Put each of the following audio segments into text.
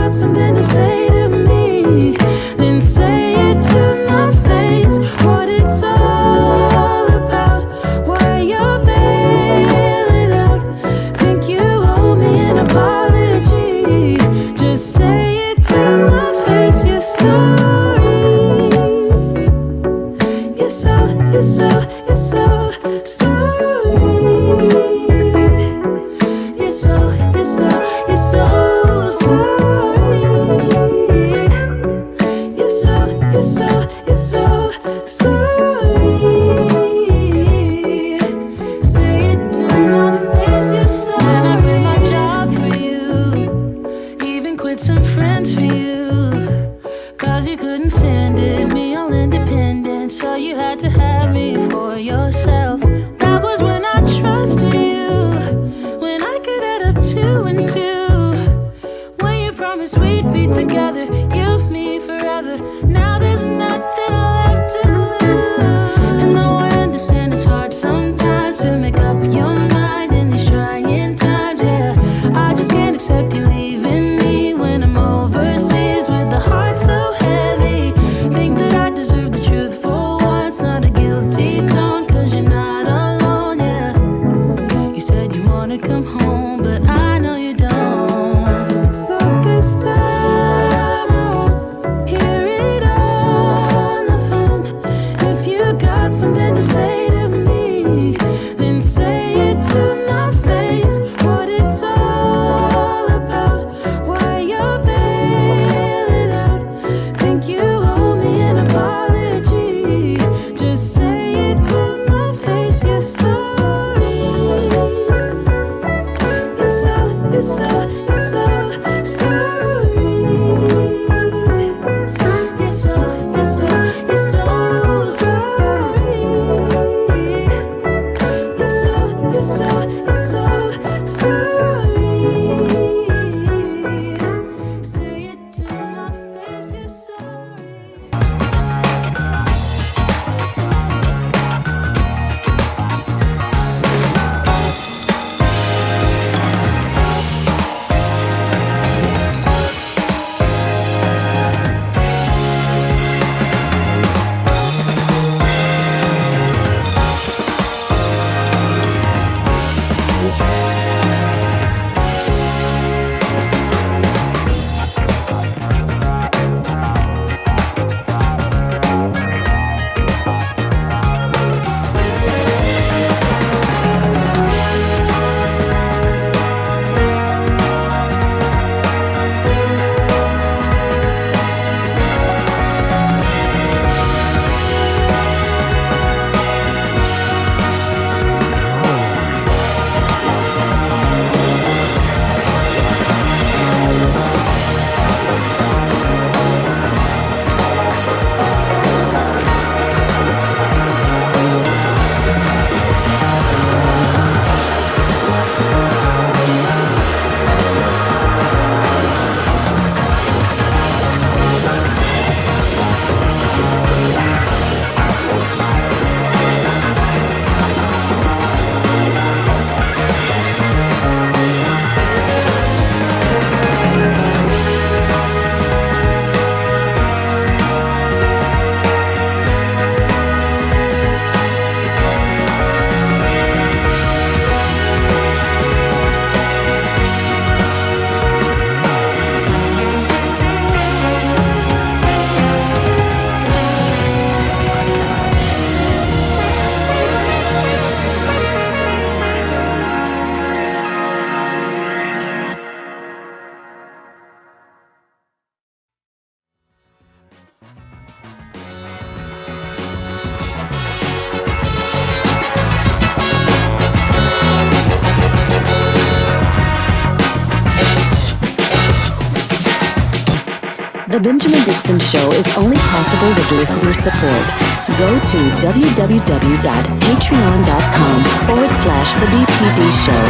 got something to say to me, then say it to my face. What it's all about, why you're bailing out. Think you owe me an apology. Just say it to my face. You're so transcended me, all independent, so you had to have me for yourself. That was when I trusted you, when I could add up 2 and 2, when you promised we'd be together, you, me, forever. Now there's nothing left to lose. And though I understand it's hard sometimes to make up your mind in these trying times, yeah, I just can't accept you leaving me when I'm overseas with the heart so heavy. Think that I deserve the truth for once, not a guilty tone, 'cause you're not alone, yeah. You said you wanna come home, but I know you don't. So this time I won't hear it on the phone. If you got something to say to me, then say it to my face. What it's all about, why you're bailing out. Think you owe me an apology. Just say it to my face. You're sorry. You're so sorry. You're so sorry. You're so sorry. Say it to my face. You're sorry. The Benjamin Dixon Show is only possible with listener support. Go to www.patreon.com/The BPD Show.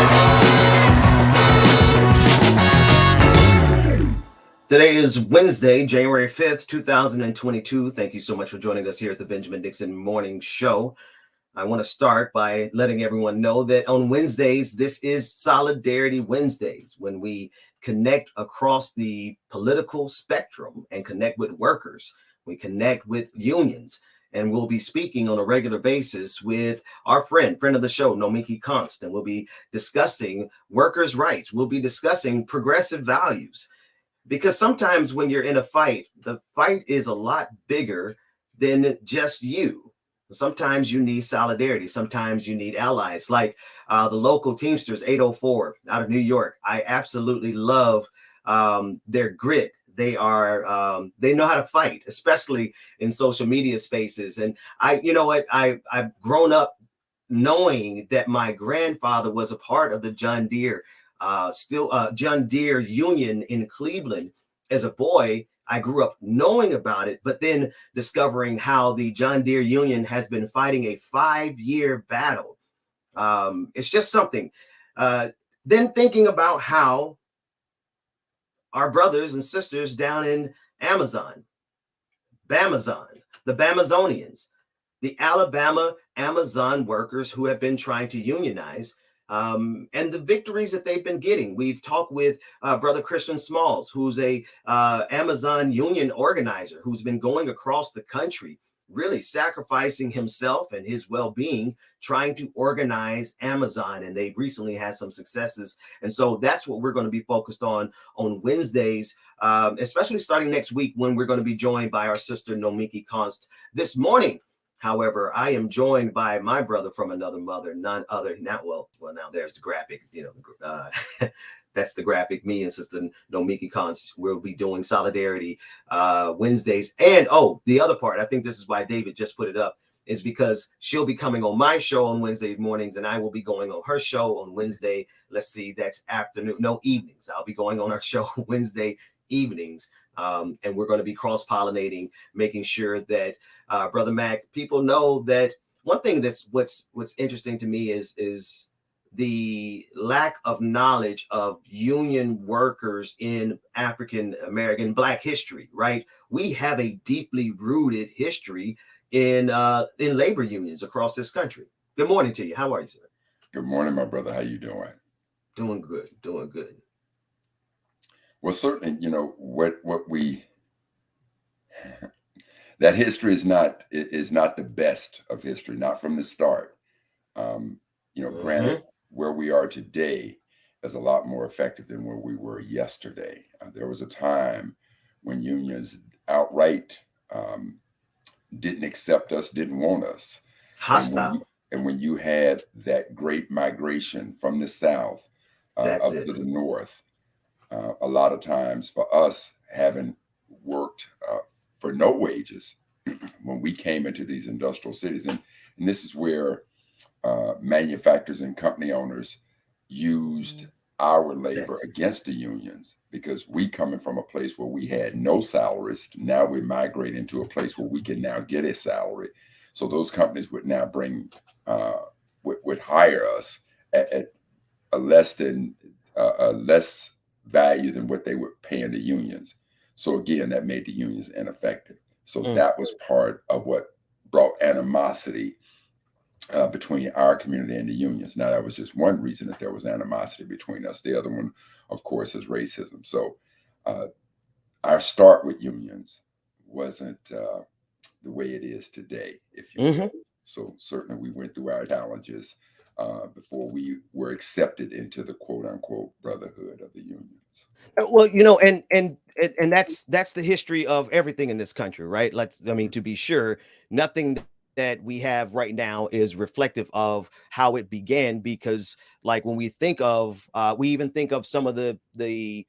Today is Wednesday, January 5th, 2022. Thank you so much for joining us here at the Benjamin Dixon Morning Show. I want to start by letting everyone know that on Wednesdays, this is Solidarity Wednesdays, when we connect across the political spectrum and connect with workers. We connect with unions, and we'll be speaking on a regular basis with our friend of the show, Nomiki Constant. We'll be discussing workers' rights. We'll be discussing progressive values, because sometimes when you're in a fight, the fight is a lot bigger than just you. Sometimes you need solidarity. Sometimes you need allies, like the local Teamsters 804 out of New York. I absolutely love their grit. They know how to fight, especially in social media spaces. And I've grown up knowing that my grandfather was a part of the John Deere Union in Cleveland. As a boy, I grew up knowing about it, but then discovering how the John Deere Union has been fighting a 5-year battle. It's just something. Then thinking about how our brothers and sisters down in Amazon, the Bamazonians, the Alabama Amazon workers who have been trying to unionize, and the victories that they've been getting. We've talked with Brother Christian Smalls, who's a Amazon union organizer, who's been going across the country, really sacrificing himself and his well-being, trying to organize Amazon. And they've recently had some successes. And so that's what we're going to be focused on Wednesdays, especially starting next week, when we're going to be joined by our sister Nomiki Const. This morning, however, I am joined by my brother from another mother, none other. Now there's the graphic, that's the graphic. Me and Sister Nomiki Const will be doing Solidarity Wednesdays. And the other part, I think this is why David just put it up, is because she'll be coming on my show on Wednesday mornings, and I will be going on her show on Wednesday. Let's see, that's evenings. I'll be going on our show Wednesday evenings. And we're going to be cross-pollinating, making sure that Brother Mac, people know that one thing that's what's interesting to me is the lack of knowledge of union workers in African American Black history, right? We have a deeply rooted history in labor unions across this country. Good morning to you. How are you, sir? Good morning, my brother. How you doing? Doing good. Doing good. Well, certainly, what we that history is not the best of history, not from the start. Granted, where we are today is a lot more effective than where we were yesterday. There was a time when unions outright didn't accept us, didn't want us. Hostile. And when you had that great migration from the South up to the North, a lot of times for us, having worked for no wages when we came into these industrial cities, and this is where manufacturers and company owners used our labor against the unions, because we coming from a place where we had no salaries, now we're migrating to a place where we can now get a salary. So those companies would now would hire us at a less value than what they were paying the unions. So again, that made the unions ineffective. So that was part of what brought animosity between our community and the unions. Now, that was just one reason that there was animosity between us. The other one, of course, is racism. So our start with unions wasn't the way it is today, if you will. So certainly we went through our challenges before we were accepted into the quote unquote brotherhood of the unions. Well, and that's the history of everything in this country, right? To be sure, nothing that we have right now is reflective of how it began, because like when we think of we even think of some of the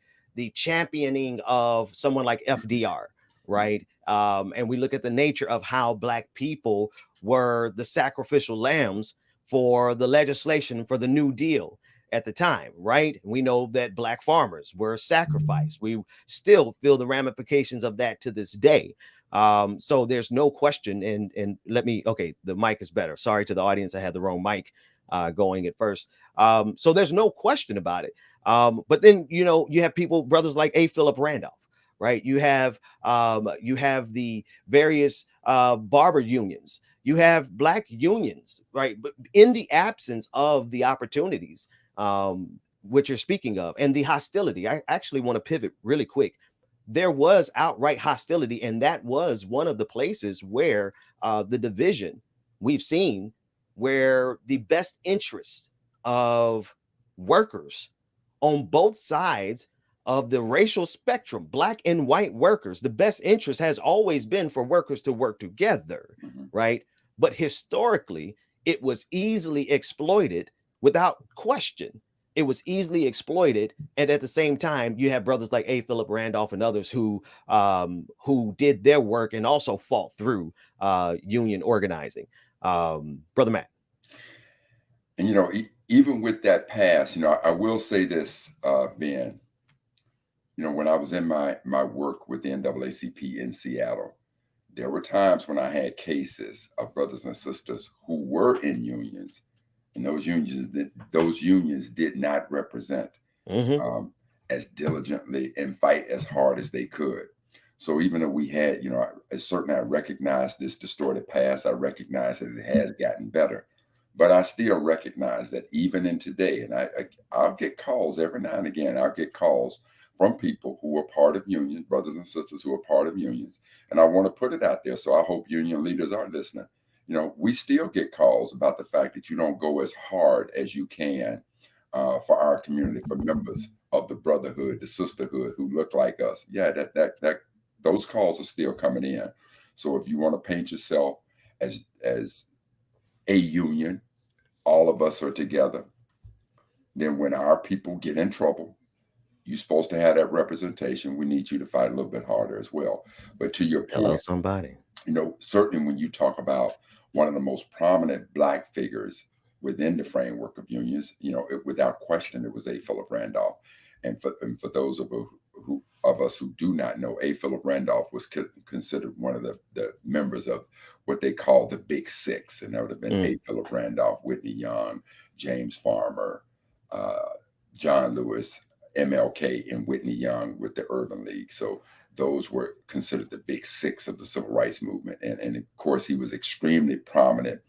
championing of someone like FDR, right? And we look at the nature of how Black people were the sacrificial lambs for the legislation for the New Deal at the time, right? We know that Black farmers were sacrificed. We still feel the ramifications of that to this day. So there's no question. And the mic is better. Sorry to the audience, I had the wrong mic going at first. So there's no question about it. But then you have brothers like A. Philip Randolph, right? You have the various barber unions. You have Black unions, right? But in the absence of the opportunities, which you're speaking of, and the hostility, I actually want to pivot really quick. There was outright hostility, and that was one of the places where the division we've seen, where the best interests of workers on both sides of the racial spectrum, Black and white workers, the best interest has always been for workers to work together, right? But historically, it was easily exploited without question. It was easily exploited. And at the same time, you have brothers like A. Philip Randolph and others who did their work and also fought through union organizing. Brother Matt. And, even with that past, I will say this, Ben, when I was in my work with the NAACP in Seattle, there were times when I had cases of brothers and sisters who were in unions, and those unions did not represent as diligently and fight as hard as they could. So even though we had, certainly I recognize this distorted past, I recognize that it has gotten better, but I still recognize that even in today, and I'll get calls every now and again, I'll get calls from people who are part of unions, brothers and sisters who are part of unions. And I want to put it out there. So I hope union leaders are listening. We still get calls about the fact that you don't go as hard as you can for our community, for members of the brotherhood, the sisterhood who look like us. Yeah, that those calls are still coming in. So if you want to paint yourself as a union, all of us are together, then when our people get in trouble, you're supposed to have that representation. We need you to fight a little bit harder as well. But to your point, hello, somebody. Certainly when you talk about one of the most prominent Black figures within the framework of unions, without question, it was A. Philip Randolph. And for those of us who do not know, A. Philip Randolph was considered one of the members of what they call the Big Six. And that would have been A. Philip Randolph, Whitney Young, James Farmer, John Lewis, MLK, and Whitney Young with the Urban League. So those were considered the Big Six of the Civil Rights Movement. And of course, he was extremely prominent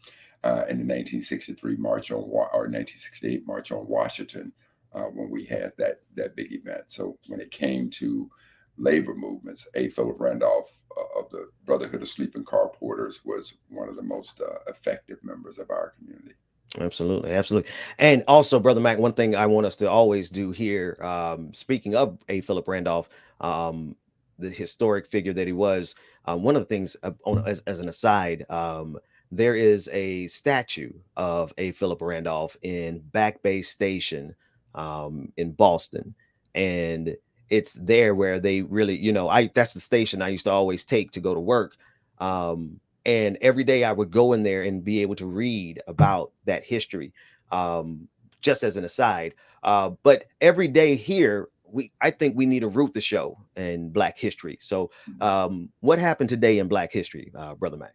in the 1963 March or 1968 March on Washington when we had that big event. So when it came to labor movements, A. Philip Randolph of the Brotherhood of Sleeping Car Porters was one of the most effective members of our community. Absolutely. And also, Brother Mac, one thing I want us to always do here, speaking of A. Philip Randolph, the historic figure that he was, one of the things as an aside, there is a statue of A. Philip Randolph in Back Bay Station in Boston. And it's there where they really, that's the station I used to always take to go to work. And every day I would go in there and be able to read about that history, just as an aside. But every day here, I think we need to root the show in Black history. So what happened today in Black history, Brother Mac?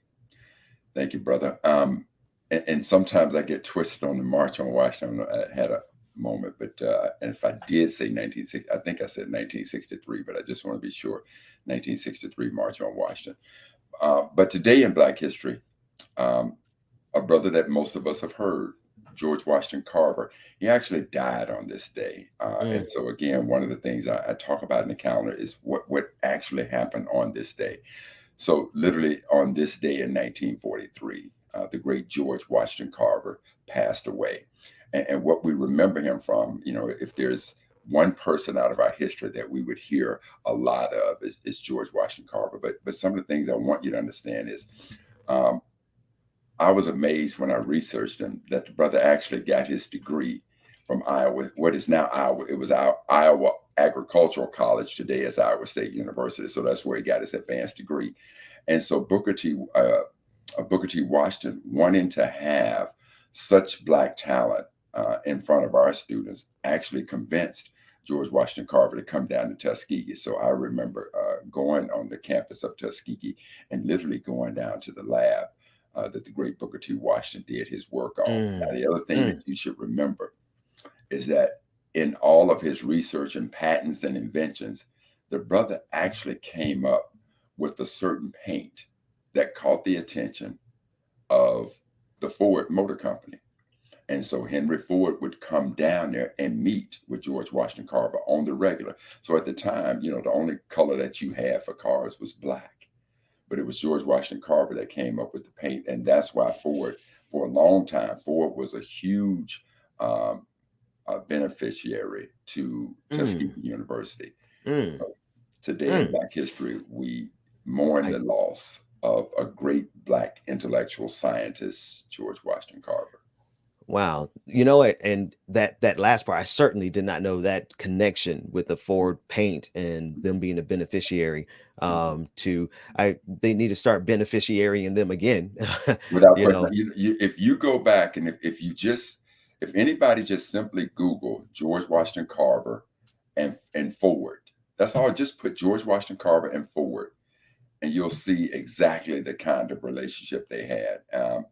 Thank you, brother. And sometimes I get twisted on the March on Washington. I had a moment, but and if I did say 1960, I think I said 1963, but I just want to be sure. 1963 March on Washington. But today in Black history, a brother that most of us have heard, George Washington Carver, he actually died on this day. And so again, one of the things I talk about in the calendar is what actually happened on this day. So literally on this day in 1943, the great George Washington Carver passed away. And what we remember him from, if there's one person out of our history that we would hear a lot of is George Washington Carver. But some of the things I want you to understand is I was amazed when I researched him that the brother actually got his degree from Iowa, what is now Iowa. It was our Iowa Agricultural College, today is Iowa State University. So that's where he got his advanced degree. And so Booker T. Washington, wanting to have such Black talent in front of our students, actually convinced George Washington Carver to come down to Tuskegee. So I remember going on the campus of Tuskegee and literally going down to the lab that the great Booker T. Washington did his work on. Now, the other thing that you should remember is that in all of his research and patents and inventions, the brother actually came up with a certain paint that caught the attention of the Ford Motor Company. And so Henry Ford would come down there and meet with George Washington Carver on the regular. So at the time, the only color that you had for cars was black. But it was George Washington Carver that came up with the paint. And that's why Ford, for a long time, Ford was a huge beneficiary to Tuskegee University. Today in Black history, we mourn the loss of a great Black intellectual scientist, George Washington Carver. Wow. You know what? And that last part, I certainly did not know that connection with the Ford paint and them being a beneficiary they need to start beneficiarying them again. Without question, if you go back and if anybody just simply Google George Washington Carver and Ford, That's all. Just put George Washington Carver and Ford, and you'll see exactly the kind of relationship they had.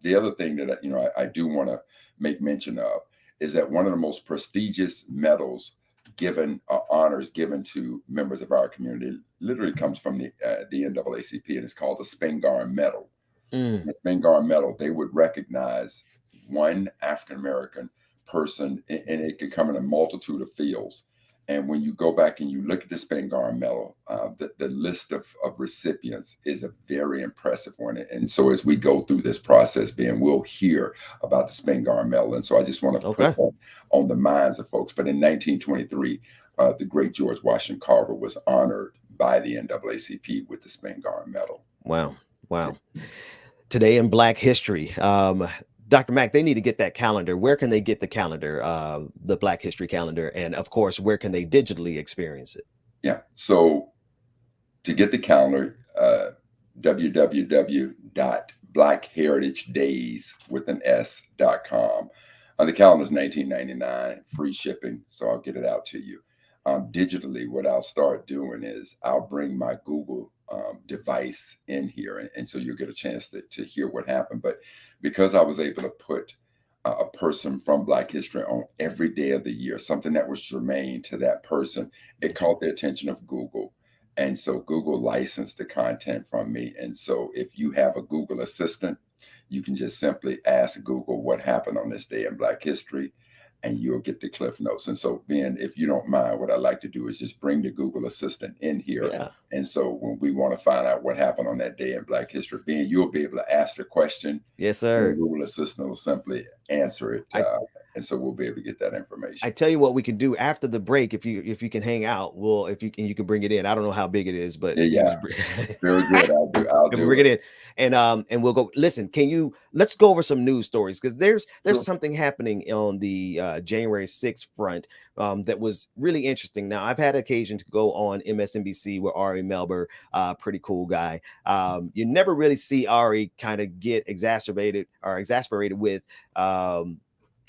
The other thing that I do want to make mention of is that one of the most prestigious medals given, honors given to members of our community, literally comes from the NAACP, and it's called the Spingarn Medal. The Spingarn Medal, they would recognize one African American person, and it can come in a multitude of fields. And when you go back and you look at the Spingarn Medal, the list of recipients is a very impressive one. And so as we go through this process, Ben, we'll hear about the Spingarn Medal. And so I just want to put that on the minds of folks. But in 1923, the great George Washington Carver was honored by the NAACP with the Spingarn Medal. Wow. Wow. Today in Black History, Dr. Mack, they need to get that calendar. Where can they get the calendar, the Black History calendar? And of course, where can they digitally experience it? Yeah. So to get the calendar, www.blackheritagedays.com. The calendar is $19.99, free shipping. So I'll get it out to you. Digitally, what I'll start doing is I'll bring my Google device in here, and so you'll get a chance to hear what happened. But because I was able to put a person from Black history on every day of the year, something that was germane to that person, it caught the attention of Google. And so Google licensed the content from me. And so if you have a Google Assistant, you can just simply ask Google what happened on this day in Black history, and you'll get the cliff notes. And so, Ben, if you don't mind, what I like to do is just bring the Google Assistant in here. Yeah. And so when we want to find out what happened on that day in Black history, Ben, you'll be able to ask the question. Yes, sir. The Google Assistant will simply answer it. And so we'll be able to get that information. I tell you what we can do after the break. If you can hang out, you can bring it in. I don't know how big it is, but yeah. Very good. I'll do bring it in. And we'll go listen. Let's go over some news stories, because there's something happening on the January 6th front that was really interesting. Now, I've had occasion to go on MSNBC with Ari Melber, pretty cool guy. You never really see Ari kind of get exasperated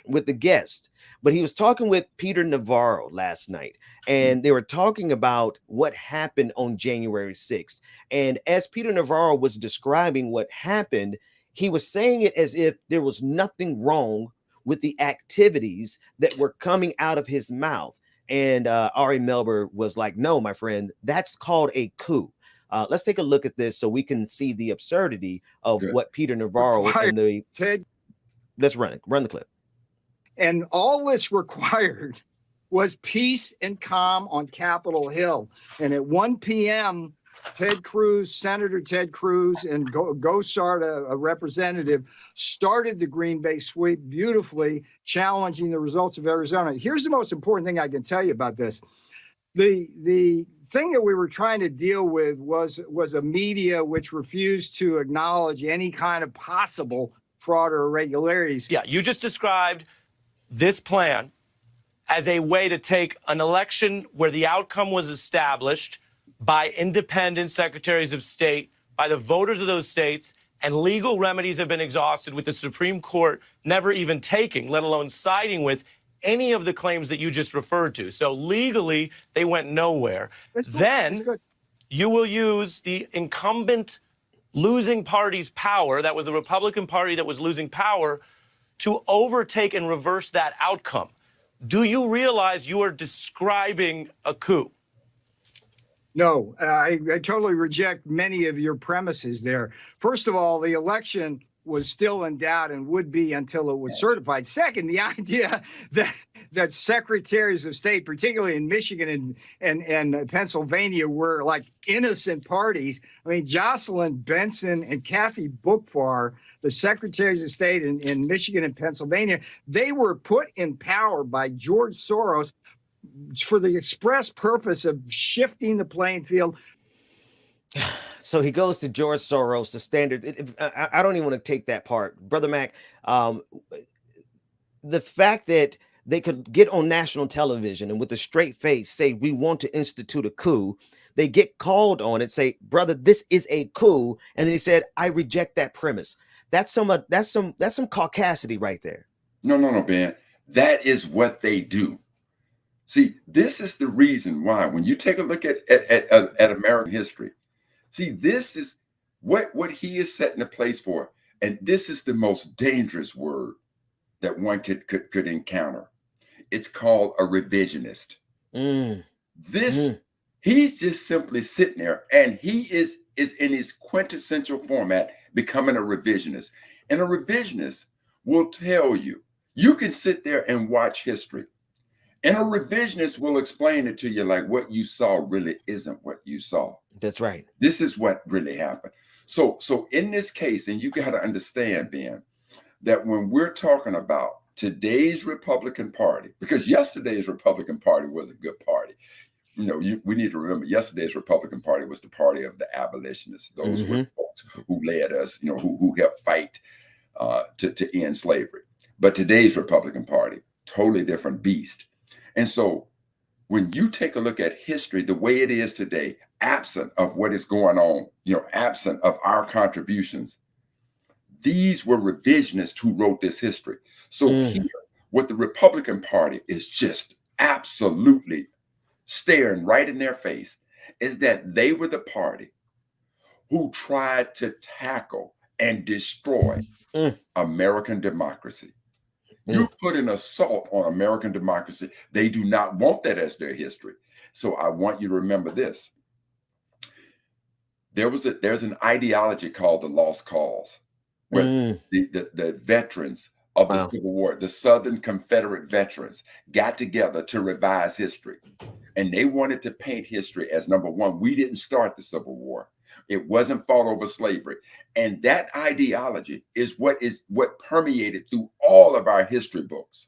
with the guest, but he was talking with Peter Navarro last night, and they were talking about what happened on January 6th. And as Peter Navarro was describing what happened, he was saying it as if there was nothing wrong with the activities that were coming out of his mouth. And Ari Melber was like, no, my friend, that's called a coup. Let's take a look at this so we can see the absurdity of what Peter Navarro and the Ted. Let's run the clip. And all this required was peace and calm on Capitol Hill. And at 1 p.m., Senator Ted Cruz and Gosart, a representative, started the Green Bay sweep beautifully, challenging the results of Arizona. Here's the most important thing I can tell you about this. The thing that we were trying to deal with was a media which refused to acknowledge any kind of possible fraud or irregularities. Yeah, you just described this plan as a way to take an election where the outcome was established by independent secretaries of state, by the voters of those states, and legal remedies have been exhausted with the Supreme Court never even taking, let alone siding with, any of the claims that you just referred to. So legally, they went nowhere. Then you will use the incumbent losing party's power, that was the Republican Party that was losing power, to overtake and reverse that outcome. Do you realize you are describing a coup? No, I totally reject many of your premises there. First of all, the election was still in doubt and would be until it was certified. Second, the idea that secretaries of state, particularly in Michigan and Pennsylvania, were like innocent parties. I mean, Jocelyn Benson and Kathy Bookfar, the secretaries of state in Michigan and Pennsylvania, they were put in power by George Soros for the express purpose of shifting the playing field. So he goes to George Soros, the standard. I don't even want to take that part, Brother Mac. The fact that they could get on national television and with a straight face say, we want to institute a coup. They get called on it, say, brother, this is a coup. And then he said, I reject that premise. That's some caucasity right there. No, Ben. That is what they do. See, this is the reason why when you take a look at American history, see, this is what he is setting the place for. And this is the most dangerous word that one could encounter. It's called a revisionist. He's just simply sitting there, and he is in his quintessential format becoming a revisionist. And a revisionist will tell you, you can sit there and watch history, and a revisionist will explain it to you like what you saw really isn't what you saw. That's right. This is what really happened. So in this case, and you got to understand, Ben, that when we're talking about today's Republican Party, because yesterday's Republican Party was a good party. You know, we need to remember yesterday's Republican Party was the party of the abolitionists. Those were the folks who led us, you know, who helped fight to end slavery. But today's Republican Party, totally different beast. And so when you take a look at history, the way it is today, absent of what is going on, you know, absent of our contributions, these were revisionists who wrote this history. So here, what the Republican Party is just absolutely staring right in their face is that they were the party who tried to tackle and destroy American democracy. You put an assault on American democracy. They do not want that as their history. So I want you to remember this. There's an ideology called the lost cause, where the veterans of the Civil War, the Southern Confederate veterans, got together to revise history. And they wanted to paint history as, number one, we didn't start the Civil War. It wasn't fought over slavery. And that ideology is what permeated through all of our history books.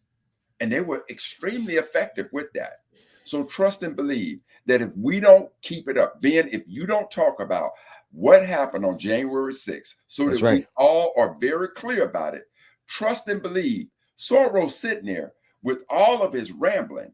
And they were extremely effective with that. So trust and believe that if we don't keep it up, Ben, if you don't talk about what happened on January 6th, so that we all are very clear about it, trust and believe Soros sitting there with all of his rambling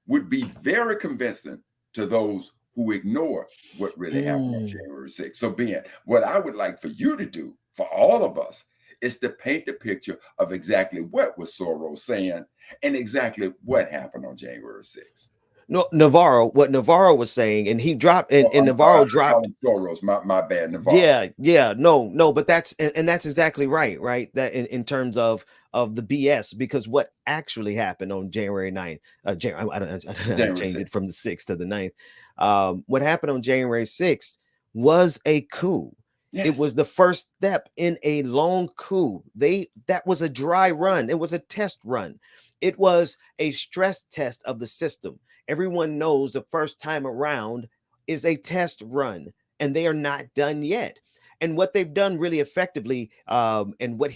would be very convincing to those who ignore what really happened on January 6th. So Ben, what I would like for you to do, for all of us, is to paint the picture of exactly what was Soros saying and exactly what happened on January 6th. No, Navarro, what Navarro was saying, and he dropped, and Navarro dropped Soros. My bad, Navarro. No, but that's exactly right. That in terms of the BS, because what actually happened on January 9th, I changed it from the 6th to the 9th. What happened on January 6th was a coup. Yes. It was the first step in a long coup. That was a dry run. It was a test run. It was a stress test of the system. Everyone knows the first time around is a test run, and they are not done yet. And what they've done really effectively, and what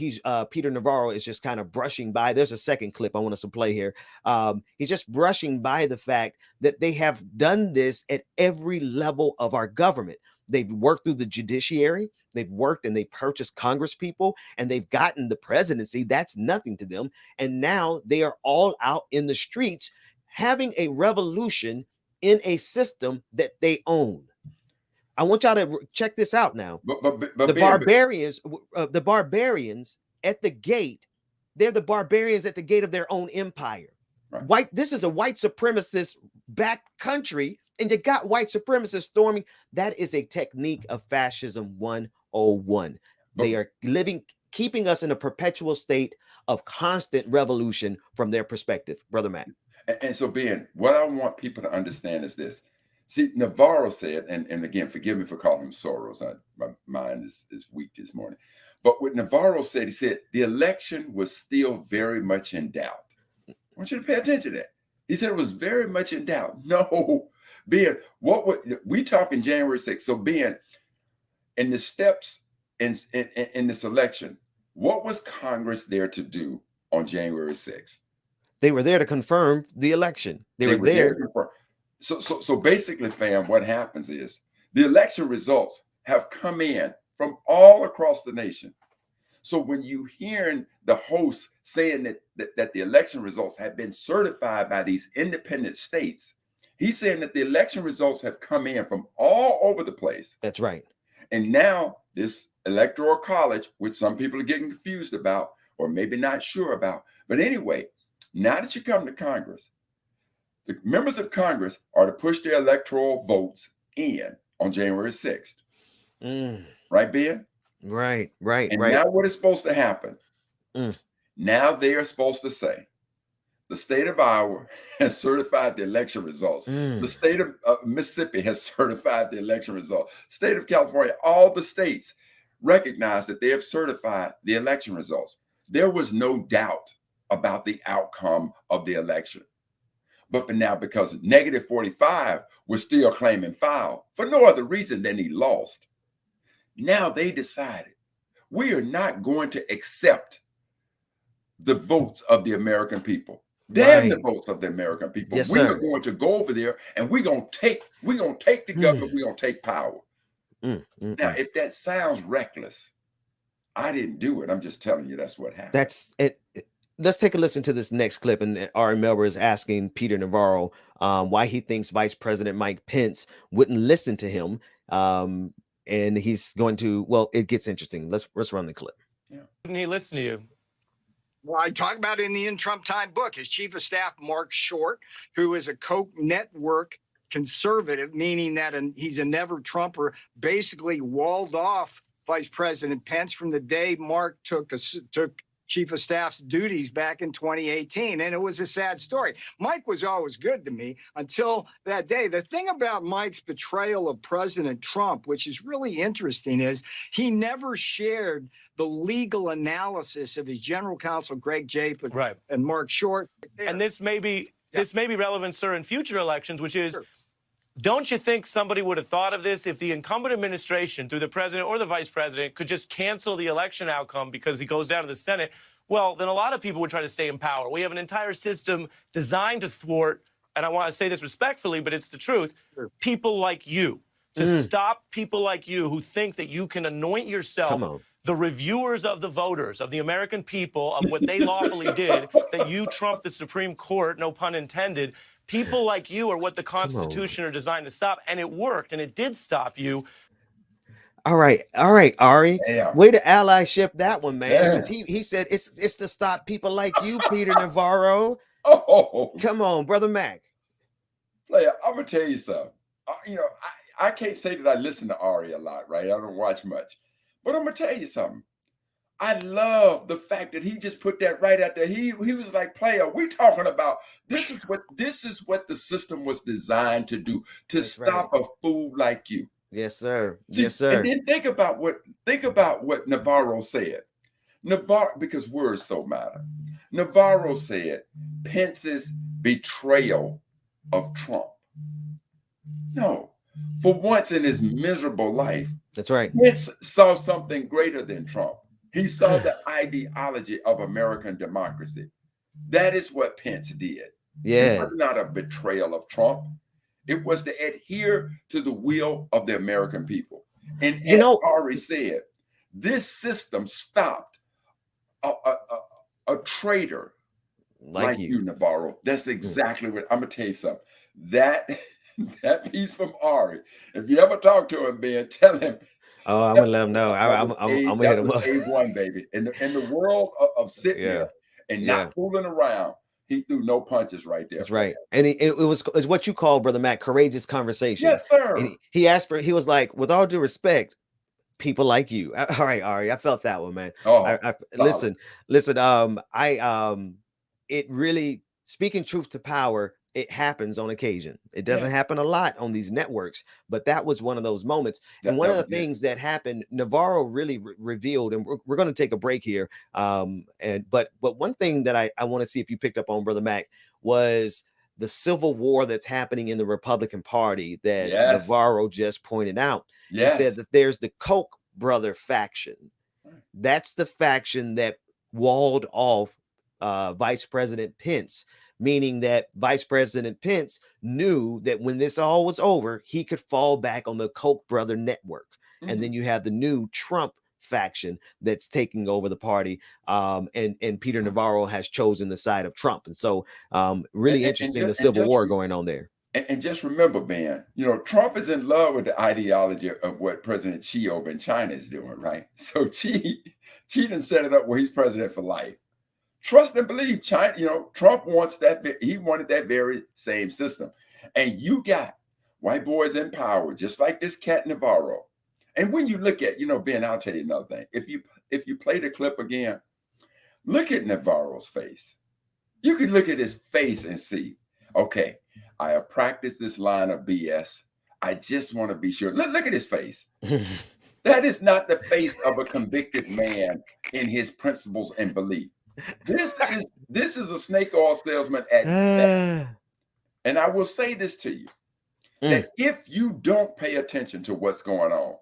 Peter Navarro is just kind of brushing by. There's a second clip I want us to play here. He's just brushing by the fact that they have done this at every level of our government. They've worked through the judiciary. They've worked and they purchased Congress people, and they've gotten the presidency. That's nothing to them. And now they are all out in the streets having a revolution in a system that they own. I want y'all to check this out now. The barbarians at the gate, they're the barbarians at the gate of their own empire. Right. This is a white supremacist back country, and you got white supremacists storming. That is a technique of fascism 101. They are keeping us in a perpetual state of constant revolution from their perspective, Brother Matt. And so, Ben, what I want people to understand is this. See, Navarro said, and again, forgive me for calling him Soros. My mind is weak this morning. But what Navarro said, he said, the election was still very much in doubt. I want you to pay attention to that. He said it was very much in doubt. No, Ben, we talking January 6th. So, Ben, in the steps in this election, what was Congress there to do on January 6th? They were there to confirm the election. They were there. So basically, fam, what happens is the election results have come in from all across the nation. So when you hearing the host saying that the election results have been certified by these independent states, he's saying that the election results have come in from all over the place. That's right. And now this electoral college, which some people are getting confused about or maybe not sure about, but anyway, now that you come to Congress, The members of Congress are to push their electoral votes in on January 6th. Right, Ben? Right. And now what is supposed to happen? Now they are supposed to say, the state of Iowa has certified the election results. The state of Mississippi has certified the election results. State of California, all the states recognize that they have certified the election results. There was no doubt about the outcome of the election. But now, because negative 45 was still claiming foul for no other reason than he lost, now they decided we are not going to accept the votes of the American people. Damn the votes of the American people. Yes, we sir. are going to go over there and we're gonna take the government, we're gonna take power. Now, if that sounds reckless, I didn't do it. I'm just telling you that's what happened. That's it. Let's take a listen to this next clip. And Ari Melber is asking Peter Navarro why he thinks Vice President Mike Pence wouldn't listen to him. And he's going to, well, it gets interesting. Let's run the clip. Didn't he listen to you? Well, I talk about it in the In Trump Time book. His chief of staff, Mark Short, who is a Koch network conservative, meaning that he's a never Trumper, basically walled off Vice President Pence from the day Mark took chief of staff's duties back in 2018. And it was a sad story. Mike was always good to me until that day. The thing about Mike's betrayal of President Trump, which is really interesting, is he never shared the legal analysis of his general counsel, Greg Jape, and Mark Short. And this may be relevant, sir, in future elections, which is, don't you think somebody would have thought of this if the incumbent administration, through the president or the vice president, could just cancel the election outcome because he goes down to the Senate? Well, then a lot of people would try to stay in power. We have an entire system designed to thwart, and I want to say this respectfully, but it's the truth, people like you, to stop people like you who think that you can anoint yourself the reviewers of the voters, of the American people, of what they lawfully did, that you trumped the Supreme Court, no pun intended. People like you are what the Constitution are designed to stop, and it worked, and it did stop you. All right, Ari. Way to allyship that one, man. Because he said it's to stop people like you, Peter Navarro. Come on, Brother Mac. Player, I'm gonna tell you something. I can't say that I listen to Ari a lot, right? I don't watch much. But I'm gonna tell you something. I love the fact that he just put that right out there. He was like, player, we talking about this is what the system was designed to do, to stop a fool like you. Yes, sir. See, yes, sir. And then think about what Navarro said. Navarro, because words so matter. Navarro said Pence's betrayal of Trump. No, for once in his miserable life, that's right. Pence saw something greater than Trump. He saw the ideology of American democracy. That is what Pence did. Yeah. It was not a betrayal of Trump. It was to adhere to the will of the American people. And as Ari said, this system stopped a traitor like you, Navarro. That's exactly what I'm gonna tell you something. That piece from Ari, if you ever talk to him, Ben, tell him. Oh, I'm gonna let him know. I'm gonna hit him up. A1, baby. In the world of sitting there and not fooling around, he threw no punches right there. That's right. And it's what you call, Brother Matt, courageous conversation. Yes, sir. And he asked for, he was like, with all due respect, people like you. All right, Ari, I felt that one, man. Listen. It really, speaking truth to power, it happens on occasion. It doesn't happen a lot on these networks, but that was one of those moments. And one of the things that happened, Navarro really revealed, and we're going to take a break here. But one thing that I want to see if you picked up on, Brother Mac, was the civil war that's happening in the Republican Party that Navarro just pointed out. He said that there's the Koch brother faction. That's the faction that walled off Vice President Pence, meaning that Vice President Pence knew that when this all was over, he could fall back on the Koch brother network. And then you have the new Trump faction that's taking over the party. And Peter Navarro has chosen the side of Trump. And so really interesting, the civil war going on there. And just remember, Ben, Trump is in love with the ideology of what President Xi over in China is doing, right? So Xi done set it up where he's president for life. Trust and believe. China, Trump wants that. He wanted that very same system. And you got white boys in power, just like this cat Navarro. And when you look at, Ben, I'll tell you another thing. If you play the clip again, look at Navarro's face. You can look at his face and see, okay, I have practiced this line of BS. I just want to be sure. Look at his face. That is not the face of a convicted man in his principles and belief. This is a snake oil salesman at best. And I will say this to you, that if you don't pay attention to what's going on,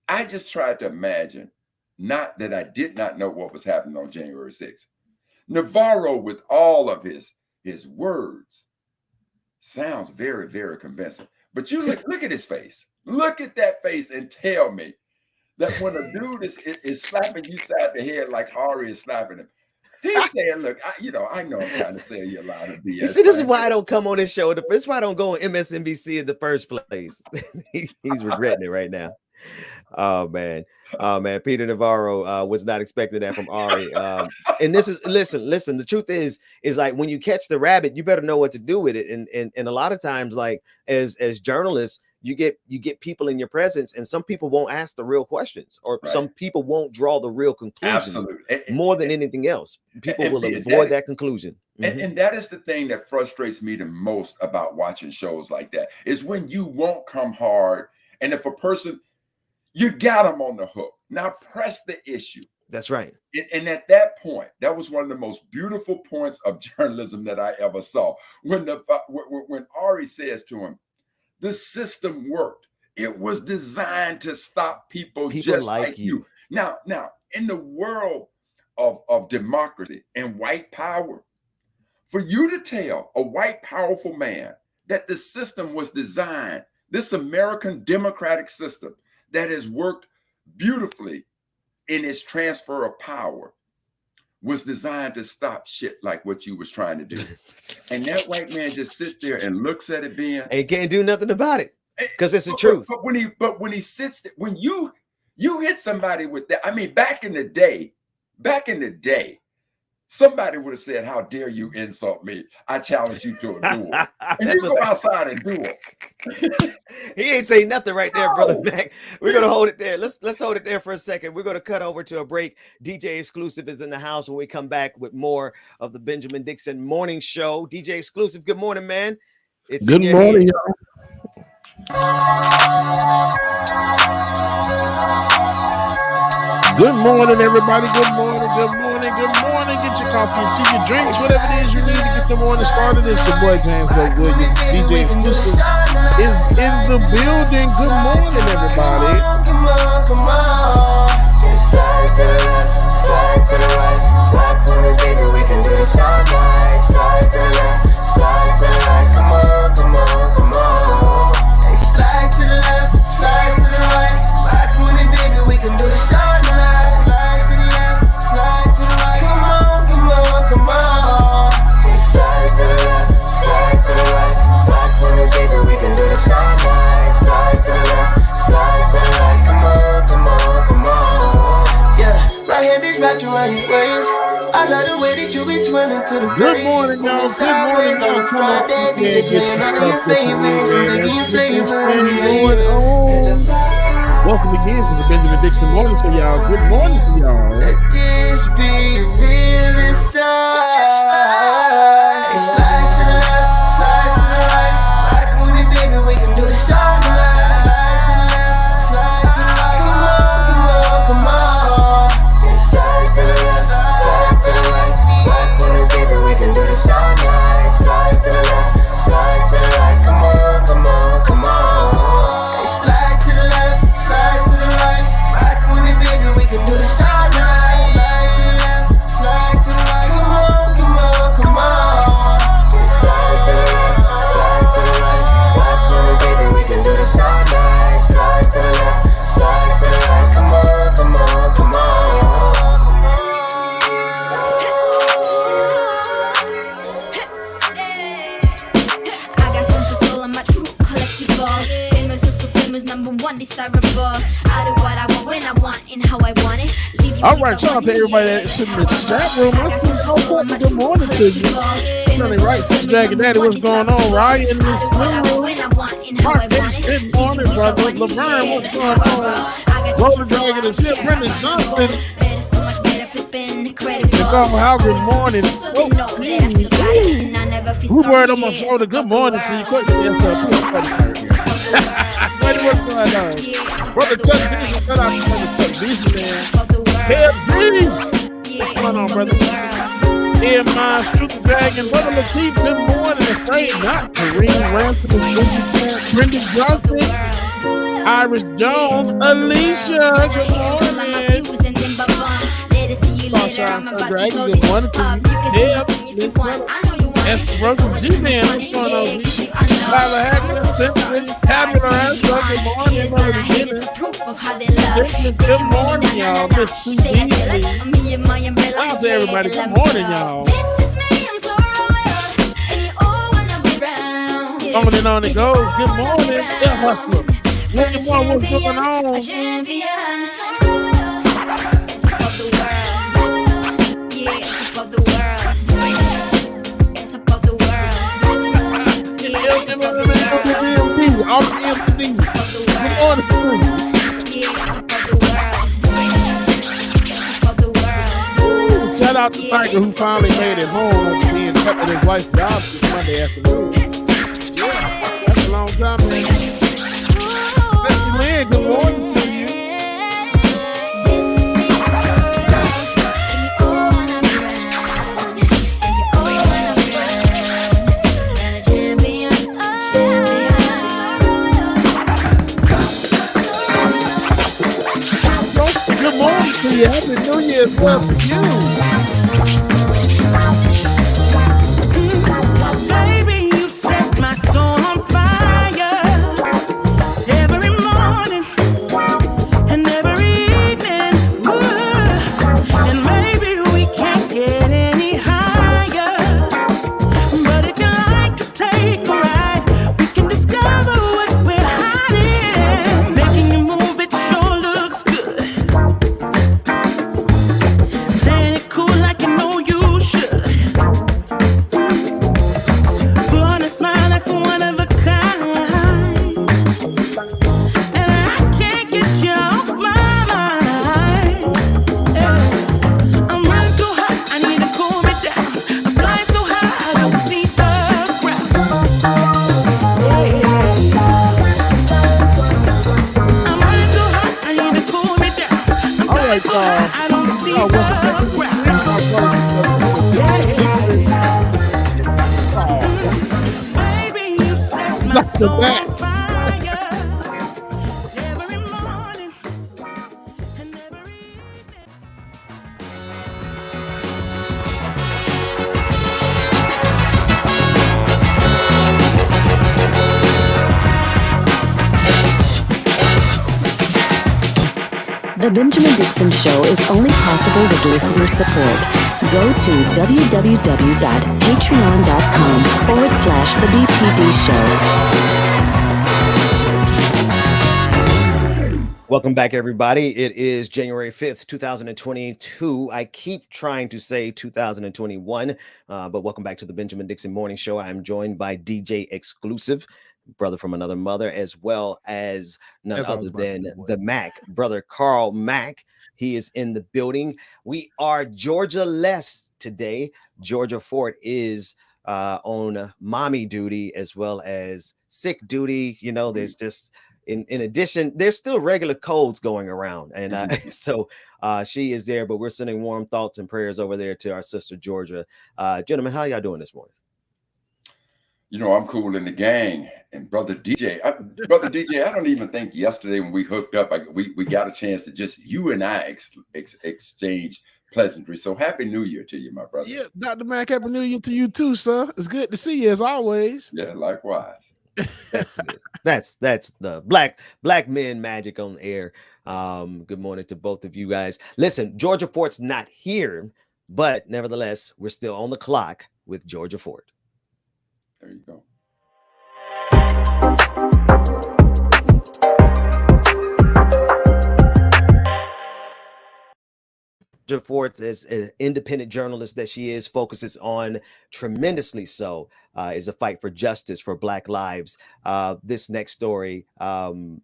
I just tried to imagine, not that I did not know what was happening on January 6th. Navarro, with all of his words, sounds very, very convincing. But you look at his face. Look at that face and tell me that when a dude is slapping you side the head like Ari is slapping him, he's saying, look, I know I'm trying to sell you a lot of BS. You see, this is why I don't come on this show. This is why I don't go on MSNBC in the first place. He's regretting it right now. Oh man, Peter Navarro was not expecting that from Ari. And this is listen. The truth is like when you catch the rabbit, you better know what to do with it. And a lot of times, like as journalists, you get people in your presence, and some people won't ask the real questions, or some people won't draw the real conclusions. Absolutely. More than anything else, people will avoid that conclusion. And that is the thing that frustrates me the most about watching shows like that, is when you won't come hard, and if a person, you got them on the hook. Now press the issue. That's right. And at that point, that was one of the most beautiful points of journalism that I ever saw. When Ari says to him, the system worked. It was designed to stop people just like you. Now, in the world of democracy and white power, for you to tell a white powerful man that the system was designed, this American democratic system that has worked beautifully in its transfer of power, was designed to stop shit like what you was trying to do. And that white man just sits there and looks at it, Ben, and can't do nothing about it because it's the truth. But when he sits there, when you hit somebody with that, I mean, back in the day, somebody would have said, how dare you insult me? I challenge you to a duel. And you go outside and duel. He ain't saying nothing right there, Brother Mac. We're going to hold it there. Let's hold it there for a second. We're going to cut over to a break. DJ Exclusive is in the house when we come back with more of the Benjamin Dixon Morning Show. DJ Exclusive, good morning, man. It's good morning, y'all. Good morning, everybody. Good morning. Get your coffee and tea, your drinks, whatever it is you need to get your morning started. It's your boy, James Williams. DJ Exclusive is in the building. Good morning, everybody. Come on. It's slide to the left, slide to the right. Black woman, baby, we can do this all night. Slide to the left, slide to the right. Come on. Hey, slide to the left, slide to the right. Black woman, baby, we can do this all night. Slide to the left, slide to the right. Come on. Hey, slide to the left, slide to the right. Black woman, baby, we can do this all night. Slide to the left, slide to the right. Come on. Yeah, right hand is wrapped around your waist. I love the way that you be twirling to the good morning, y'all. Sideways on a Friday, DJ playing all of your favorites, making your flavor. Welcome again to the Benjamin Dixon Morning Show, y'all. Good morning to y'all. Let this be real inside. Slide to the left, slide to the right. Rock with me, baby, we can do this all night. Slide to the left, slide to the right. Come on. Yeah, slide to the left, slide to the right. Rock with me, baby, we can do this all night. Slide to the left, slide to the right. Come on. Hey, slide to the left, slide to the right. Rock with me, baby, we can do this all night. Slide to the left, slide to the right. Come on. Yeah, slide to the left, slide to the right. Rock with me, baby, we can do this all night. Slide to the left, slide to the right. Come on. I got tons of soul in my true collective ball. Famous, so famous, number one desirable. I do what I want when I want and how I want it. All right, shout out to everybody that's in the chat room. I see good morning to you. Really right, Dragon Daddy, what's going on? Ryan in this room. Mark H, good morning, brother. Laverne, what's going on? Roller Dragon is here. Brendan Johnson. How good morning. Who word on my shoulder? Good morning to you. Quick, what's going on? Brother Chuck Beasley, shout out to Brother Chuck Beasley, man. What's going on, brother? Here, my Super Dragon, Brother Latif, good morning. Afraid not. Kareem Ransom, Brendan Johnson, Iris Jones, Alicia, good morning. Dragon, good morning to you. Esther Russell, G-Man, what's going on, G? Tyler Hackman, Simpson, Tabula Rasta, good morning, Mother Beginner. Simpson, good morning, y'all. Miss Sue Beasley. Shout out to everybody, good morning, y'all. On and on it goes, good morning. Yeah, Hustler. William Moore, what's going on? All the MTV. Good morning. Shout out to Tiger who finally made it home after being kept at his wife's job this Monday afternoon. Yeah, that's a long time, man. Bessie Lynn, good morning to you. Happy New Year as well for you. Baby, you set my soul on fire every morning and every evening. And maybe we can't get any higher, but if you like to take a ride, we can discover what we're hiding. Making you move, it sure looks good. The back. The Benjamin Dixon Show is only possible with listener support. Go to www.patreon.com/The BPD Show. Welcome back, everybody. It is January 5th, 2022. I keep trying to say 2021, but welcome back to the Benjamin Dixon Morning Show. I'm joined by DJ Exclusive, brother from another mother, as well as none other than the Mac, brother Carl Mack. He is in the building. We are Georgia-less today. Georgia Fort is on mommy duty as well as sick duty. You know, there's just in addition, there's still regular colds going around, and so she is there. But we're sending warm thoughts and prayers over there to our sister Georgia. Gentlemen, how y'all doing this morning? You know, I'm cool in the gang. And brother DJ, I don't even think yesterday when we hooked up, we got a chance to just you and I exchange pleasantry. So happy New Year to you, my brother. Yeah, Dr. Mac, happy New Year to you too, sir. It's good to see you as always. Yeah, likewise. That's good. That's the black men magic on the air. Good morning to both of you guys. Listen, Georgia Fort's not here, but nevertheless, we're still on the clock with Georgia Fort. There you go. Forth, as an independent journalist that she is, focuses on tremendously so is a fight for justice for Black lives. This next story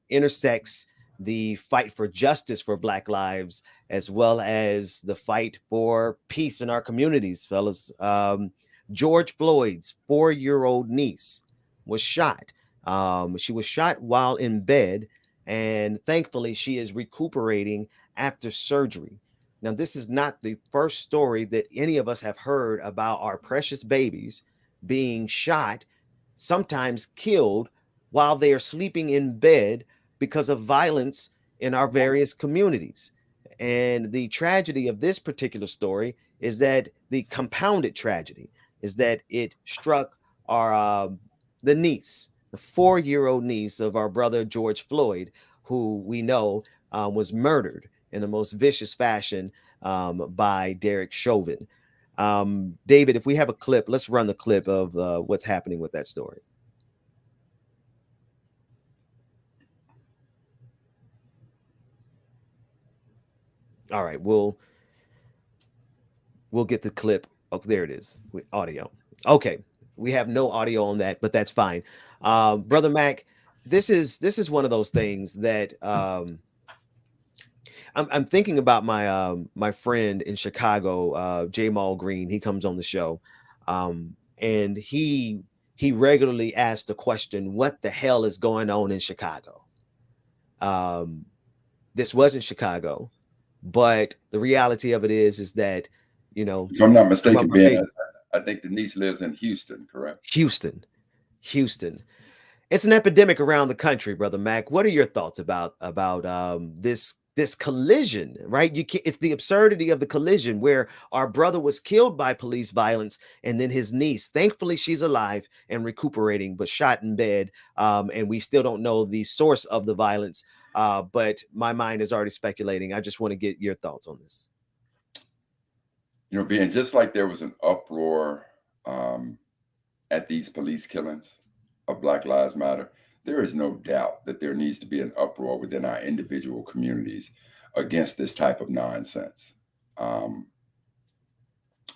intersects the fight for justice for Black lives as well as the fight for peace in our communities, fellas. George Floyd's 4-year-old niece was shot. She was shot while in bed, and thankfully she is recuperating after surgery. Now, this is not the first story that any of us have heard about our precious babies being shot, sometimes killed, while they are sleeping in bed because of violence in our various communities. And the tragedy of this particular story is that the compounded tragedy is that it struck our the niece, the 4-year-old niece of our brother George Floyd, who we know was murdered in the most vicious fashion by Derek Chauvin. David, if we have a clip, let's run the clip of what's happening with that story. All right, we'll get the clip. Oh, there it is. Audio. Okay, we have no audio on that, but that's fine. Brother Mac, this is one of those things that I'm thinking about my friend in Chicago, Jamal Green. He comes on the show, and he regularly asks the question, "What the hell is going on in Chicago?" This wasn't Chicago, but the reality of it is that, you know, if I'm not mistaken, Ben, I think the niece lives in Houston, correct? Houston. It's an epidemic around the country, Brother Mac. What are your thoughts about this collision, right? It's the absurdity of the collision where our brother was killed by police violence, and then his niece, thankfully she's alive and recuperating, but shot in bed. And we still don't know the source of the violence. But my mind is already speculating. I just want to get your thoughts on this. You know, Ben, just like there was an uproar at these police killings of Black Lives Matter, there is no doubt that there needs to be an uproar within our individual communities against this type of nonsense. You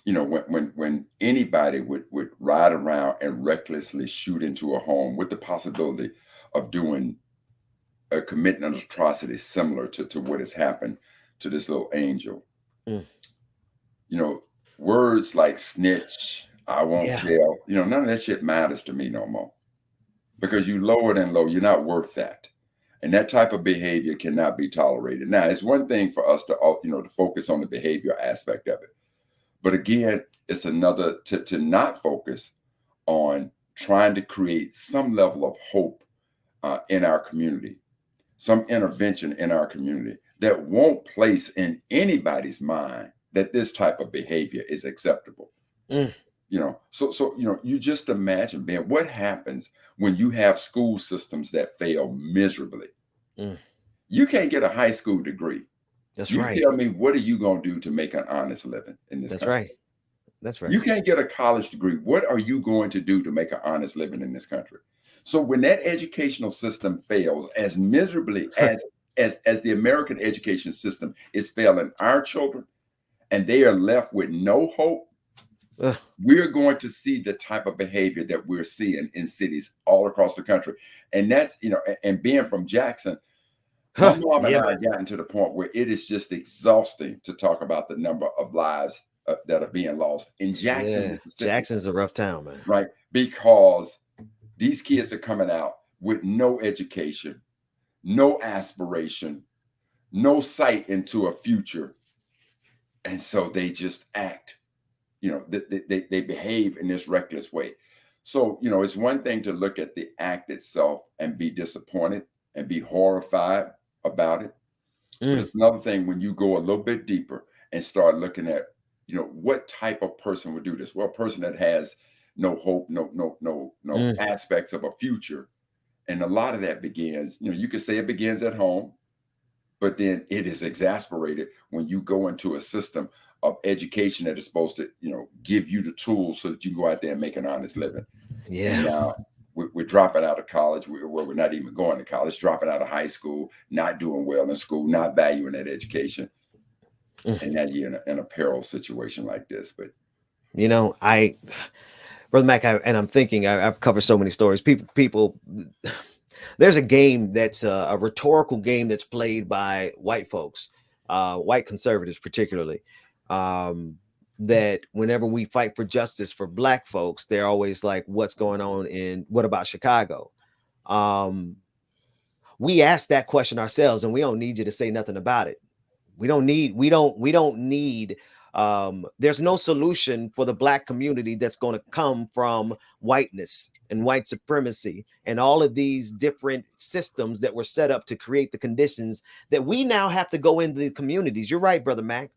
know, when anybody would ride around and recklessly shoot into a home with the possibility of committing an atrocity similar to what has happened to this little angel. You know, words like snitch, I won't tell, you know, none of that shit matters to me no more. Because you lower than low, you're not worth that. And that type of behavior cannot be tolerated. Now, it's one thing for us to, you know, to focus on the behavior aspect of it. But again, it's another to not focus on trying to create some level of hope in our community, some intervention in our community that won't place in anybody's mind that this type of behavior is acceptable. You know, so you know, you just imagine, man, what happens when you have school systems that fail miserably? You can't get a high school degree. That's you right. Tell me, what are you going to do to make an honest living in this country? Right. That's right. You can't get a college degree. What are you going to do to make an honest living in this country? So when that educational system fails as miserably as the American education system is failing our children, and they are left with no hope, we're going to see the type of behavior that we're seeing in cities all across the country. And that's, you know, and being from Jackson, my mom and I have gotten to the point where it is just exhausting to talk about the number of lives that are being lost in Jackson, Mississippi. Jackson's a rough town, man. Right? Because these kids are coming out with no education, no aspiration, no sight into a future. And so they just act. You know, they behave in this reckless way. So, you know, it's one thing to look at the act itself and be disappointed and be horrified about it. But it's another thing when you go a little bit deeper and start looking at, you know, what type of person would do this? Well, a person that has no hope, no aspects of a future. And a lot of that begins, you know, you could say it begins at home, but then it is exasperated when you go into a system of education that is supposed to, you know, give you the tools so that you can go out there and make an honest living. And now we're dropping out of college. We're not even going to college, dropping out of high school, not doing well in school, not valuing that education. and now you're in a peril situation like this. But you know, Brother Mac, I'm thinking I've covered so many stories. People, there's a game that's a rhetorical game that's played by white folks, white conservatives particularly. That whenever we fight for justice for black folks, they're always like, "What's going on what about Chicago?" We ask that question ourselves, and we don't need you to say nothing about it. We don't need. There's no solution for the black community that's going to come from whiteness and white supremacy and all of these different systems that were set up to create the conditions that we now have to go into the communities. You're right, Brother Mac.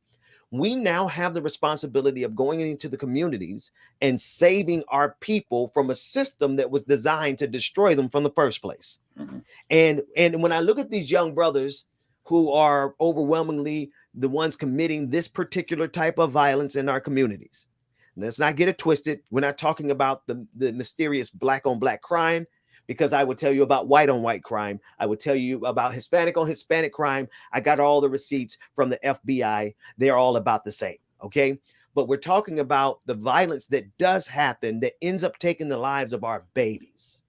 We now have the responsibility of going into the communities and saving our people from a system that was designed to destroy them from the first place. mm-hmm. And when I look at these young brothers who are overwhelmingly the ones committing this particular type of violence in our communities, let's not get it twisted. We're not talking about the mysterious black on black crime, because I would tell you about white on white crime. I would tell you about Hispanic on Hispanic crime. I got all the receipts from the FBI. They're all about the same. Okay. But we're talking about the violence that does happen that ends up taking the lives of our babies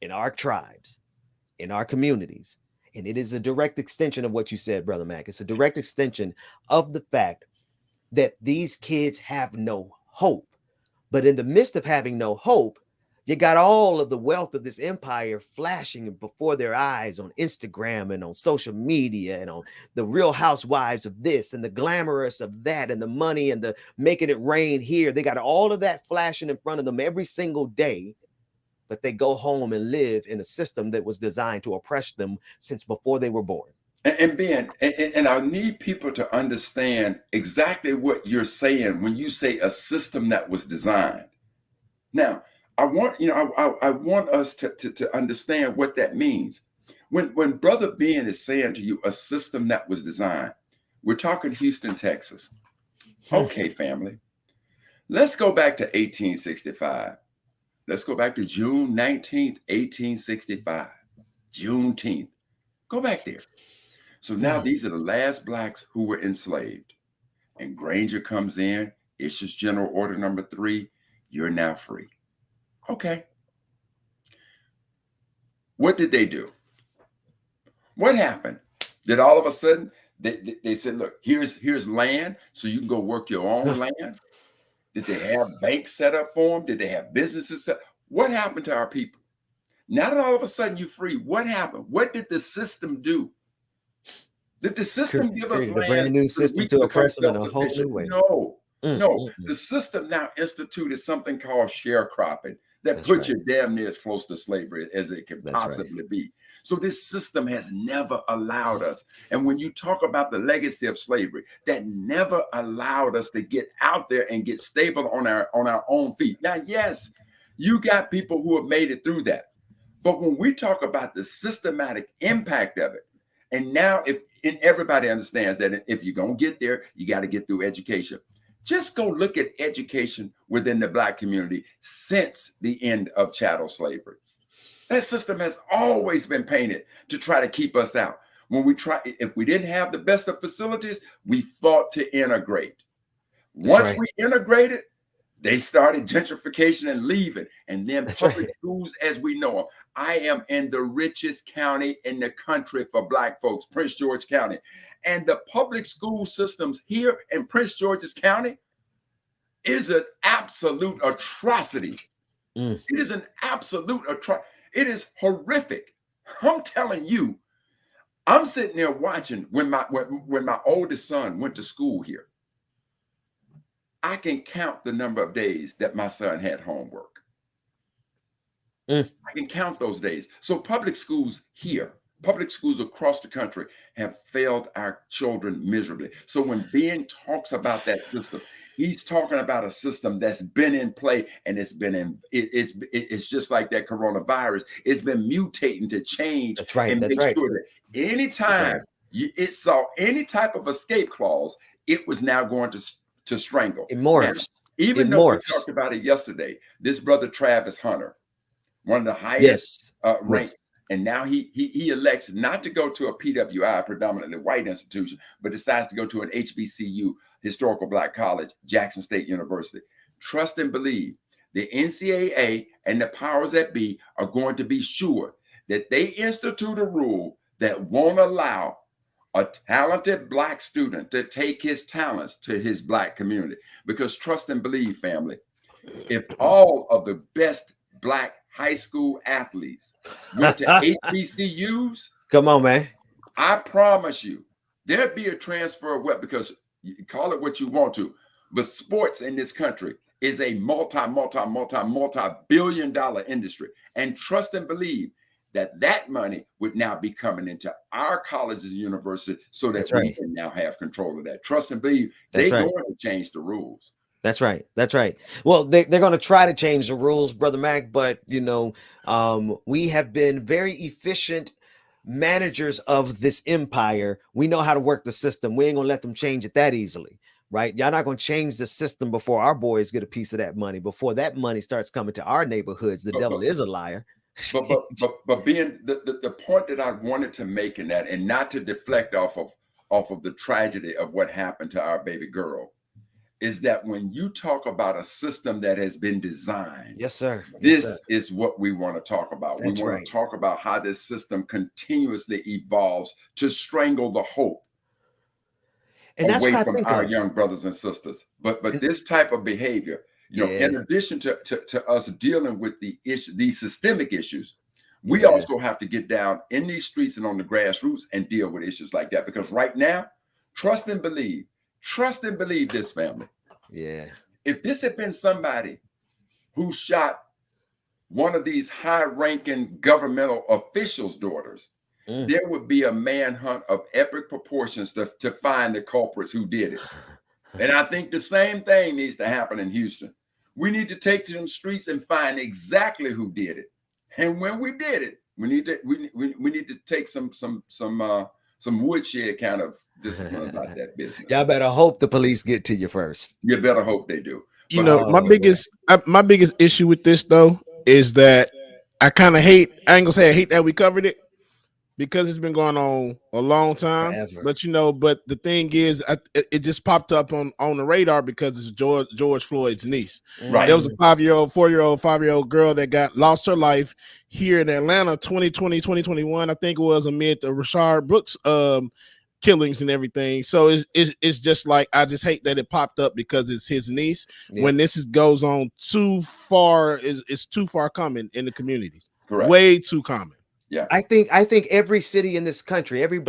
in our tribes, in our communities. And it is a direct extension of what you said, Brother Mac. It's a direct extension of the fact that these kids have no hope. But in the midst of having no hope, you got all of the wealth of this empire flashing before their eyes on Instagram and on social media and on the Real Housewives of this and the glamorous of that and the money and the making it rain here. They got all of that flashing in front of them every single day, but they go home and live in a system that was designed to oppress them since before they were born. And Ben, and I need people to understand exactly what you're saying when you say a system that was designed. Now, I want us to understand what that means. When Brother Ben is saying to you a system that was designed, we're talking Houston, Texas. Okay, family. Let's go back to 1865. Let's go back to June 19th, 1865. Juneteenth. Go back there. So now these are the last blacks who were enslaved. And Granger comes in, issues General Order number 3. You're now free. Okay. What did they do? What happened? Did all of a sudden they said, look, here's land, so you can go work your own land? Did they have banks set up for them? Did they have businesses set up? What happened to our people? Now that all of a sudden you're free, what happened? What did the system do? Did the system give us land? A brand new system to oppress them in a whole new way. No. The system now instituted something called sharecropping that puts you damn near as close to slavery as it can possibly be. So this system has never allowed us. And when you talk about the legacy of slavery, that never allowed us to get out there and get stable on our own feet. Now, yes, you got people who have made it through that. But when we talk about the systematic impact of it, and now everybody understands that if you're going to get there, you got to get through education. Just go look at education within the black community since the end of chattel slavery. That system has always been painted to try to keep us out. If we didn't have the best of facilities, we fought to integrate. Once we integrated, they started gentrification and leaving. And then public schools as we know them. I am in the richest county in the country for black folks, Prince George County. And the public school systems here in Prince George's County is an absolute atrocity. It is an absolute atrocity. It is horrific. I'm telling you, I'm sitting there watching when my oldest son went to school here. I can count the number of days that my son had homework. I can count those days. So public schools here, public schools across the country have failed our children miserably. So when Ben talks about that system, he's talking about a system that's been in play, and it's just like that coronavirus. It's been mutating to change. That's right. And make sure that anytime it saw any type of escape clause, it was now going to strangle. It morphs. Even though we talked about it yesterday, this brother Travis Hunter, one of the highest ranked And now he elects not to go to a PWI, predominantly white institution, but decides to go to an HBCU, historical black college, Jackson State University. Trust and believe the NCAA and the powers that be are going to be sure that they institute a rule that won't allow a talented black student to take his talents to his black community. Because trust and believe, family, if all of the best black high school athletes went to HBCUs, come on, man, I promise you, there'd be a transfer of what, because you call it what you want to, but sports in this country is a multi-billion-dollar industry. And trust and believe that money would now be coming into our colleges and universities so that we can now have control of that. Trust and believe they're going to change the rules. That's right. That's right. Well, they're going to try to change the rules, Brother Mac, but, we have been very efficient managers of this empire. We know how to work the system. We ain't going to let them change it that easily, right? Y'all not going to change the system before our boys get a piece of that money. Before that money starts coming to our neighborhoods, the devil is a liar. But being the point that I wanted to make in that, and not to deflect off of the tragedy of what happened to our baby girl, is that when you talk about a system that has been designed, yes, sir, this is what we want to talk about. That's we want to talk about how this system continuously evolves to strangle the hope and away from our young brothers and sisters. But this type of behavior, in addition to us dealing with these systemic issues, we also have to get down in these streets and on the grassroots and deal with issues like that. Because right now, trust and believe this, family. Yeah. If this had been somebody who shot one of these high-ranking governmental officials' daughters, there would be a manhunt of epic proportions to find the culprits who did it. And I think the same thing needs to happen in Houston. We need to take to them streets and find exactly who did it. And when we did it, we need to take some woodshed kind of discipline about that business. Y'all better hope the police get to you first. You better hope they do. My biggest issue with this though is that I kind of hate. I ain't gonna say I hate that we covered it, because it's been going on a long time. Forever. But the thing is, it just popped up on the radar because it's George Floyd's niece. Right. There was a 5-year-old girl that lost her life here in Atlanta, 2021. I think it was amid the Rashard Brooks killings and everything. So it's just like, I just hate that it popped up because it's his niece. Yeah. When this goes on too far, it's too far coming in the communities. Correct. Way too common. Yeah, I think every city in this country, every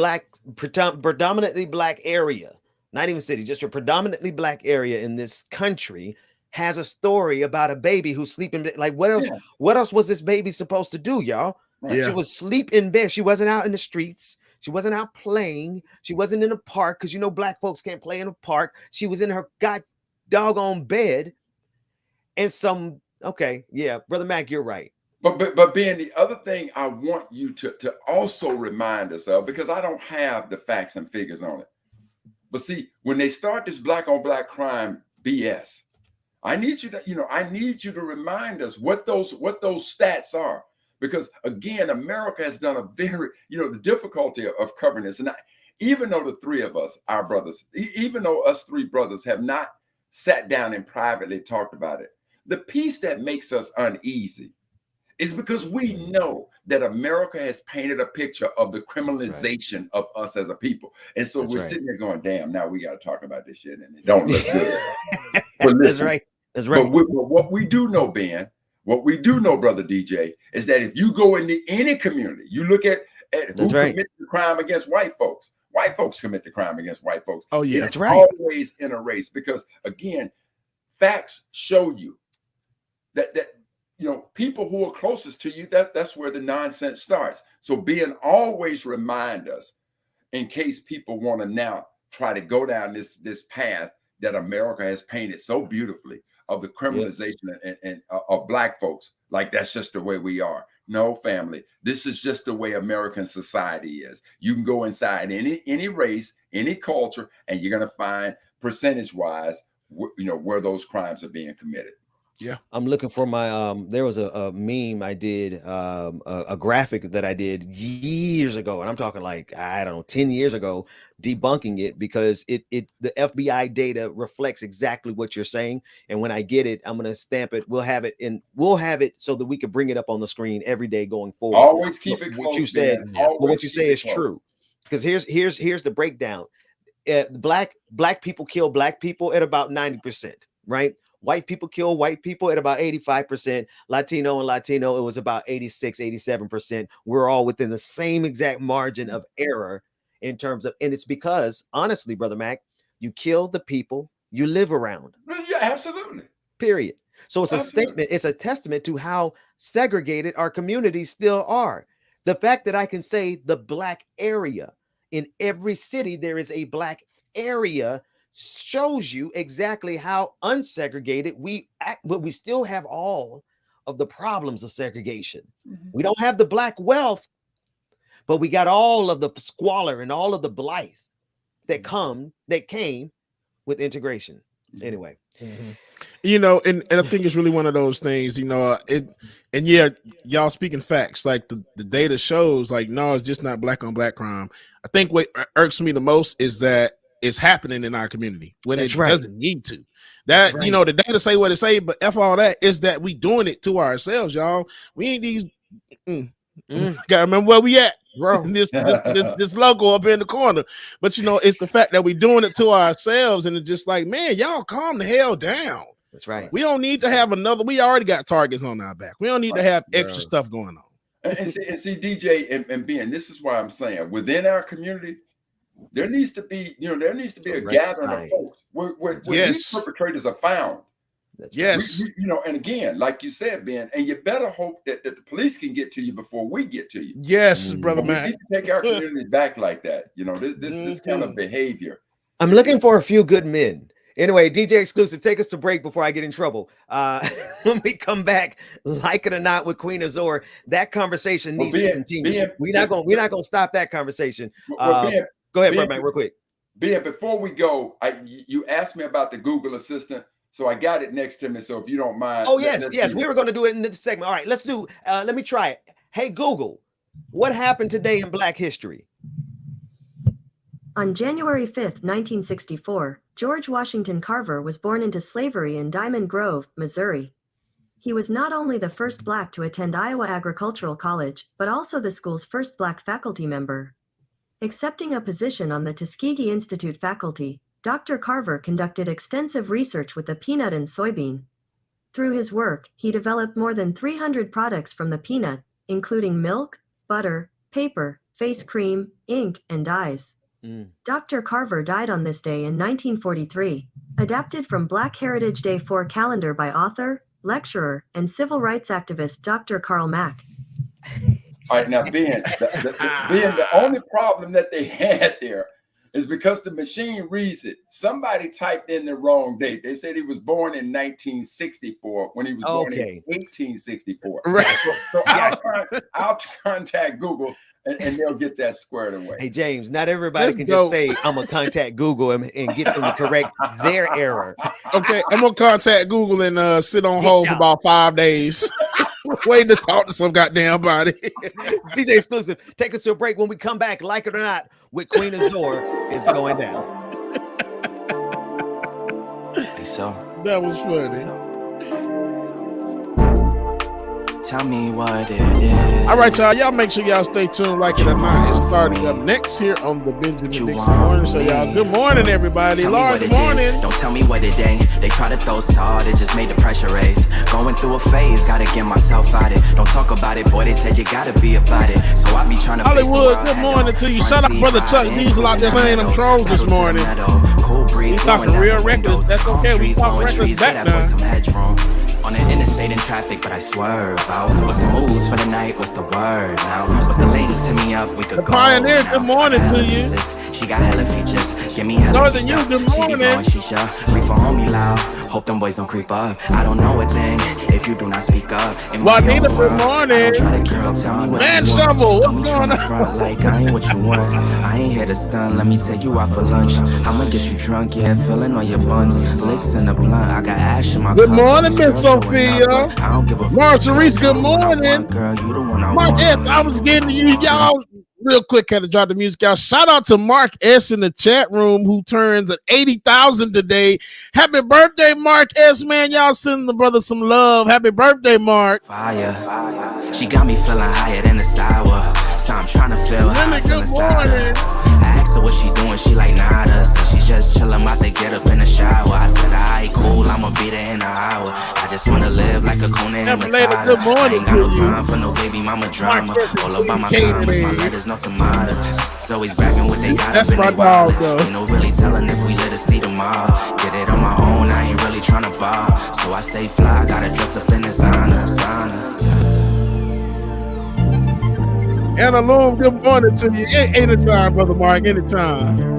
predominantly black area, not even city, just a predominantly black area in this country has a story about a baby who's sleeping. Like, what else? Yeah. What else was this baby supposed to do, y'all? Yeah. She was sleep in bed. She wasn't out in the streets. She wasn't out playing. She wasn't in a park, because black folks can't play in a park. She was in her doggone bed. And Brother Mac, you're right. But Ben, the other thing I want you to also remind us of, because I don't have the facts and figures on it. But see, when they start this black on black crime BS, I need you to remind us what those stats are. Because again, America has done a very, the difficulty of covering this. And even though the three of us, our brothers, even though us three brothers have not sat down and privately talked about it, the piece that makes us uneasy is because we know that America has painted a picture of the criminalization of us as a people. And so we're sitting there going, damn, now we got to talk about this shit and it don't look good. But listen, That's right. But what we do know, Ben, what we do know, Brother DJ, is that if you go into any community, you look at who commits the crime against white folks. White folks commit the crime against white folks. Oh, yeah, that's right. Always in a race, because again, facts show you that people who are closest to you, that's where the nonsense starts. So Ben, always remind us, in case people want to now try to go down this path that America has painted so beautifully of the criminalization and of black folks, like that's just the way we are. No, family, this is just the way American society is. You can go inside any race, any culture, and you're going to find percentage-wise, where those crimes are being committed. Yeah. I'm looking for my there was a meme I did, a graphic that I did years ago, and I'm talking like, I don't know, 10 years ago, debunking it because the FBI data reflects exactly what you're saying. And when I get it, I'm gonna stamp it. We'll have it so that we can bring it up on the screen every day going forward. Always keep it close. What you said, but what you say is true. Because here's the breakdown. Black people kill black people at about 90%, right? White people kill white people at about 85%. Latino, it was about 86, 87%. We're all within the same exact margin of error in terms of, and it's because, honestly, Brother Mac, you kill the people you live around. Yeah, absolutely. Period. So it's a statement, it's a testament to how segregated our communities still are. The fact that I can say the black area, in every city there is a black area, shows you exactly how unsegregated we act, but we still have all of the problems of segregation. We don't have the black wealth, but we got all of the squalor and all of the blight that came with integration. Anyway. You know, and I think it's really one of those things, you know, and yeah, y'all speaking facts, like the data shows, like, no, it's just not black on black crime. I think what irks me the most is that it's happening in our community when it doesn't need to. That, you know, the data say what it say, but F all that is that we doing it to ourselves, y'all. We ain't these. Gotta remember where we at, bro. This logo up in the corner. But you know, it's the fact that we doing it to ourselves, and it's just like, man, y'all calm the hell down. That's right. We don't need to have another. We already got targets on our back. We don't need to have extra stuff going on. And see, DJ and Ben, this is why I'm saying within our community, there needs to be, a gathering of folks where these perpetrators are found. And again, like you said, Ben, and you better hope that the police can get to you before we get to you. Yes, Brother Matt. We need to take our community back like that. You know, this kind of behavior. I'm looking for a few good men. Anyway, DJ Exclusive, take us to break before I get in trouble. When we come back, like it or not, with Queen Azor, that conversation needs to continue. We're not gonna stop that conversation. Go ahead, Matt, real quick. Ben, before we go, you asked me about the Google Assistant, so I got it next to me. So if you don't mind. Oh, yes. We were going to do it in this segment. All right, let's do. Let me try it. Hey, Google, what happened today in Black history? On January 5th, 1964, George Washington Carver was born into slavery in Diamond Grove, Missouri. He was not only the first Black to attend Iowa Agricultural College, but also the school's first Black faculty member. Accepting a position on the Tuskegee Institute faculty, Dr. Carver conducted extensive research with the peanut and soybean. Through his work, he developed more than 300 products from the peanut, including milk, butter, paper, face cream, ink, and dyes. Dr. Carver died on this day in 1943, adapted from Black Heritage Day 4 calendar by author, lecturer, and civil rights activist Dr. Karl Mack. All right, now, Ben, the only problem that they had there is because the machine reads it. Somebody typed in the wrong date. They said he was born in 1964 when he was born in 1864. Right. So I'll contact Google and they'll get that squared away. Hey, James, not everybody can just say, I'm going to contact Google and get them to correct their error. Okay, I'm going to contact Google and sit on hold for about 5 days. Waiting to talk to some goddamn body. DJ Exclusive, take us to a break. When we come back, like it or not, with Queen Azor is going down. So that was funny. Tell me what it is. All right, y'all make sure y'all stay tuned. Like it or not, it's starting up next here on the Benjamin Dixon Morning Show. Y'all, good morning, everybody. Lord, good morning. Don't tell me what it ain't. They try to throw salt, it just made the pressure raise. Going through a phase, gotta get myself out it. Don't talk about it, boy, they said you gotta be about it. So I be trying to Hollywood, good morning to you. Shout out Brother Chuck Diesel out there playing them trolls this morning. He's talking real records. That's okay, we talk records back now. On the interstate in traffic, but I swerve out. What's the moves for the night? What's the word now? What's the link to me up? We could go. Pioneer, good morning to you. she got hella features. Give me hella Northern you, good She be morning. blowing shisha, reefer on me loud. Hope them boys don't creep up. I don't know a thing if you do not speak up. In my Juanita, own good world, morning. I don't try to girl, tell me what Man you want. Shovel, Don't what's be going tryna on? front like I ain't what you want. I ain't here to stun, let me take you out for lunch. I'ma get you drunk, yeah, feeling on your buns. Licks in the blunt, I got ash in my Good cup. morning, These Miss girls showing Sophia. up, but I don't give a fuck. Marcerise, good You the one I morning. want, girl, you the one I Mark want. S, I was getting to you, y'all. Real quick, had to drop the music out. Shout out to Mark S in the chat room who turns at 80,000 today. Happy birthday, Mark S, man. Y'all send the brother some love. Happy birthday, Mark. Fire. She got me feeling higher than the sour. So I'm trying to feel how I Lily, feel good inside her. morning. I asked her what she doing, she like nada. So she just chillin', about to get up in the shower. I said, alright, cool, I'ma be there in an hour. I just wanna live like a Kuna and Happy later, Matata. good I morning ain't got no to you. time for no baby mama drama. Mark S is All about my Katie. comments, my letters, no tomatoes. Always bragging what they got That's up in my they dog, wallet. though. Ain't no really telling if we let her see tomorrow. Get it on my own, I ain't really tryna ball. So I stay fly, gotta dress up in designer. Anna Loom, good morning to you. Anytime, brother Mark, anytime.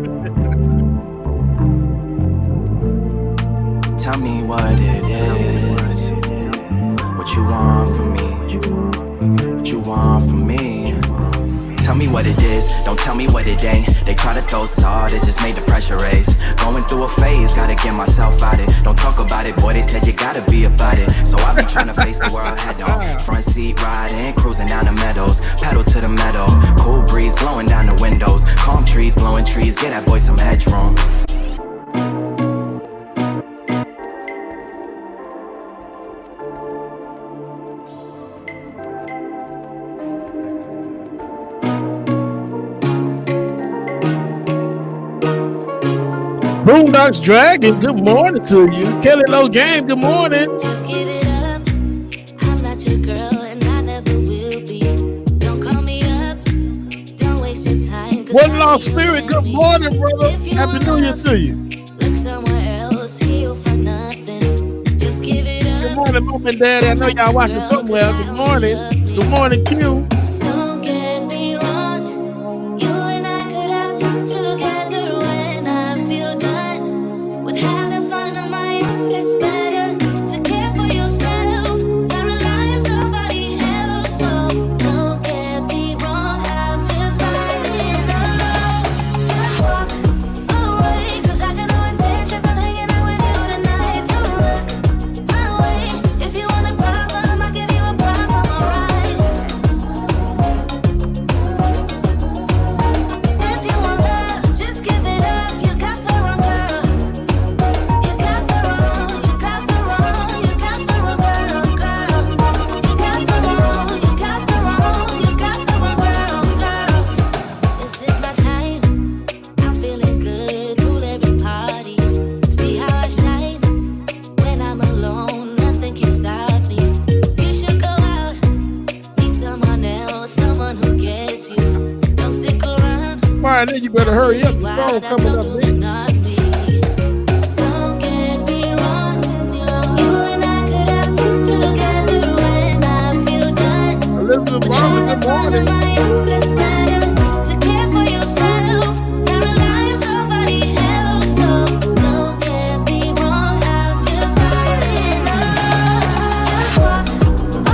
Tell me what it is. What you want from me? What you want from me? Tell me what it is, don't tell me what it ain't. They try to throw salt, it just made the pressure raise. Going through a phase, gotta get myself out it. Don't talk about it, boy, they said you gotta be about it. So I be trying to face the world head on. Front seat riding, cruising down the meadows. Pedal to the meadow, cool breeze blowing down the windows. Calm trees, blowing trees, get that boy some headroom. Boondocks Dragon, good morning to you. Kelly Low Game, good morning. Just give it up. I'm not your girl and I never will be. Don't call me up. Don't waste your time. One Lost Spirit, good morning, brother. Happy New Year to you. Look somewhere else, heal for nothing. Just give it Good up. morning, Mom and Daddy. I know y'all watching somewhere. Good morning. Good morning, Q. Don't get me wrong. You and I could have fun together when I feel done with having fun on my own. It's better to care for yourself, not rely on somebody else. So don't get me wrong. I'm just riding alone. Just walk away, 'cause I got no intentions of hanging out with you tonight. Don't look my way. If you want a problem, I'll give you a problem, alright? If you want love, just give it up. You got the wrong girl. You got the wrong, you got the wrong, you got the wrong girl, girl. You got the wrong, you got the wrong, you got the wrong girl, girl. This is my time. I'm feeling good, rule every party. See how I shine when I'm alone. Nothing can stop me. You should go out, meet someone else, someone who gets you. Don't stick around. All right, then you better hurry up. The song coming up next. Not me. Don't get me wrong. You and I could have fun together when I feel done. Elizabeth Bowman, good morning. It's better to care for yourself, not rely on somebody else. So don't get me wrong. I'm just riding alone. Just walk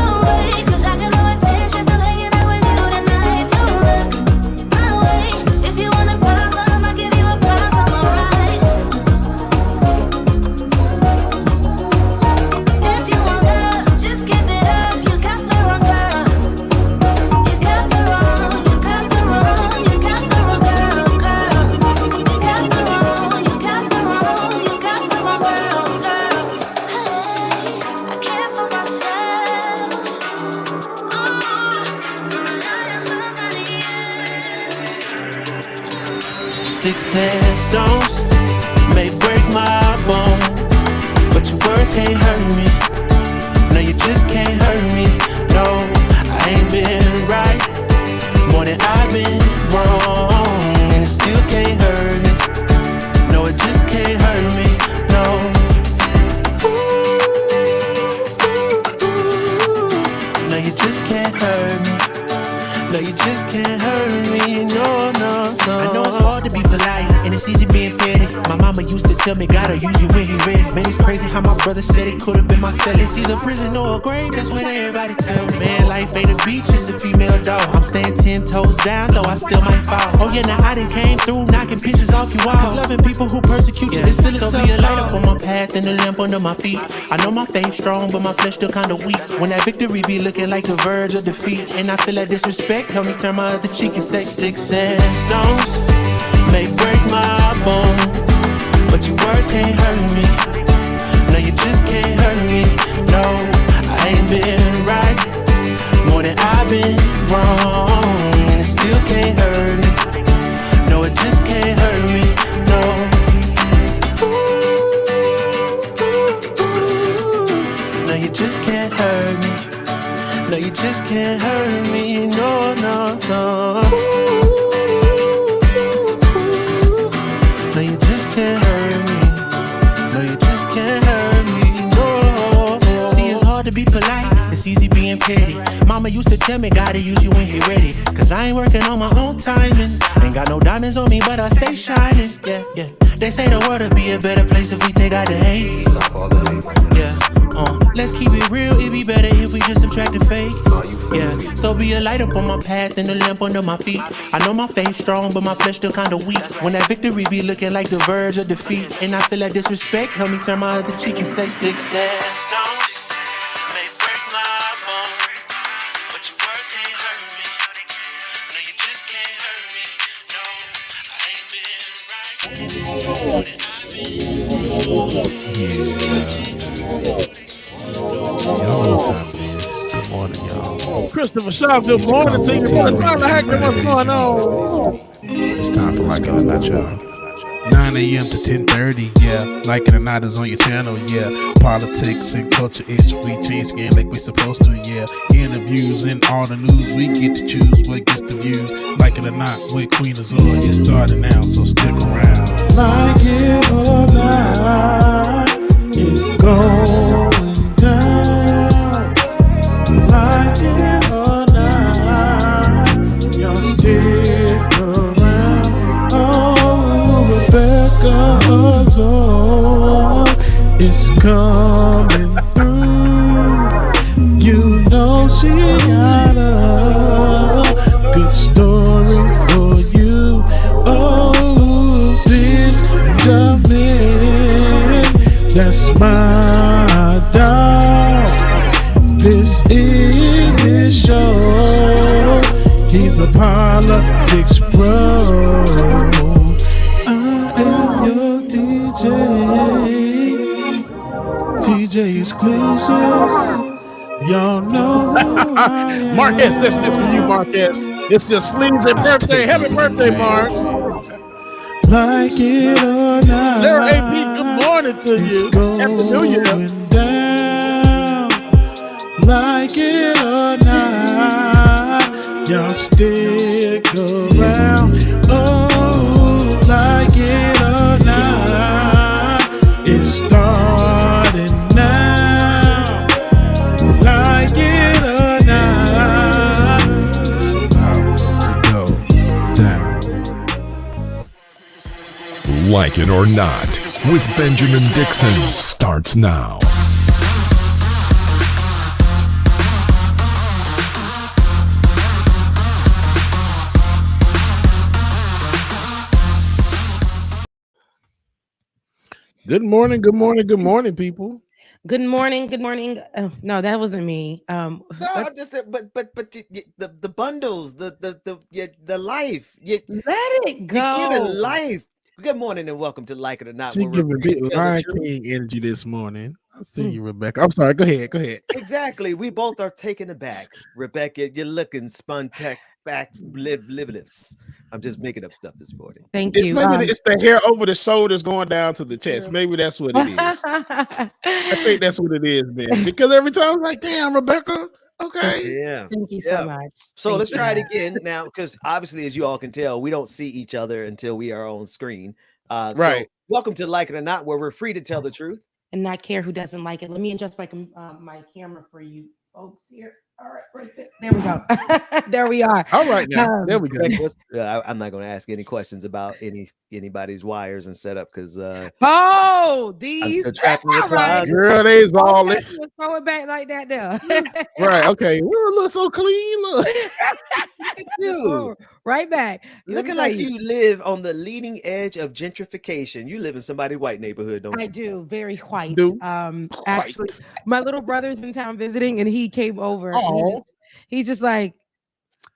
away, 'cause I got no intentions of hanging out with you tonight. Don't look my way. If you want a problem, I'll give you a problem, alright? tell me gotta use you when he ready. Man, it's crazy how my brother said it could've been my cell. It's either prison or a grave, that's what everybody tell me. Man, life ain't a beach, it's a female dog. I'm staying 10 toes down, though I still might fall. Oh yeah, now I done came through, knocking pictures off you all. Cause loving people who persecute you, it's still a tough be a light up on my path and a lamp under my feet. I know my faith strong, but my flesh still kinda weak. When that victory be looking like the verge of defeat, and I feel that disrespect, help me turn my other cheek and say sticks and stones may break my bone, but your words can't hurt me. No, you just can't hurt me. No, I ain't been right more than I've been wrong, and it still can't hurt me. No, it just can't hurt me. No. No, you just can't hurt me. No, you just can't hurt me. No, no, no. No, you just can't hurt me. No, you just can't hurt me. No. See, it's hard to be polite. It's easy being petty. Mama used to tell me gotta use you when he ready. Cause I ain't working on my own timing. Ain't got no diamonds on me, but I stay shining. Yeah, yeah. They say the world would be a better place if we take out the hate. Yeah. Let's keep it real, it'd be better if we just subtract the fake. Yeah, so be a light up on my path and a lamp under my feet. I know my faith strong, but my flesh still kinda weak. When that victory be looking like the verge of defeat, and I feel that disrespect, help me turn my other cheek and say sticks and stones may break my bone, but your words can't hurt me. No, you just can't hurt me. No, I ain't been right. Good morning, y'all. Christopher Shaw, good morning to you. What's going on? It's time for Like It or Not, y'all. 9 a.m. to 10:30, yeah. Like It or Not is on your channel, yeah. Politics and culture is we change game like we supposed to, yeah. Interviews and all the news, we get to choose what gets the views. Like It or Not with Queen Azor, it's starting now, so stick around. Like it or not, it's going down. Like it or not, y'all stick around. Oh, Rebecca's on, it's coming through. You know she got a good story for you. Oh, Benjamin, that's my dog. This is his show. He's a politics bro. I am your DJ. DJ exclusive. Y'all know. Marcus, this is for you, Marcus. It's your sleazy birthday. Happy birthday, Marks. Like it or not. Sarah AP, good morning to you. Happy New Year. Down. Like it or not, y'all stick around. Oh, like it or not, it's starting now. Like it or not, it's about to go down. Like It or Not with Benjamin Dixon starts now. Good morning, good morning, good morning, people. Good morning, good morning. Oh, no, that wasn't me. No, just but the bundles, the life. Let it go. You're giving life. Good morning and welcome to Like It or Not. She giving big Lion King energy this morning. I see you, Rebecca. I'm sorry. Go ahead. Exactly. We both are taken aback. Rebecca, you're looking spuntac back liveless. I'm just making up stuff this morning. Thank you. Maybe it's the hair over the shoulders going down to the chest. Maybe that's what it is. I think that's what it is, man. Because every time I'm like, damn, Rebecca. Okay. Yeah. Thank you so much. So let's try it again now, because obviously, as you all can tell, we don't see each other until we are on screen. Right. So welcome to Like It or Not, where we're free to tell the truth and not care who doesn't like it. Let me adjust my camera for you folks here. All right, right there. There we go. There we are. All right, now there we go. I'm not going to ask any questions about anybody's wires and setup because these I'm still trapped in the closet. Girl, they's all in. Throw it back like that there. Right. Okay. Ooh, look so clean. Look. Look at you. Right back. Looking like you live on the leading edge of gentrification. You live in somebody's white neighborhood, don't you? I do. Very white. Do? Actually, my little brother's in town visiting, and he came over. And he's just like,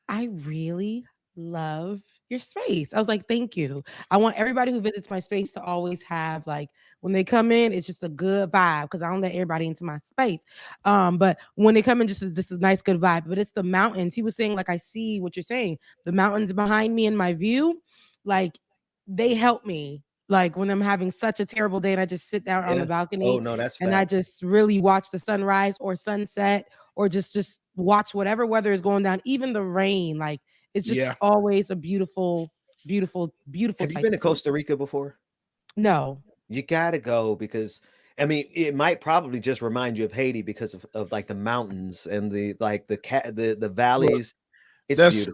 I really love your space. I was like, thank you. I want everybody who visits my space to always have, like, when they come in, it's just a good vibe because I don't let everybody into my space. But when they come in, just a nice, good vibe. But it's the mountains. He was saying, like, I see what you're saying. The mountains behind me in my view, like, they help me. Like when I'm having such a terrible day and I just sit down on the balcony. Oh, no, that's and I just really watch the sunrise or sunset or just watch whatever weather is going down, even the rain. Like it's just always a beautiful. Have you been to Costa Rica before? No. You gotta go because I mean it might probably just remind you of Haiti because of like the mountains and the valleys. It's beautiful.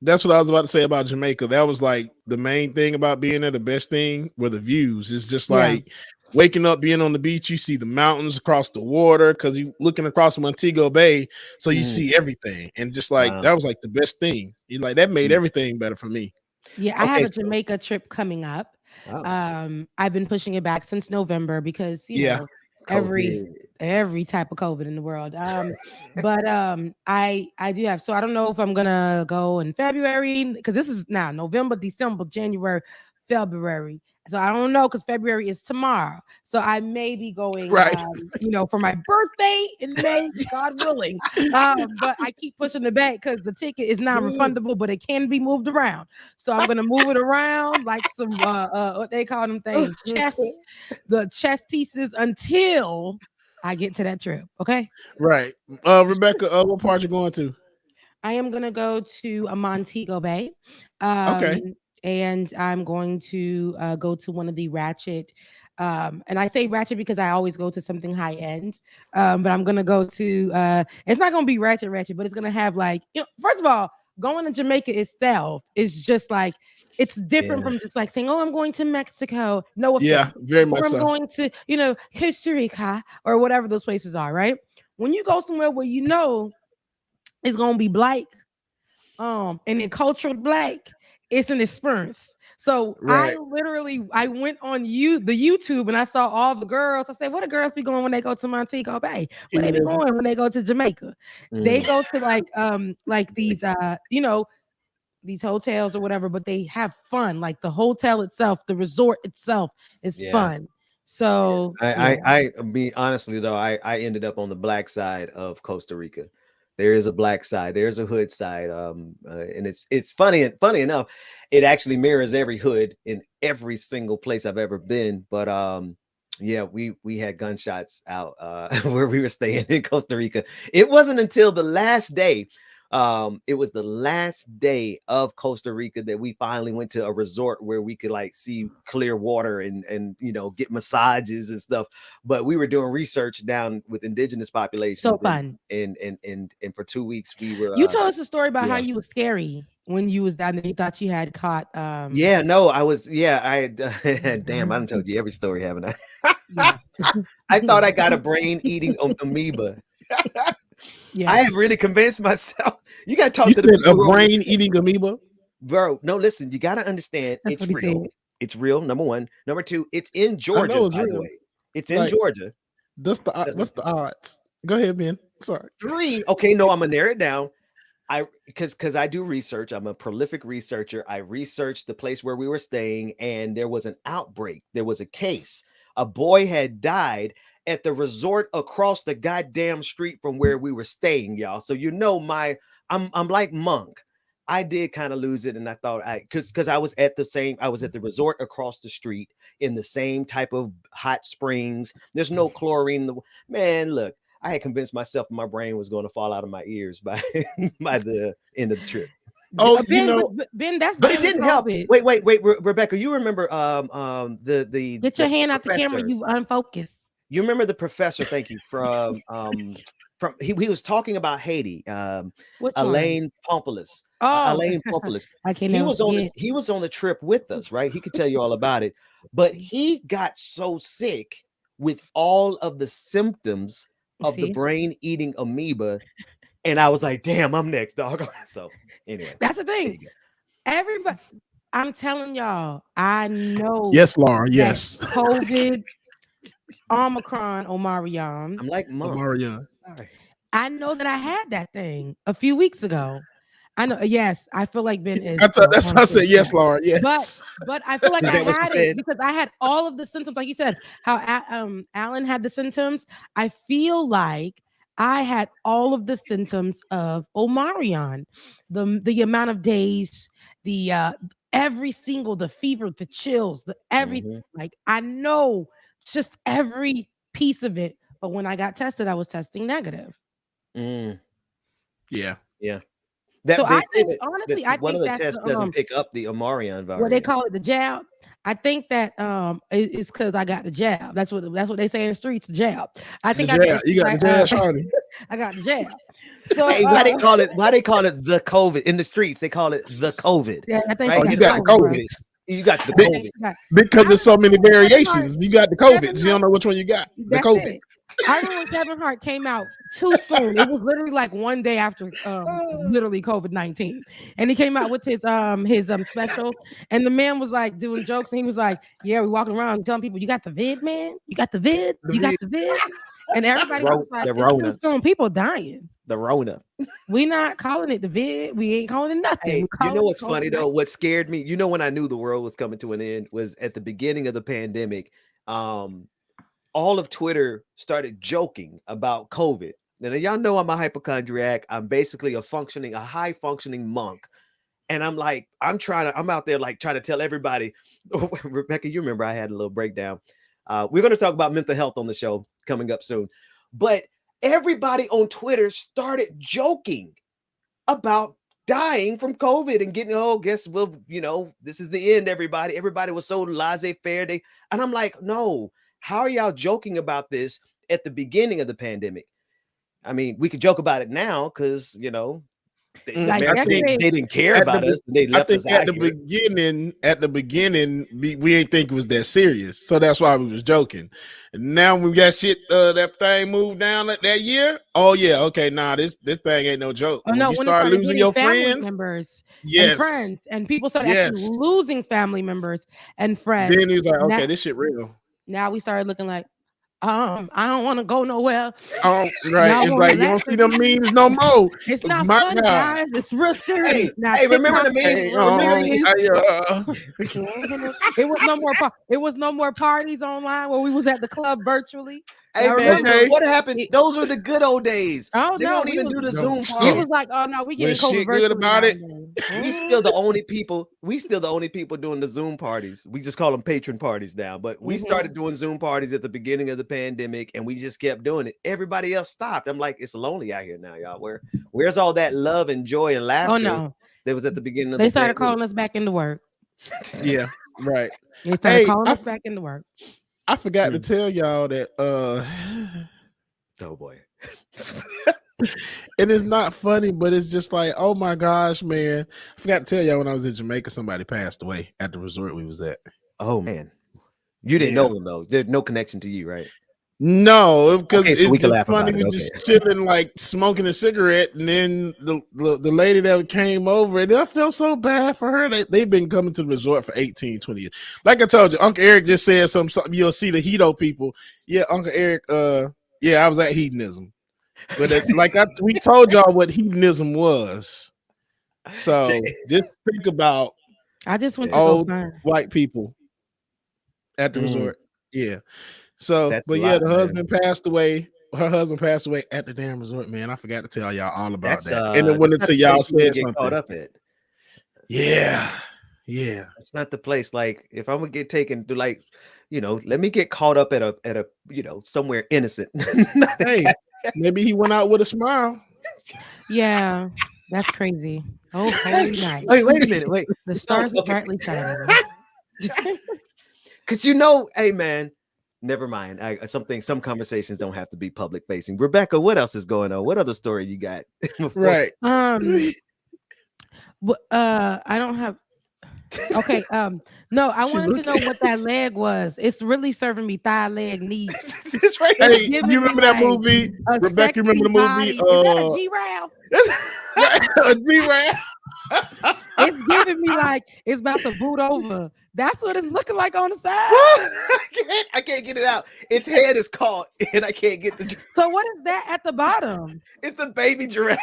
That's what I was about to say about Jamaica. That was like the main thing about being there. The best thing were the views. It's just like waking up, being on the beach. You see the mountains across the water because you're looking across the Montego Bay, so you see everything. And just like that was like the best thing. Like that made everything better for me. Yeah, I have a Jamaica trip coming up. I've been pushing it back since November because you know every type of COVID in the world. But I do have, so I don't know if I'm gonna go in February because this is now November, December, January, February. So I don't know because February is tomorrow. So I may be going, for my birthday in May, God willing. But I keep pushing it back because the ticket is not refundable, but it can be moved around. So I'm gonna move it around like some what they call them things, the chess pieces until I get to that trip. Okay. Right. Rebecca, what part you going to? I am gonna go to Montego Bay. Okay. And I'm going to go to one of the ratchet. And I say ratchet because I always go to something high end. But I'm going to go to, it's not going to be ratchet, but it's going to have like, first of all, going to Jamaica itself is just like, it's different from just like saying, oh, I'm going to Mexico. No offense. Yeah, very much or I'm so. going to, Costa Rica or whatever those places are, right? When you go somewhere where it's going to be black, and then cultural black, it's an experience. So I went on the YouTube and I saw all the girls. I said, what do girls be going when they go to Montego Bay? Where they be going when they go to Jamaica? They go to like these these hotels or whatever, but they have fun. Like the hotel itself, the resort itself is fun. So I mean, honestly though, I ended up on the black side of Costa Rica. There is a black side, there's a hood side, and it's funny enough, it actually mirrors every hood in every single place I've ever been. But we had gunshots out where we were staying in Costa Rica. It wasn't until the last day. It was the last day of Costa Rica that we finally went to a resort where we could like see clear water and get massages and stuff. But we were doing research down with indigenous populations. So fun. And for 2 weeks we were. You told us a story about how you were scary when you was down there. You thought you had caught. I was. I damn. I done told you every story, haven't I? I thought I got a brain eating amoeba. I have really convinced myself. You got to talk to the a brain eating amoeba, bro. No, listen. You got to understand. It's real. It's real. Number one. Number two. It's in Georgia. By the way, it's in Georgia. What's the odds? Go ahead, man. Sorry. 3. Okay, no, I'm gonna narrow it down. Because I do research. I'm a prolific researcher. I researched the place where we were staying, and there was an outbreak. There was a case. A boy had died at the resort across the goddamn street from where we were staying, y'all. So I'm like Monk. I did kind of lose it, and I thought because I was at the resort across the street in the same type of hot springs. There's no chlorine. Man, look, I had convinced myself my brain was going to fall out of my ears by the end of the trip. Oh, Ben, that's but it didn't help. Wait, Rebecca, you remember the get your hand out the camera, you unfocused. You remember the professor? Thank you from from he was talking about Haiti. Which Elaine Pompolis. Oh, Elaine Pompolis. I can't He was on the trip with us, right? He could tell you all about it. But he got so sick with all of the symptoms of the brain eating amoeba. And I was like, damn, I'm next, dog. So anyway. That's the thing. Everybody, I'm telling y'all, I know. Yes, Laura. Yes. COVID, Omicron, Omarion. I'm like, Omarion. Sorry. I know that I had that thing a few weeks ago. I know. Yes, I feel like Ben is. That's how I said yes, Laura. Yes. But I feel like I had it because I had all of the symptoms, like you said. How Alan had the symptoms. I feel like I had all of the symptoms of Omarion. The amount of days, the every single, the fever, the chills, the everything. Like I know just every piece of it. But when I got tested, I was testing negative. Yeah. So I think, honestly, I one think of the tests doesn't pick up the Omarion virus. What they call it, the jab. I think that it's because I got the jab. That's what they say in the streets, the jab. I think you got the jab, Shawty. I got the jab. So, hey, why they call it the COVID in the streets? They call it the COVID. Yeah, I think right? You got the COVID. Right? You got the COVID because there's so many variations. You got the COVID. You don't know which one you got. The COVID. I remember when Kevin Hart came out too soon. It was literally like one day after literally COVID-19. And he came out with his special. And the man was like doing jokes. And he was like, yeah, we walking around telling people, you got the vid, man? You got the vid? You got the vid? And everybody was like, it's too soon. People dying. The Rona. We not calling it the vid. We ain't calling it nothing. Hey, you know what's funny though? What scared me, you know, when I knew the world was coming to an end was at the beginning of the pandemic. All of Twitter started joking about COVID. And y'all know I'm a hypochondriac. I'm basically a high functioning monk. And I'm like, I'm out there like trying to tell everybody. Rebecca, you remember I had a little breakdown. We're going to talk about mental health on the show coming up soon. But everybody on Twitter started joking about dying from COVID and getting, this is the end, everybody. Everybody was so laissez-faire. And I'm like, no. How are y'all joking about this at the beginning of the pandemic? I mean, we could joke about it now because, they didn't care about us. And they left us out at the beginning, we ain't think it was that serious. So that's why we was joking. And now we got shit, that thing moved down that year. Oh, yeah. Okay. Nah, this thing ain't no joke. Oh, no, when you start losing your friends, members and friends, and people started actually losing family members and friends. Then he was like, okay, this shit real. Now we started looking like, I don't want to go nowhere. Oh, right. It's like you don't see them memes no more. It's not fun, guys. It's real serious. Hey, remember the meme? It was no more parties online where we was at the club virtually. Hey, man, what happened? Those were the good old days. Oh, they don't even do the Zoom party. It was like, oh no, we getting COVID good about it. We still the only people doing the Zoom parties. We just call them patron parties now. But we started doing Zoom parties at the beginning of the pandemic, and we just kept doing it. Everybody else stopped. I'm like, it's lonely out here now, y'all. Where's all that love and joy and laughter? Oh no, that was at the beginning of they started calling us back into work. Yeah, right. They started calling us back into work. I forgot to tell y'all that oh boy. It is not funny, but it's just like, oh my gosh, man. I forgot to tell y'all when I was in Jamaica, somebody passed away at the resort we was at. Oh man. You didn't know them though. There's no connection to you, right? No, because so it's just funny. We just chilling, like smoking a cigarette, and then the lady that came over, and I felt so bad for her. They've been coming to the resort for 18, 20 years. Like I told you, Uncle Eric just said something. You'll see the Hedo people. Yeah, Uncle Eric. I was at hedonism, but we told y'all what hedonism was. So just think about. I just went to old white people at the resort. Yeah. So, but yeah, the husband passed away. Her husband passed away at the damn resort, man. I forgot to tell y'all all about that. And then went into y'all said something. Caught up at. Yeah. It's not the place. Like, if I'm gonna get taken to, like, let me get caught up at a somewhere innocent. Hey, maybe he went out with a smile. Yeah, that's crazy. Oh, holy night. Wait a minute. Wait. The stars are brightly shining. Because hey man. Never mind. Some conversations don't have to be public facing. Rebecca, what else is going on? What other story you got? Right. I don't have. Okay. No, I wanted to know what that leg was. It's really serving me thigh, leg, knees. It's right. Hey, you remember that movie? Rebecca, you remember the movie? Is that a G-Rail? A G-Rail. It's giving me like it's about to boot over. That's what it's looking like on the side. I can't get it out. Its head is caught, and I can't get the. So what is that at the bottom? It's a baby giraffe.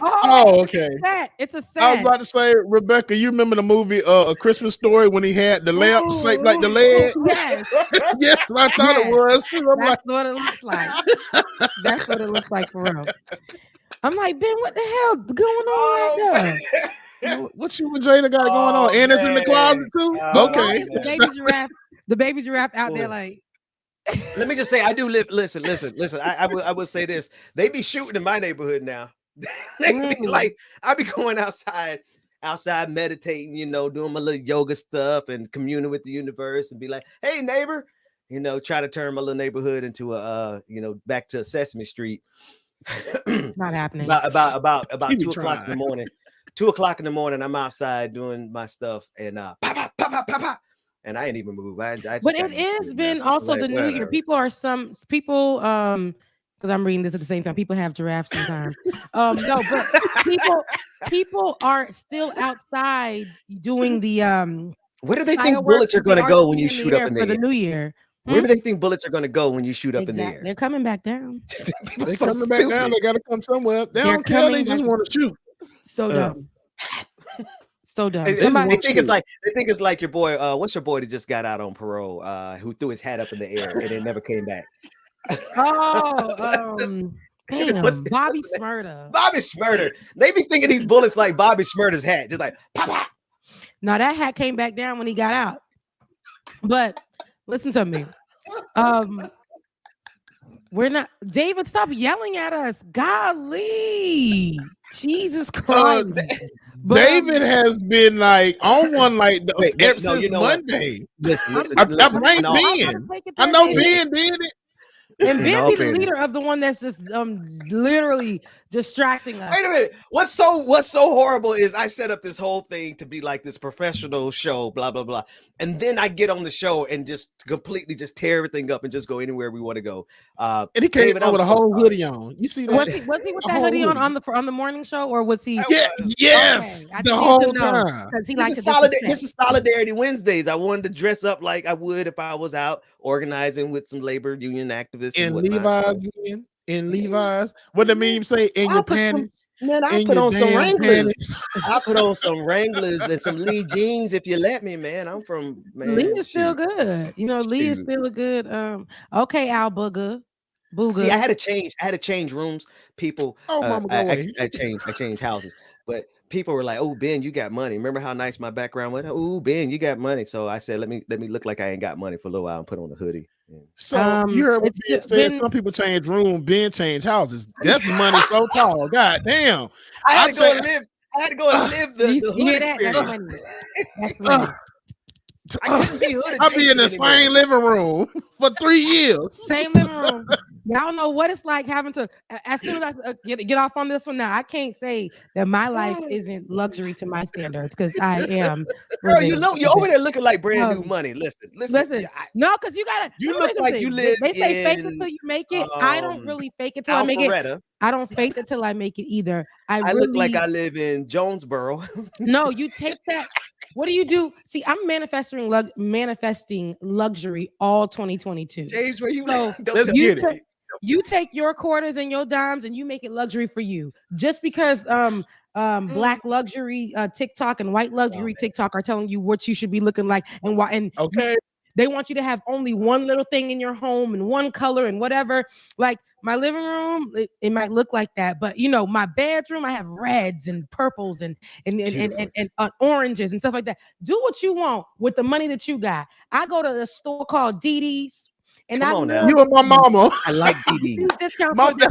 Oh, okay. It's a set. I was about to say, Rebecca, you remember the movie A Christmas Story when he had the lamp shaped like the leg? Yes. Yes, I thought it was too. I'm That's what it looks like. That's what it looks like for real. I'm like, Ben, what the hell going on right there? What you and Jada got going on? And it's in the closet too? Okay. The baby giraffe out there like. Let me just say, I do live. Listen. I would say this. They be shooting in my neighborhood now. They be like, I be going outside meditating, doing my little yoga stuff and communing with the universe and be like, hey, neighbor, try to turn my little neighborhood into a, back to Sesame Street. It's not happening. About 2 o'clock in the morning. 2 o'clock in the morning, I'm outside doing my stuff and pop, and I ain't even move. But it has been also the new year. People because I'm reading this at the same time. People have giraffes sometimes. No, but people are still outside doing the Where do they think bullets are going to go when you shoot up in the air? For the new year? Where do they think bullets are going to go when you shoot up in the air? They're coming back down. They're coming back down. They got to come somewhere. They don't care. They just want to shoot. So dumb. So dumb. They think it's like your boy. What's your boy that just got out on parole? Who threw his hat up in the air and then never came back? Damn, Bobby Smurda. Bobby Smurda. They be thinking these bullets like Bobby Smurda's hat, just like pop pop. Now that hat came back down when he got out. But listen to me. We're not. David, stop yelling at us. Golly, Jesus Christ. David has been like on one like ever since Monday. Listen. I blame Ben. I know Ben did it. And Ben be the leader of the one that's just literally distracting us. Wait a minute. What's so horrible is I set up this whole thing to be like this professional show, blah blah blah, and then I get on the show and just completely just tear everything up and just go anywhere we want to go. And he came over with a whole hoodie on. You see that? Was he with that hoodie on the morning show, or was he? Yes, okay. The whole time. This is Solidarity Wednesdays. I wanted to dress up like I would if I was out organizing with some labor union activists. In Levi's, man. In Levi's. What the meme say? In your panties. Man, I put on some Wranglers. I put on some Wranglers and some Lee jeans if you let me, man. I'm from Lee is still good. Lee is still a good. Okay, Al Booger. See, I had to change rooms. People. I changed houses, but people were like, "Oh, Ben, you got money." Remember how nice my background was? "Oh, Ben, you got money." So I said, "Let me look like I ain't got money for a little while and put on a hoodie." Yeah. So you heard what Ben said. Some people change rooms, Ben change houses. That's money so tall. God damn! I had to go and live the hood experience. That's money. I couldn't be hooded. I'll be in the same living room for 3 years. Same living room. Y'all know what it's like having to. As soon as I get off on this one now, I can't say that my life isn't luxury to my standards because I am. Girl, you're over there looking like brand new money. Listen. No, because you gotta. You look like you live. They say fake it till you make it. I don't really fake it till I make it. I don't fake it till I make it either. I look like I live in Jonesboro. No, you take that. What do you do? See, I'm manifesting luxury all 2022. James, where you you take your quarters and your dimes and you make it luxury for you. Just because black luxury TikTok and white luxury TikTok are telling you what you should be looking like and why. And they want you to have only one little thing in your home and one color and whatever. Like my living room, it might look like that, but my bedroom, I have reds and purples and oranges and stuff like that. Do what you want with the money that you got. I go to a store called DD's. And you and my mama. I like DD's. That's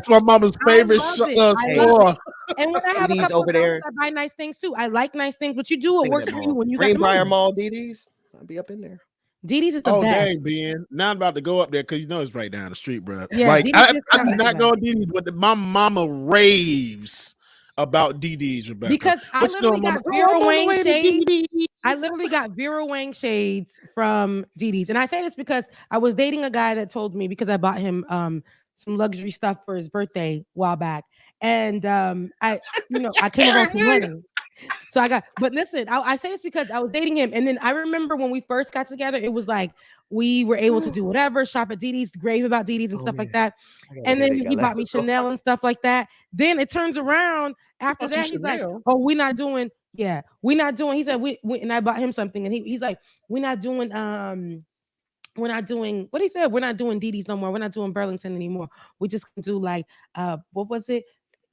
my mama's favorite store. And when I have a couple over there, I buy nice things too. I like nice things, but you do what works for you when you got the money. Mall DD's. I'll be up in there. DD's is the best. Dang, Ben. Now I'm about to go up there because you know it's right down the street, bro. Yeah, like DD's I'm not going to DD's, but my mama raves about DD's, Rebecca. Because I What's literally going got on? Vera I'm on the Wang way to shades. DD's. I literally got Vera Wang shades from DD's. And I say this because I was dating a guy that told me, because I bought him some luxury stuff for his birthday a while back. And I came around some money. So I got, but listen, I say this because I was dating him. And then I remember when we first got together, it was like we were able to do whatever, shop at DD's, rave about DD's and stuff like that. And then he bought me Chanel and stuff like that. Then it turns around after that. He's like, oh, we're not doing. He said, we and I bought him something. And he's like, we're not doing, what he said, we're not doing DD's no more. We're not doing Burlington anymore. We just gonna do like, what was it?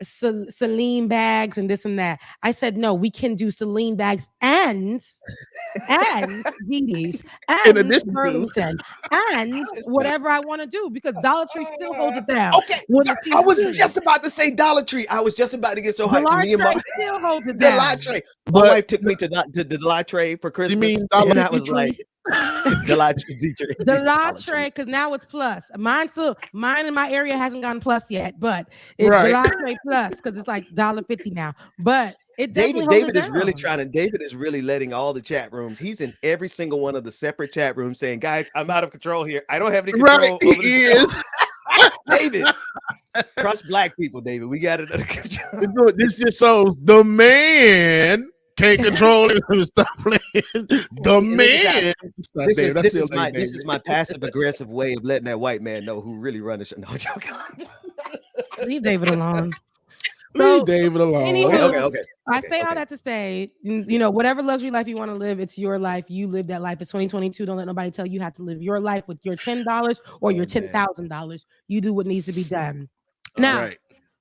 Celine bags and this and that. I said, no, we can do Celine bags and DD's and Burlington and whatever I want to do, because Dollar Tree still holds it down. Okay, I was just about to say Dollar Tree. I was just about to get so hyped. Me and my still holds it down. Dollar Tree. My wife took me to Dollar Tree for Christmas. You mean and I was like, Dollar Tree, because now it's plus. Mine in my area hasn't gone plus yet, but it's Dollar Tree plus because it's like $1.50 now. But it David is really trying to. David is really letting all the chat rooms. He's in every single one of the separate chat rooms saying, "Guys, I'm out of control here. I don't have any control." Right, over he is. David, trust black people, David. We got it under control. This just shows the man can't control it. Stop playing. The man. This is my passive aggressive way of letting that white man know who really run the show. No, leave David alone. Leave David alone. Anywho, Okay. I say all that to say, whatever luxury life you want to live, it's your life. You live that life. It's 2022. Don't let nobody tell you how to live your life with your $10 or your $10,000. You do what needs to be done. Now,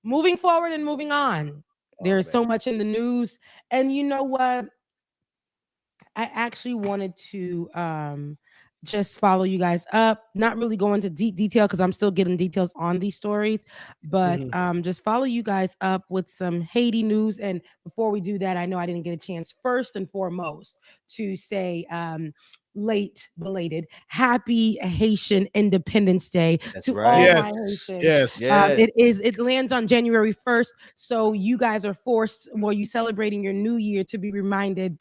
moving forward and moving on. There's so much in the news. And you know what? I actually wanted to just follow you guys up, not really go into deep detail because I'm still getting details on these stories, but just follow you guys up with some Haiti news. And before we do that, I know I didn't get a chance first and foremost to say late belated happy Haitian Independence Day to all my Haitians. Yes. It lands on January 1st, so you guys are forced while you celebrating your new year to be reminded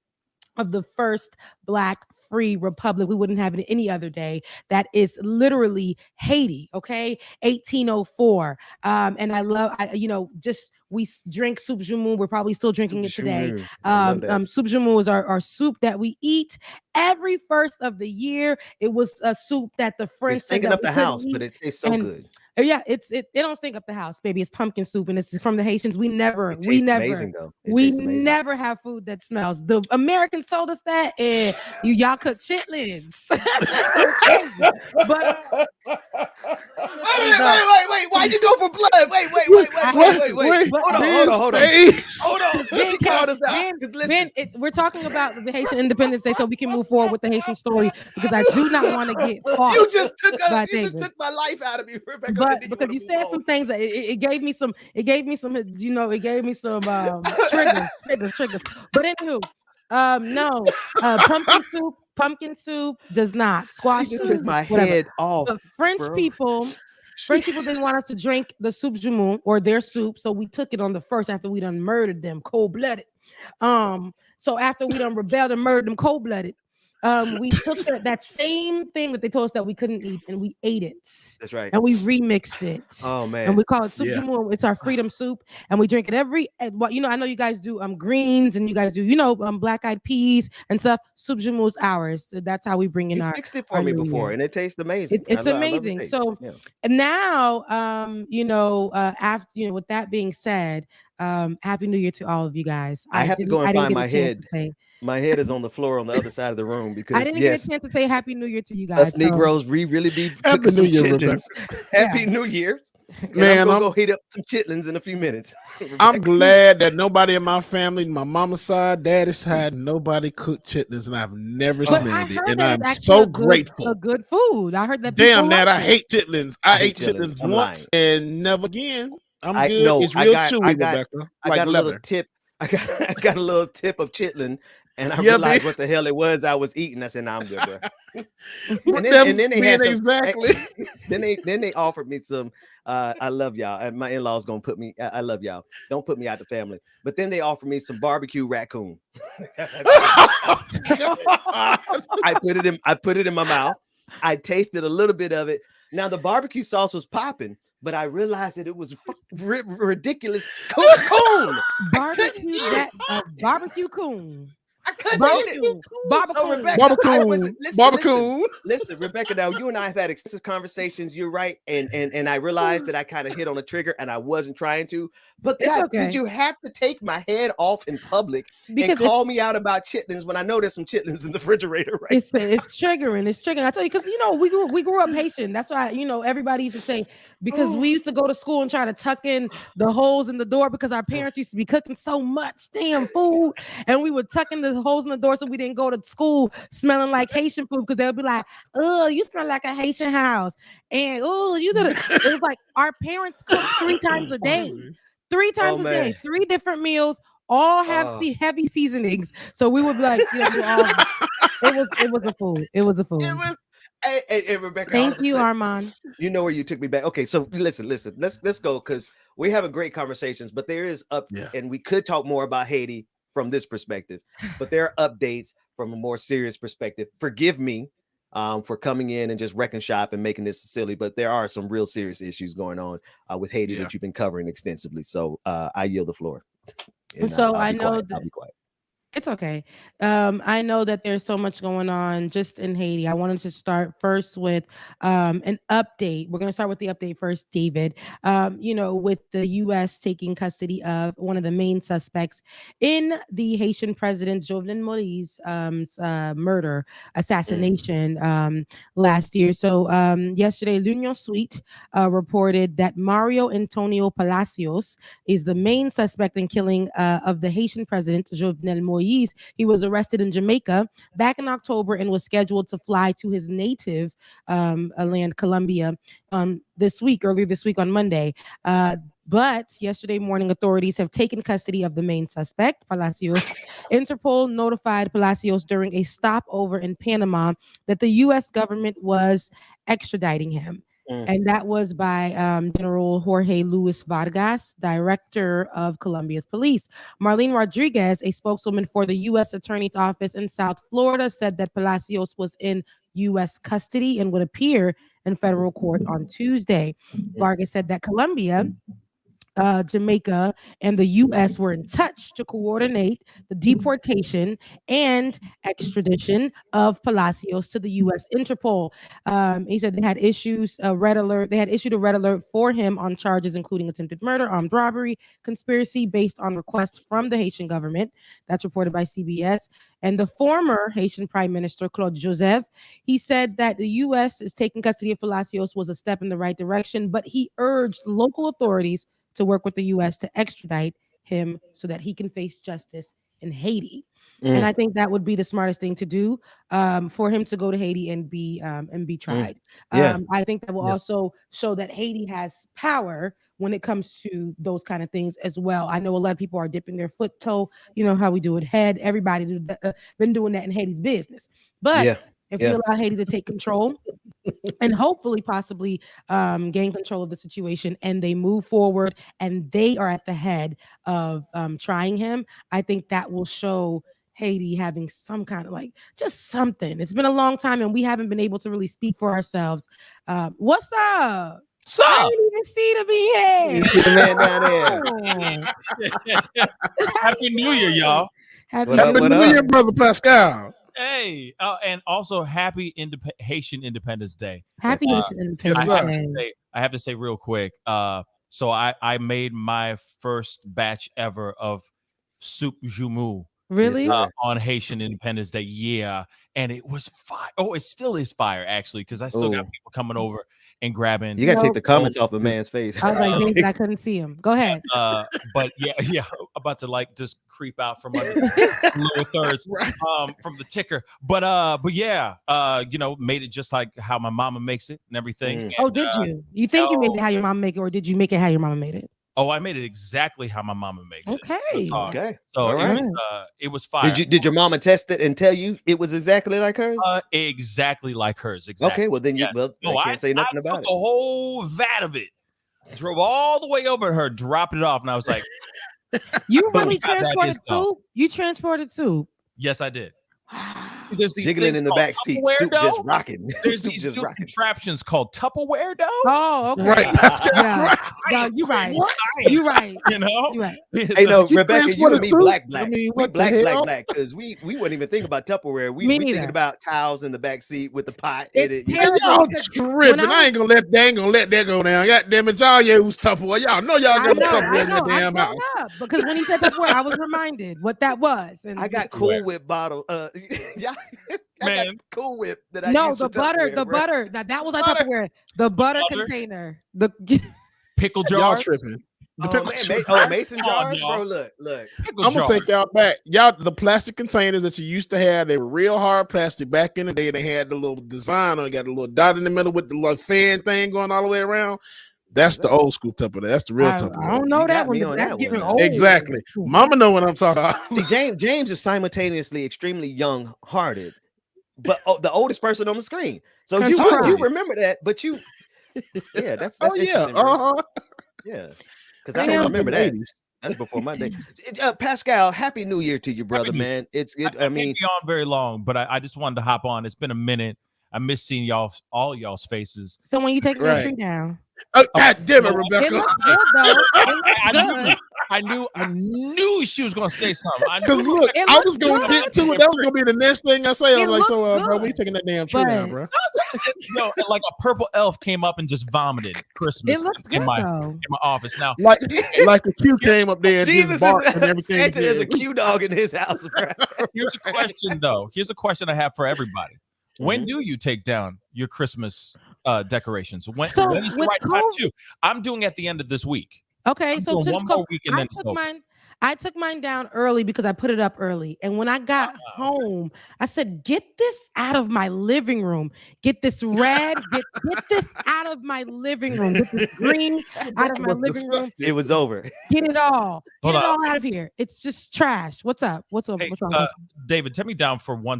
of the first Black free republic. We wouldn't have it any other day. That is literally Haiti. Okay, 1804. And I love, we drink soup joumou. We're probably still drinking it today. Soup joumou is our soup that we eat every first of the year. It was a soup that the French it's thinking up the house, but it tastes so good. Yeah, it don't stink up the house, baby. It's pumpkin soup, and it's from the Haitians. We never have food that smells. The Americans told us that, and y'all cook chitlins. But wait. Why'd you go for blood? Wait. Hold on. We're talking about the Haitian Independence Day, so we can move forward with the Haitian story, because I do not want to get caught. You just took my life out of me, Rebecca. But because you said some things that it gave me some triggers. But anywho, no, pumpkin soup does not. Squash She just soup, took my whatever. head off. But French people didn't want us to drink the soup joumou or their soup, so we took it on the first after we done murdered them cold-blooded. So after we done rebelled and murdered them cold-blooded, we took that same thing that they told us that we couldn't eat, and we ate it. That's right. And we remixed it. Oh man. And we call it soup joumou. It's our freedom soup, and we drink it I know you guys do greens, and you guys do black-eyed peas and stuff. Soup joumou is ours. So that's how we bring in you fixed it for me before, and it tastes amazing. It's amazing. So and now after with that being said, Happy New Year to all of you guys. I have to go and find my head. My head is on the floor on the other side of the room because I didn't get a chance to say Happy New Year to you guys. Us Negroes, we really be cooking some chitlins. Happy New Year. Man, I'm gonna go heat up some chitlins in a few minutes. I'm glad that nobody in my family, my mama's side, daddy's side, nobody cooked chitlins, and I've never smelled it. And I'm so grateful. A good food. I heard that. Damn, Nat, I hate chitlins. I ate chitlins once and never again. I'm good. It's real chewy, Rebecca. I got a little tip. I got a little tip of chitlin, and I realized what the hell it was I was eating. I said, "Nah, I'm good, bro." and then they had some, exactly. then they offered me some. I love y'all, and my in-laws gonna put me. I love y'all. Don't put me out the family. But then they offered me some barbecue raccoon. I put it in my mouth. I tasted a little bit of it. Now the barbecue sauce was popping, but I realized that it was ridiculous coon. Barbecue coon. I couldn't eat it. So Rebecca, listen, Rebecca. Now you and I have had conversations. You're right, and I realized that I kind of hit on a trigger, and I wasn't trying to. But God, did you have to take my head off in public and call me out about chitlins when I know there's some chitlins in the refrigerator? Right? It's triggering. It's triggering. I tell you, because we grew up Haitian. That's why everybody used to say, because we used to go to school and try to tuck in the holes in the door because our parents used to be cooking so much damn food, and we would tuck in the holes in the door so we didn't go to school smelling like Haitian food, because they'll be like, "Oh, you smell like a Haitian house," and "Oh, you did." It was like our parents cooked 3 times a day, 3 times a day, 3 different meals, all have heavy seasonings. So we would be like, it was a food. It was a food. It was. Hey, Rebecca. Thank you, Armand. You know where you took me back. Okay, so listen. Let's go, because we're having great conversations, but there is and we could talk more about Haiti from this perspective, but there are updates from a more serious perspective. Forgive me for coming in and just wrecking shop and making this silly, but there are some real serious issues going on with Haiti that you've been covering extensively. So I yield the floor. And so I know that I'll be quiet. It's okay. I know that there's so much going on just in Haiti. I wanted to start first with an update. We're going to start with the update first, David. With the U.S. taking custody of one of the main suspects in the Haitian president Jovenel Moïse's murder, assassination last year. So yesterday, L'Union Suite reported that Mario Antonio Palacios is the main suspect in killing of the Haitian president Jovenel Moïse. He was arrested in Jamaica back in October and was scheduled to fly to his native land, Colombia, earlier this week on Monday. But yesterday morning, authorities have taken custody of the main suspect, Palacios. Interpol notified Palacios during a stopover in Panama that the U.S. government was extraditing him. And that was by General Jorge Luis Vargas, director of Colombia's police. Marlene Rodriguez, a spokeswoman for the U.S. Attorney's Office in South Florida, said that Palacios was in U.S. custody and would appear in federal court on Tuesday. Vargas said that Colombia, Jamaica, and the U.S. were in touch to coordinate the deportation and extradition of Palacios to the U.S. Interpol. He said they had issued a red alert for him on charges including attempted murder, armed robbery, conspiracy based on request from the Haitian government. That's reported by CBS. And the former Haitian Prime Minister, Claude Joseph, he said that the U.S. is taking custody of Palacios was a step in the right direction, but he urged local authorities to work with the U.S. to extradite him so that he can face justice in Haiti. And I think that would be the smartest thing to do for him to go to Haiti and be tried. I think that will also show that Haiti has power when it comes to those kind of things as well. I know a lot of people are dipping their toe, how we do it, head. Everybody been doing that in Haiti's business. But if we allow Haiti to take control and hopefully possibly gain control of the situation, and they move forward and they are at the head of trying him, I think that will show Haiti having some kind of just something. It's been a long time and we haven't been able to really speak for ourselves. What's up? I didn't even see to be here. You see the man down there. Happy New Year, y'all. Happy New Year, brother Pascal. Hey, and also happy Haitian Independence Day. Happy Haitian Independence Day. I have to say real quick. So I made my first batch ever of soup jumu. Really? On Haitian Independence Day. Yeah. And it was fire. Oh, it still is fire, actually, because I still got people coming over and grabbing. You got to take the comments off a man's face. I was like, I couldn't see him. Go ahead. But yeah, about to just creep out from under the lower thirds from the ticker. But yeah, made it just like how my mama makes it and everything. Oh, did you? You think you made it how your mama make it, or did you make it how your mama made it? Oh, I made it exactly how my mama makes it. Okay. So All right. it was fire. Did your mama test it and tell you it was exactly like hers? Exactly like hers. Exactly. Okay. Well, then I can't say nothing about it. I took a whole vat of it, drove all the way over to her, dropped it off, and I was like, "You really transported soup? You transported soup?" Yes, I did. There's these jiggling in the back seat, soup just rocking. There's these new contraptions called Tupperware dough. Oh, okay. Right. Yeah. No, you're right. You're right. You know. You're right. Hey, no, Rebecca, you and me, black. I mean, we black, because we wouldn't even think about Tupperware. We thinking about towels in the back seat with the pot in it. Y'all tripping. I ain't gonna let that go down. God damn it, y'all use Tupperware. Y'all know y'all got Tupperware in your damn house. Because when he said Tupperware, I was reminded what that was. And I got Cool Whip bottle. Yeah. Man, Cool Whip that I the butter. That was our Tupperware. The butter container. The pickle jars. Y'all tripping. Mason jars, bro. Look. I'm gonna take y'all back. Y'all, the plastic containers that you used to have, they were real hard plastic. Back in the day, they had the little design on it, got a little dot in the middle with the little fan thing going all the way around. That's the old school Tupperware. That's the real Tupperware. I don't know that one. That's getting old. Exactly. Mama know what I'm talking about. See, James is simultaneously extremely young-hearted, but the oldest person on the screen. So you remember that, but you, yeah, that's interesting. Yeah, because I don't remember that. That's before my day. Pascal, happy New Year to you, brother, man. It's good. I mean, can't be on very long, but I just wanted to hop on. It's been a minute. I miss seeing all y'all's faces. So when you take the tree down. Oh, God damn it, Rebecca. It looks good, though. I knew she was gonna say something. Look, I was gonna get to it. That was gonna be the next thing I say. I was like, bro, we taking that damn tree down, bro. No, like a purple elf came up and just vomited Christmas in my office. Now, like a Q came up there and just barked and everything. Santa is a Q dog in his house, bro. Here's a question, though. Here's a question I have for everybody. When do you take down your Christmas decorations? When is the right time to? I'm doing at the end of this week. Okay, so one more week and then I took mine down early because I put it up early. And when I got home, I said, get this out of my living room. Get this red, get this out of my living room. Get this green out of my living room. It was over. Get it all. Get it all out of here. It's just trash. What's up? What's up? Hey, what's wrong? David, take me down for one.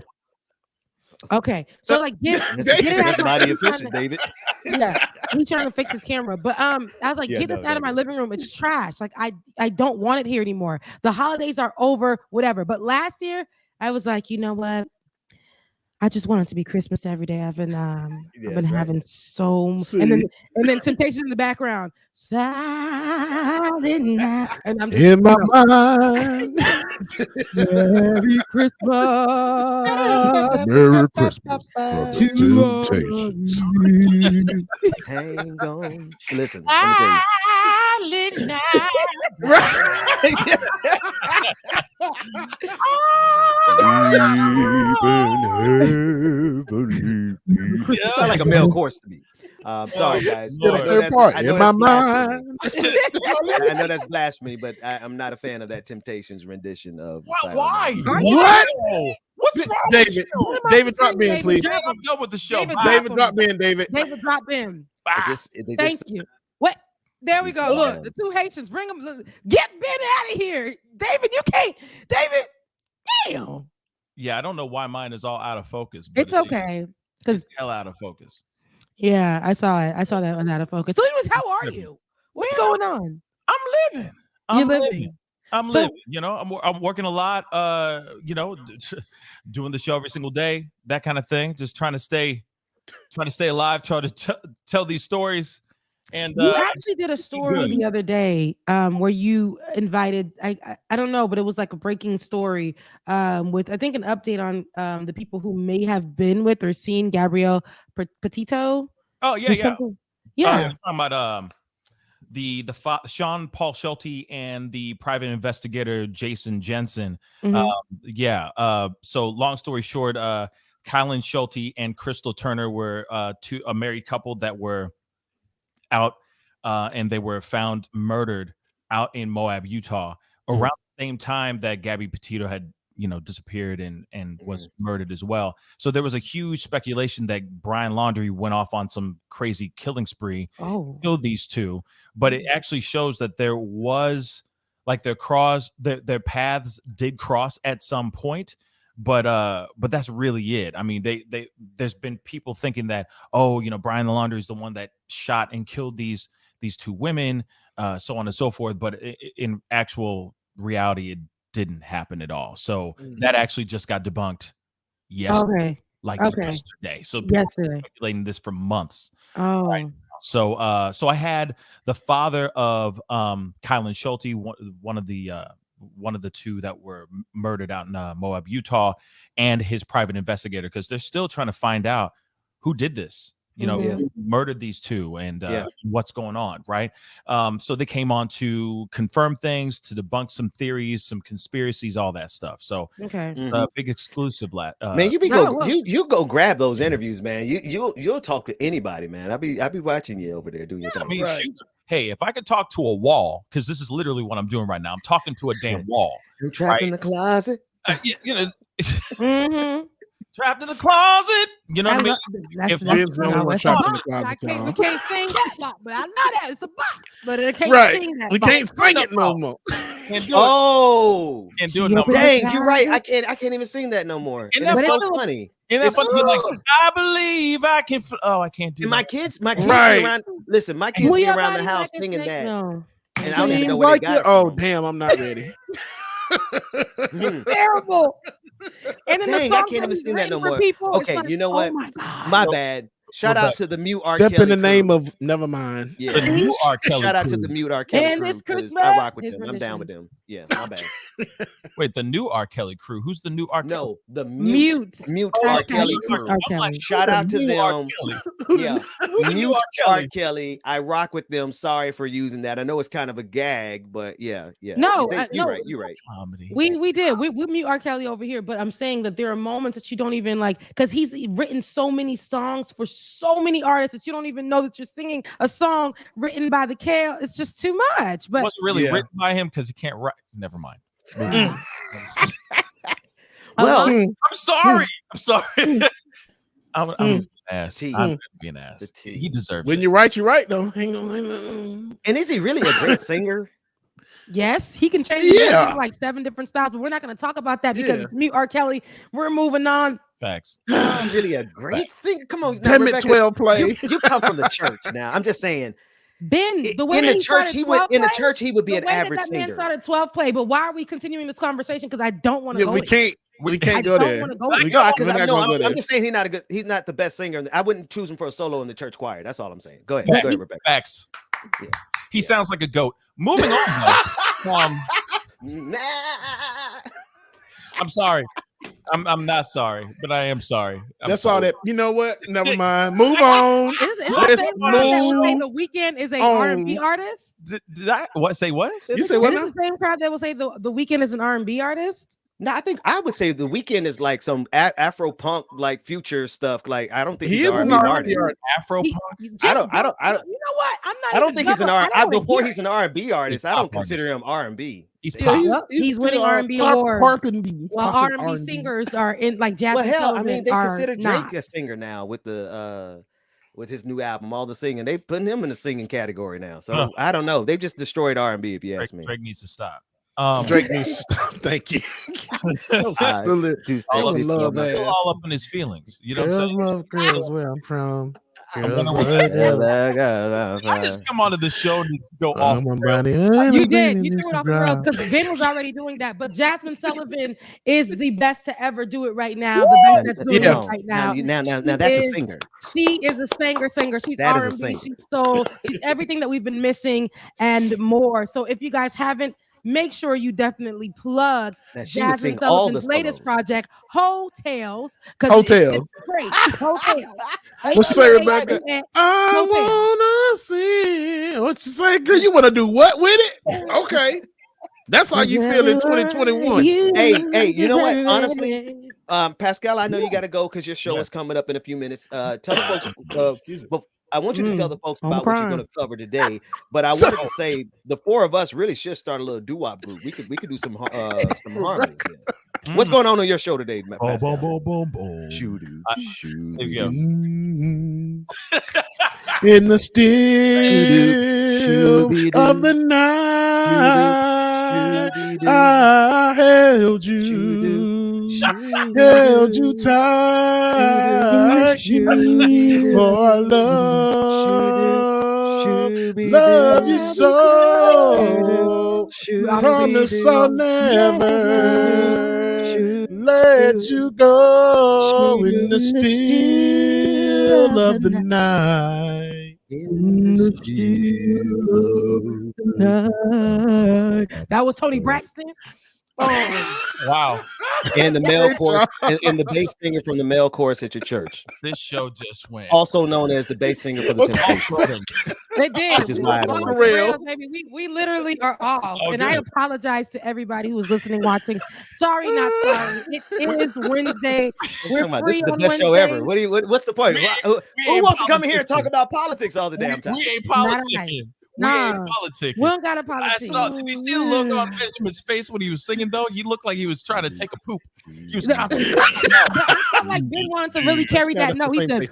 Okay, so like get it out of my efficient, David. Yeah, he's trying to fix his camera, but I was like, get this out of my living room. It's trash. Like I don't want it here anymore. The holidays are over, whatever. But last year, I was like, you know what? I just want it to be Christmas every day. I've been having so much, and then Temptation in the background, silent night, and I'm just in my mind. Merry Christmas, Merry Christmas, to Temptations. Hang on, listen. Silent night. It sounds like a male chorus to me. Sorry, guys. I know that's blasphemy, but I'm not a fan of that Temptations rendition of. Why? What? What's wrong, David? David, drop me in, please. I'm done with the show. David, drop me in, David. David, drop in. Thank you. What? There we go. Look, the two Haitians, bring them. Get Ben out of here, David. You can't, David. Damn. Yeah, I don't know why mine is all out of focus. But it's okay because hell out of focus. Yeah, I saw it. I saw that one out of focus. So, anyways, how are you? What's going on? I'm living. You're living. I'm living. You know, I'm working a lot. You know, doing the show every single day, that kind of thing. Just trying to stay alive. Try to tell these stories. And you actually did a story the other day where you invited, I don't know, but it was like a breaking story with, I think, an update on the people who may have been with or seen Gabrielle Petito. Oh, yeah, yeah. Yeah. Talking about the Sean Paul Schulte and the private investigator Jason Jensen. Mm-hmm. So long story short, Kylan Schulte and Crystal Turner were a married couple that were out and they were found murdered out in Moab, Utah, around the same time that Gabby Petito had disappeared and was murdered as well. So there was a huge speculation that Brian Laundrie went off on some crazy killing spree, killed these two. But it actually shows that there was like their paths did cross at some point. But that's really it. I mean, there's been people thinking that, Brian Laundrie is the one that shot and killed these two women, so on and so forth. But in actual reality, it didn't happen at all. So that actually just got debunked yesterday. Yesterday. So people have been speculating this for months. Right? So I had the father of Kylan Schulte, one of the two that were murdered out in Moab, Utah, and his private investigator, because they're still trying to find out who did this. Who murdered these two and what's going on, right? So they came on to confirm things, to debunk some theories, some conspiracies, all that stuff. So big exclusive. Man, you go grab those interviews, man. You'll talk to anybody, man. I'll be watching you over there doing your thing. I mean, hey, if I could talk to a wall, because this is literally what I'm doing right now. I'm talking to a damn wall. You're trapped in the closet. Trapped in the closet. You know what I mean? We can't sing that part, but I know that it's a box, but it can't sing that. We can't sing it no more. Can't do it no more. Dang, you're right. I can't even sing that no more. And that's so funny. And that's funny. Like, I believe I can. I can't do. And that. my kids be around. Listen, my kids be around the house singing that. No. And I don't even know where they got it from. Damn, I'm not ready. Terrible. And dang, I can't even sing that no more. Okay, you know what? My bad. Shout out to the mute R. Step Kelly in the name crew. of never mind. Yeah, the new R. Kelly shout out crew. to the mute R. Kelly And crew, it's 'cause Christmas. I rock with His them. I'm down with them. Yeah, my bad. Wait, the new R. Kelly crew. Who's the new R. Kelly? No, the mute R. Kelly crew. Shout out to them. Yeah, mute R. Kelly. I rock with them. Sorry for using that. I know it's kind of a gag, but yeah. No, you're right. You're right. We did. We mute R. Kelly over here, but I'm saying that there are moments that you don't even like, because he's written so many songs for so many artists that you don't even know that you're singing a song written by the Kale. It's just too much. But was really written by him because he can't write. Never mind. Well, I'm sorry. I'm an ass. I'm being an ass. He deserves when it. you're right, you're right though. And is he really a great singer? Yes, he can change like 7 different styles, but we're not going to talk about that because mute R. Kelly. We're moving on. Facts. He's really a great singer. Come on, Damn Rebecca, it, 12 play. You come from the church now. I'm just saying. Ben, the way in the church, he would be an average that singer. Man started 12 play, but why are we continuing this conversation? Because I don't want to go. We can't go there. I'm just saying he's not the best singer. I wouldn't choose him for a solo in the church choir. That's all I'm saying. Go ahead, Rebecca. Facts. Yeah. He sounds like a goat. Moving on. I'm sorry. I'm not sorry, but I am sorry. That's all that. You know what? Never mind. Move on. Let's move. The Weeknd is a R&B artist. Did I say what? You say what? Is the same crowd that will say the Weeknd is an R&B artist? No, I think I would say the Weeknd is like some Afro punk, like future stuff. Like I don't think he's an R&B artist. Afro punk. I don't. You know what? I'm not. I don't think he's an R. Before he's an R&B artist, I don't consider him R&B. He's pop. He's winning R&B awards. While R&B singers are in like Jasmine. Well, hell, Sullivan I mean, they consider Drake not. a singer now with the with his new album, all the singing. They putting him in the singing category now. So I don't know. They've just destroyed R&B. If you ask me, Drake needs to stop. Drake needs to stop. Thank you. All up in his feelings. You know what I'm saying? Love girls where I'm from. I just come onto the show and go off. You did. You threw it off the rails because Ben was already doing that. But Jasmine Sullivan is the best to ever do it right now. The best that's doing it right now. Now that's a singer. She is a singer. She's R&B. She's soul. She's everything that we've been missing and more. So if you guys haven't, make sure you definitely plug Jasmine Sullivan's latest project, Hotels. Hotels. It's great. Hotels. What you say, Rebecca? I wanna see. What you say, girl? You wanna do what with it? Okay. That's how you feel in 2021. Hey, you know what? Honestly, Pascal, I know you got to go because your show is coming up in a few minutes. Tell the folks. I want you to tell the folks about what you're going to cover today. But I wanted to say the four of us really should start a little doo-wop group. We could do some harmonies. Yeah. What's going on your show today, Pascal? There you go. In the still of the night, I held you tight, for I love you so. Promise I'll never let you go in the still of the night. In the still of the night. That was Tony Braxton. Oh wow. And the male chorus and the bass singer from the male chorus at your church. This show just went. Also known as the bass singer for the Temptations. It did. Which is why I don't like rails, baby. We literally are off. And good. I apologize to everybody who was listening, watching. Sorry, not sorry. It is Wednesday. We're free this is the on best show Wednesday. ever. What's the point? Who wants to come in here and talk about politics all the damn time? We ain't politicking. We ain't politicking. We don't got a politic. Did you see the look on Benjamin's face when he was singing though? He looked like he was trying to take a poop. He was concentrating. I felt like Ben wanted to really carry that note. He said,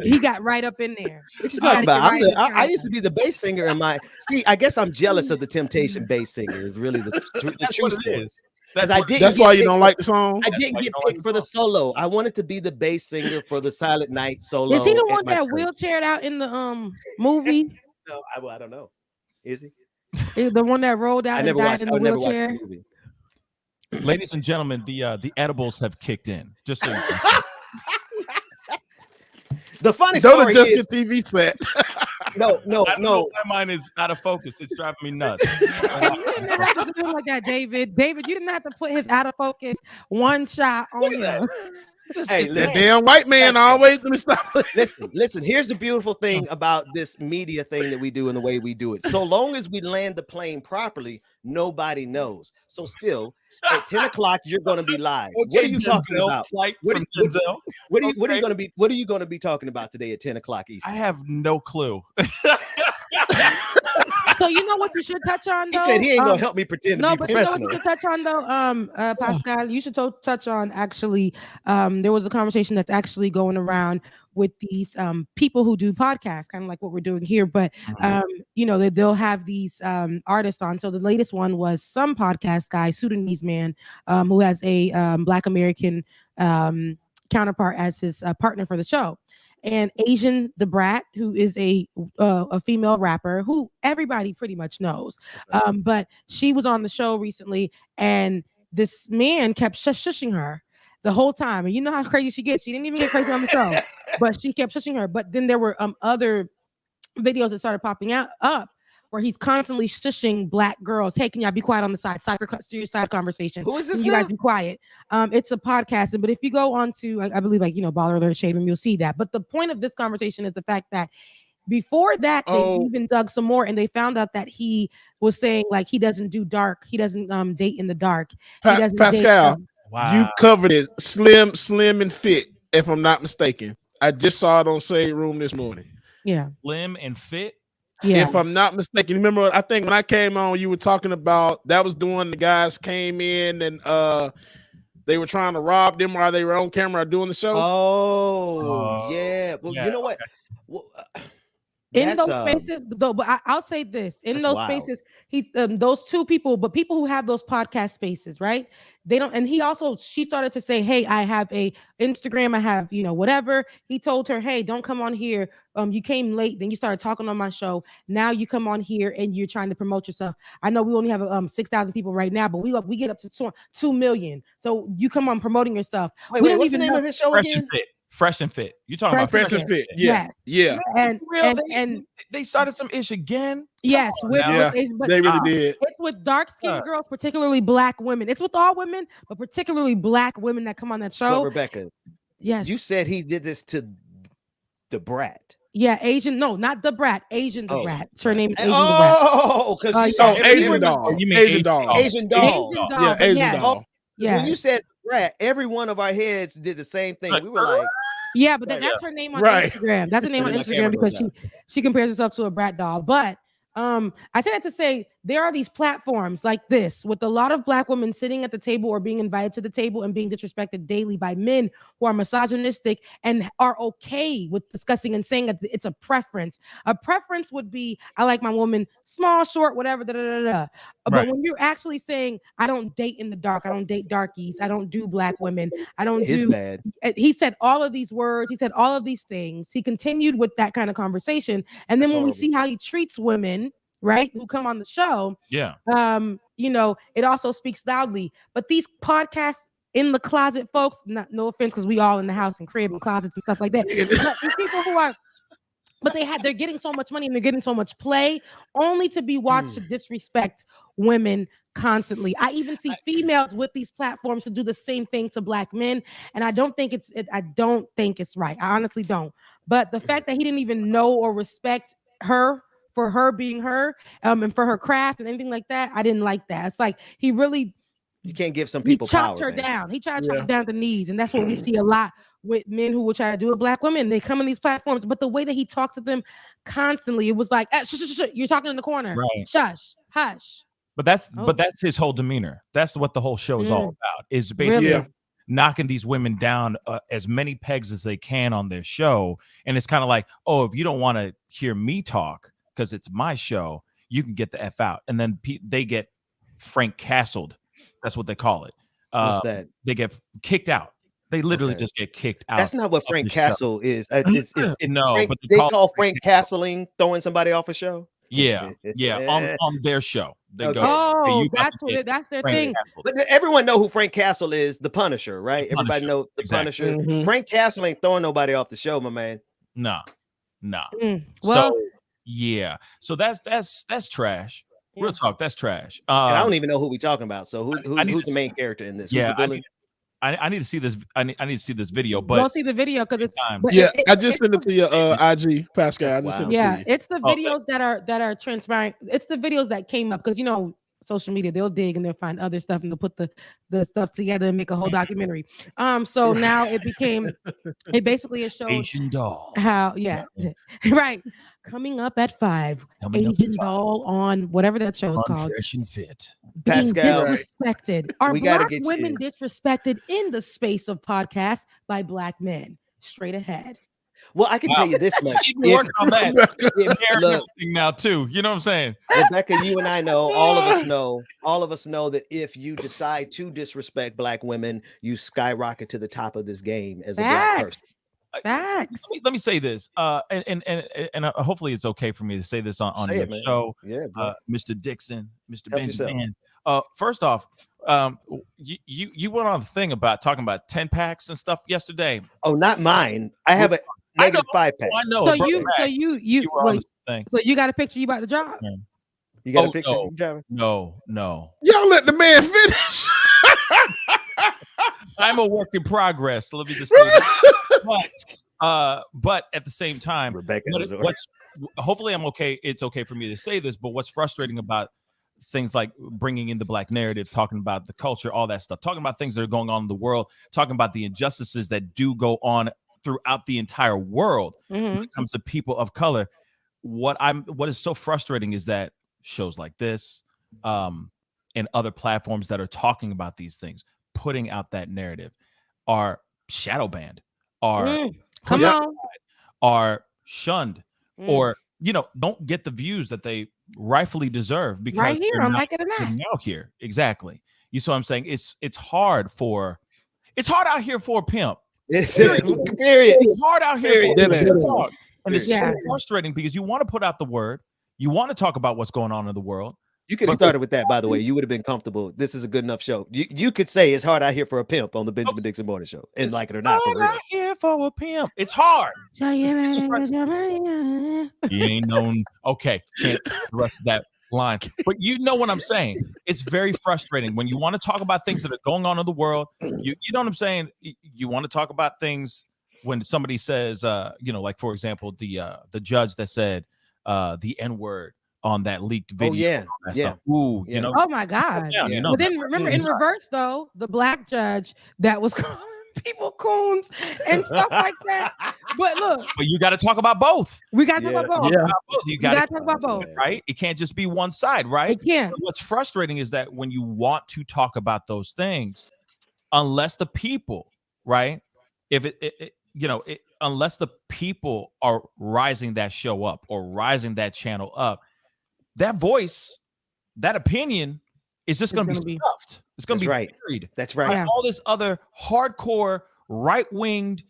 he got right up in there. What you talking about? I used to be the bass singer in my. See, I guess I'm jealous of the Temptation bass singer. Is really the true story. That's why you don't like the song. I didn't get picked for the solo. I wanted to be the bass singer for the Silent Night solo. Is he the one that wheelchaired out in the movie? No, I don't know. Is he? The one that rolled out and died in the wheelchair. Ladies and gentlemen, the edibles have kicked in. Just so you can see. The funny story is the TV set. No. My mind is out of focus. It's driving me nuts. You didn't have to do it like that, David. David, you didn't have to put his out of focus one shot on him. Hey, that damn white man always gonna stop. Listen. Here's the beautiful thing about this media thing that we do and the way we do it. So long as we land the plane properly, nobody knows. So still, at 10 o'clock, you're going to be live. Okay, what are you talking about? What are you going to be? What are you going to be talking about today at 10 o'clock Eastern? I have no clue. So you know what you should touch on, though? He said he ain't gonna help me pretend to be professional. You know what you should touch on, though, Pascal? You should touch on actually. There was a conversation that's actually going around with these people who do podcasts, kind of like what we're doing here. But you know, they'll have these artists on. So the latest one was some podcast guy, Sudanese man, who has a Black American counterpart as his partner for the show. And Asian the Brat, who is a female rapper who everybody pretty much knows. But she was on the show recently, and this man kept shushing her the whole time. And you know how crazy she gets. She didn't even get crazy on the show, but she kept shushing her. But then there were other videos that started popping up where he's constantly shushing Black girls. Hey, can y'all be quiet on the side? Side conversation. Who is this? You guys be quiet. It's a podcast, but if you go on to, I believe, like, you know, Baller Alert Shade Room, you'll see that. But the point of this conversation is the fact that before that, they even dug some more, and they found out that he was saying, like, he doesn't do dark. He doesn't date in the dark. Pascal, you covered it. Slim and fit, if I'm not mistaken. I just saw it on Shade Room this morning. Yeah. Slim and fit. Yeah. If I'm not mistaken, remember, I think when I came on, you were talking about that was the one the guys came in and they were trying to rob them while they were on camera doing the show. Yeah. Well, you know what? Well, in those spaces, though, but I'll say this: in those spaces, those two people, but people who have those podcast spaces, right? They don't. And she started to say, "Hey, I have a Instagram. I have, you know, whatever." He told her, "Hey, don't come on here. You came late. Then you started talking on my show. Now you come on here and you're trying to promote yourself. I know we only have 6,000 people right now, but we get up to 2 million. So you come on promoting yourself." Wait, what's the name of his show again? Fresh and Fit. You talking about Fresh and Fit? Yeah. And they started some ish again. Yes, they really did. It's with dark-skinned girls, particularly Black women. It's with all women, but particularly Black women that come on that show. But Rebecca, yes, you said he did this to the Brat. Yeah, Asian. No, not the Brat. Asian the Brat. Her name is Asian the Brat. Oh, because you saw Asian doll. You mean Asian doll. Asian doll. Yeah, Asian doll. Yeah. When you said Brat, every one of our heads did the same thing. We were like, Yeah, but that's her name on Instagram. That's her name on Instagram because she compares herself to a brat doll. But I say that to say there are these platforms like this with a lot of Black women sitting at the table or being invited to the table and being disrespected daily by men who are misogynistic and are okay with discussing and saying that it's a preference. A preference would be, I like my woman small, short, whatever, But when you're actually saying, I don't date in the dark, I don't date darkies, I don't do Black women, I don't do. Bad. He said all of these words, he said all of these things. He continued with that kind of conversation. And then when we see how he treats women, right, who come on the show, it also speaks loudly. But these podcasts in the closet folks, no offense, because we all in the house and crib and closets and stuff like that. But these people who are, but they're getting so much money and they're getting so much play only to be watched to disrespect women constantly. I even see females with these platforms to do the same thing to Black men, and I don't think it's right. I honestly don't. But the fact that he didn't even know or respect her for her being her, and for her craft and anything like that, I didn't like that. It's like he really, you can't give some people chopped power, her down. He tried to chop her down to knees, and that's what we see a lot with men who will try to do with Black women. They come in these platforms, but the way that he talked to them constantly, it was like, shush, you're talking in the corner, right? Shush, hush. But that's his whole demeanor. That's what the whole show is all about. Is basically knocking these women down as many pegs as they can on their show, and it's kind of like, oh, if you don't want to hear me talk because it's my show, you can get the F out. And then they get Frank Castled. That's what they call it. What's that? They get kicked out. They literally just get kicked out. That's not what Frank Castle is. No, Frank, but they call Frank Castling throwing somebody off a show. Yeah, on their show. They go. Oh, that's their thing. But everyone know who Frank Castle is, the Punisher, right? Everybody know the Punisher. Frank Castle ain't throwing nobody off the show, my man. Nah. Well, so yeah, so that's trash. Real talk, that's trash. And I don't even know who we talking about. So who's the main character in this? Yeah, I need to see this. I need to see this video. But don't see the video because it's time. I just sent it to your IG, Pascal. I just sent it to you. It's the videos that are transpiring. It's the videos that came up because social media, they'll dig and they'll find other stuff and they'll put the stuff together and make a whole documentary. So now it basically it shows Asian doll. How right. Coming up at 5, Asian doll on whatever that show is called. Fresh and Fit. Being disrespected. Are Black women disrespected in the space of podcasts by Black men? Straight ahead. Well, I can tell you this much. Working on that. Now too. You know what I'm saying? Rebecca, you and I know, all of us know that if you decide to disrespect Black women, you skyrocket to the top of this game as a Black person. Facts. Let me say this, and hopefully it's okay for me to say this on your show, Mr. Dixon, Mr. Benjamin. First off, you went on the thing about talking about 10 packs and stuff yesterday. Oh, not mine. I have a negative 5-pack. I know. So you got a picture you about to drop? Yeah. You got a picture? No. Y'all let the man finish. I'm a work in progress. Let me just say that. But at the same time, hopefully I'm okay. It's okay for me to say this, but what's frustrating about things like bringing in the Black narrative, talking about the culture, all that stuff, talking about things that are going on in the world, talking about the injustices that do go on throughout the entire world when it comes to people of color. What is so frustrating is that shows like this and other platforms that are talking about these things, putting out that narrative, are shadow banned, are shunned, or don't get the views that they rightfully deserve because right here, I'm like it out here. Exactly. You see what I'm saying? It's hard out here for a pimp. Period. It's hard out here for a pimp. And it's so frustrating because you want to put out the word, you want to talk about what's going on in the world. You could have started with that, by the way. You would have been comfortable. This is a good enough show. You could say it's hard out here for a pimp on the Benjamin Dixon Morning Show, and like it or not, for real. Out here for a pimp. It's hard. You ain't known. Okay, can't the rest of that line, but you know what I'm saying. It's very frustrating when you want to talk about things that are going on in the world. You know what I'm saying. You want to talk about things when somebody says, like for example, the judge that said the N-word on that leaked video. Ooh, Oh my God. But then remember in reverse though, the Black judge that was calling people coons and stuff like that. But look, but you got to talk about both. We got to talk about both. You got to talk about both, right? It can't just be one side, right? It can't. What's frustrating is that when you want to talk about those things, unless the people, right? If unless the people are rising that show up or rising that channel up, that voice, that opinion is just going to be stuffed. It's going to be buried. That's right. By all this other hardcore, right-winged,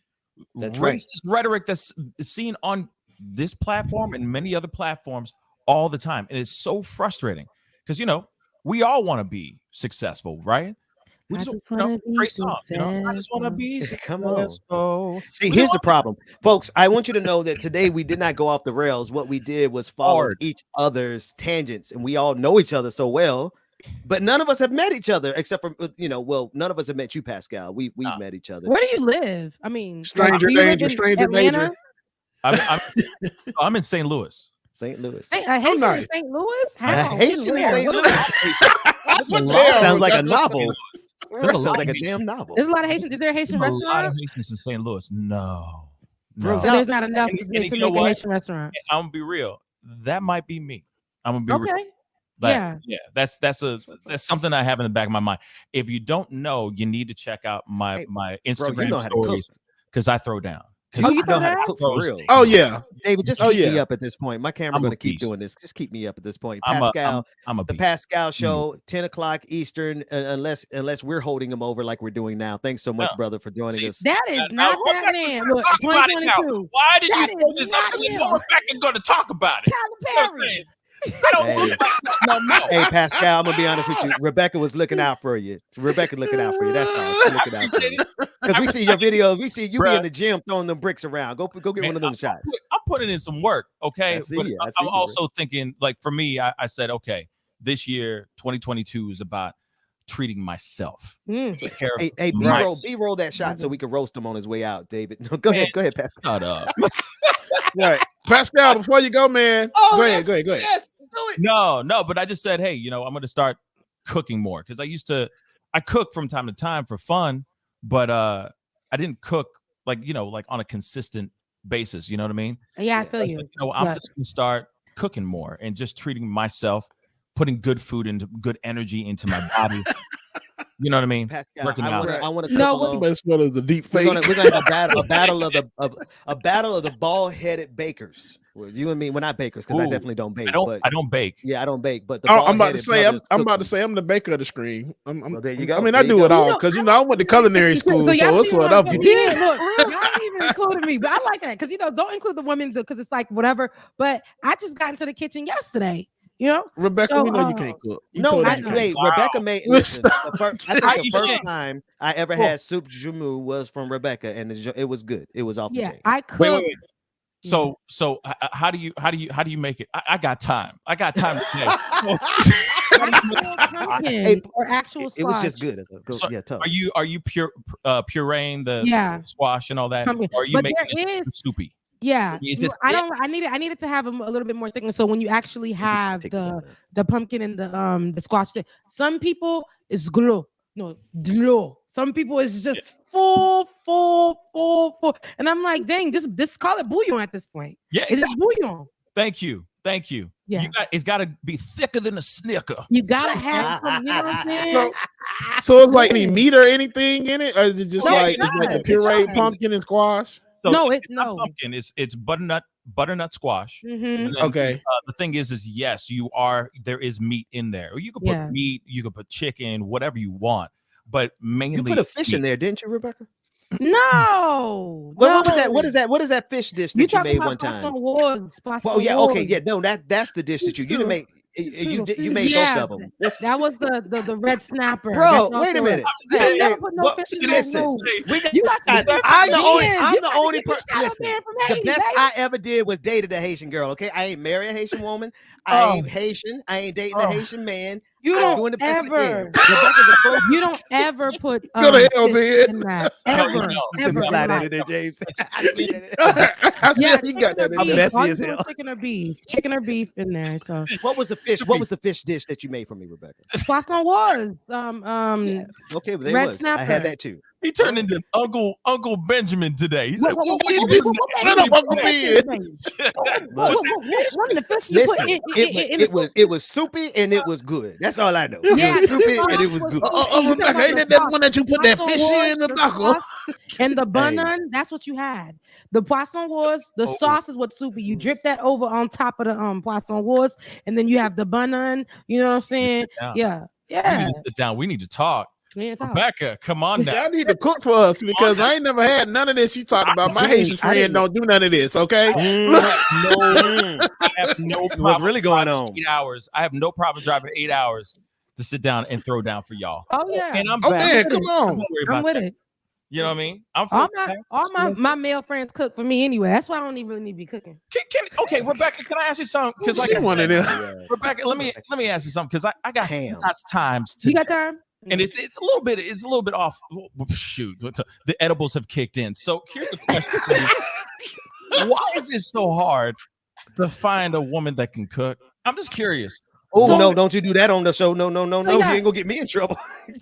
racist rhetoric that's seen on this platform and many other platforms all the time. And it's so frustrating because, we all want to be successful, right? We just want to trace off, I just want to be successful. See, here's the problem, folks. I want you to know that today we did not go off the rails. What we did was follow each other's tangents, and we all know each other so well. But none of us have met each other except for, none of us have met you, Pascal. We've met each other. Where do you live? I mean, stranger danger. I'm in St. Louis. St. Louis. Haitian in St. Louis? Haitian in St. Louis. Sounds like a novel. Sounds like a damn novel. There's a lot of Haitians. Is there a Haitian restaurant? A lot of Haitians in St. Louis. No. So there's not enough to make a Haitian restaurant. I'm gonna be real. That might be me. I'm gonna be real. Yeah. That's something I have in the back of my mind. If you don't know, you need to check out my Instagram stories because I throw down. You know how to cook for real. Oh yeah, David, just keep me up at this point. My camera going to keep doing this. Just keep me up at this point. Pascal, the Pascal Show, 10 o'clock Eastern, unless we're holding them over like we're doing now. Thanks so much, brother, for joining us. That is not that man. Look, why did you throw this up? Rebecca going to talk about it. Tyler Perry. Hey, Pascal, I'm gonna be honest with you. Rebecca was looking out for you. That's all. She's looking out for you. Because we see your videos. We see you be in the gym throwing them bricks around. Go get one of them shots. I'm putting in some work. Okay. I see I'm also thinking, like, for me, I said, okay, this year, 2022 is about treating myself. Take care of B-roll that shot so we can roast him on his way out, David. No, go ahead, Pascal. Shut up. Right. Pascal, before you go, man. Go ahead. Yes, do it. No, but I just said, hey, I'm going to start cooking more because I cook from time to time for fun, but I didn't cook like on a consistent basis. You know what I mean? Yeah, I feel you. I'm just going to start cooking more and just treating myself, putting good food into good energy into my body. You know what I mean? Pascal, working I out. want to. Best one is the deep fake. We're gonna have a battle of the bald-headed bakers. Well, you and me, we're not bakers because I definitely don't bake. I don't bake. Yeah, I don't bake. But I'm about to say I'm the baker of the screen. Well, there you go. I mean, I do it all because I went to culinary school, so it's whatever. Yeah, look, y'all even included me, but I like that because don't include the women because it's like whatever. But I just got into the kitchen yesterday. Rebecca, we know you can't cook. Rebecca made. Listen, the first time I ever had soup jumu was from Rebecca, and it was good. It was off the chain. I cooked. Wait. So how do you make it? I got time. I got time today. Or actual squash. It was just good. Tough. Are you pureeing the squash and all that? Or are you making it soupy? Yeah, I needed to have a little bit more thickness. So when you actually have the pumpkin and the squash, some people it's glow. Some people it's just full, and I'm like, dang, just call it bouillon at this point. Yeah, it's bouillon. Thank you. Yeah, it's got to be thicker than a Snicker. You gotta have some. You know what I'm saying? So it's like any meat or anything in it, or is it just like the pureed pumpkin and squash? So it's not pumpkin. It's butternut squash. Mm-hmm. Okay. The thing is yes, there is meat in there. Or you could put meat, you could put chicken, whatever you want. But mainly you put a fish in there, didn't you, Rebecca? No. What was that? What is that fish dish that you made one time? That's the dish that you didn't make. You made both of them. That was the red snapper. Bro, wait a minute. I'm the only person. Listen, the best I ever did was dated a Haitian girl. Okay, I ain't married a Haitian woman. I ain't Haitian. I ain't dating a Haitian man. You don't ever put go to hell, man. In that. Ever. Slide out of there, James. You got that. I'm messy as hell. Chicken or beef in there. So what was the fish? What was the fish dish that you made for me, Rebecca? Poisson was okay, but red snapper. I had that too. He turned into Uncle Benjamin today. He's like, shut up, Uncle Ben. Listen, it was soupy and it was good. That's all I know. Yeah, it was soupy and it was good. Rebecca, ain't that one that you put that fish in the taco? And the bun, that's what you had. The poisson was the sauce is what's soupy. You drip that over on top of the poisson was, and then you have the bun. You know what I'm saying? Yeah. We need to sit down. We need to talk. Rebecca, come on now. Y'all need to cook for us because I ain't never had none of this you talked about. My Haitian friend don't do none of this, okay? I have no problem. What's really going on? 8 hours. I have no problem driving 8 hours to sit down and throw down for y'all. Oh yeah. And I'm man, come on. I'm with it. You know what I mean? All my male friends cook for me anyway. That's why I don't even really need to be cooking. Okay, Rebecca, can I ask you something? Because she one of them. Rebecca, let me ask you something because I got times to. You got time? And it's a little bit off. Shoot, the edibles have kicked in. So here's the question: why is it so hard to find a woman that can cook? I'm just curious. Oh no! Don't you do that on the show? No! You ain't gonna get me in trouble.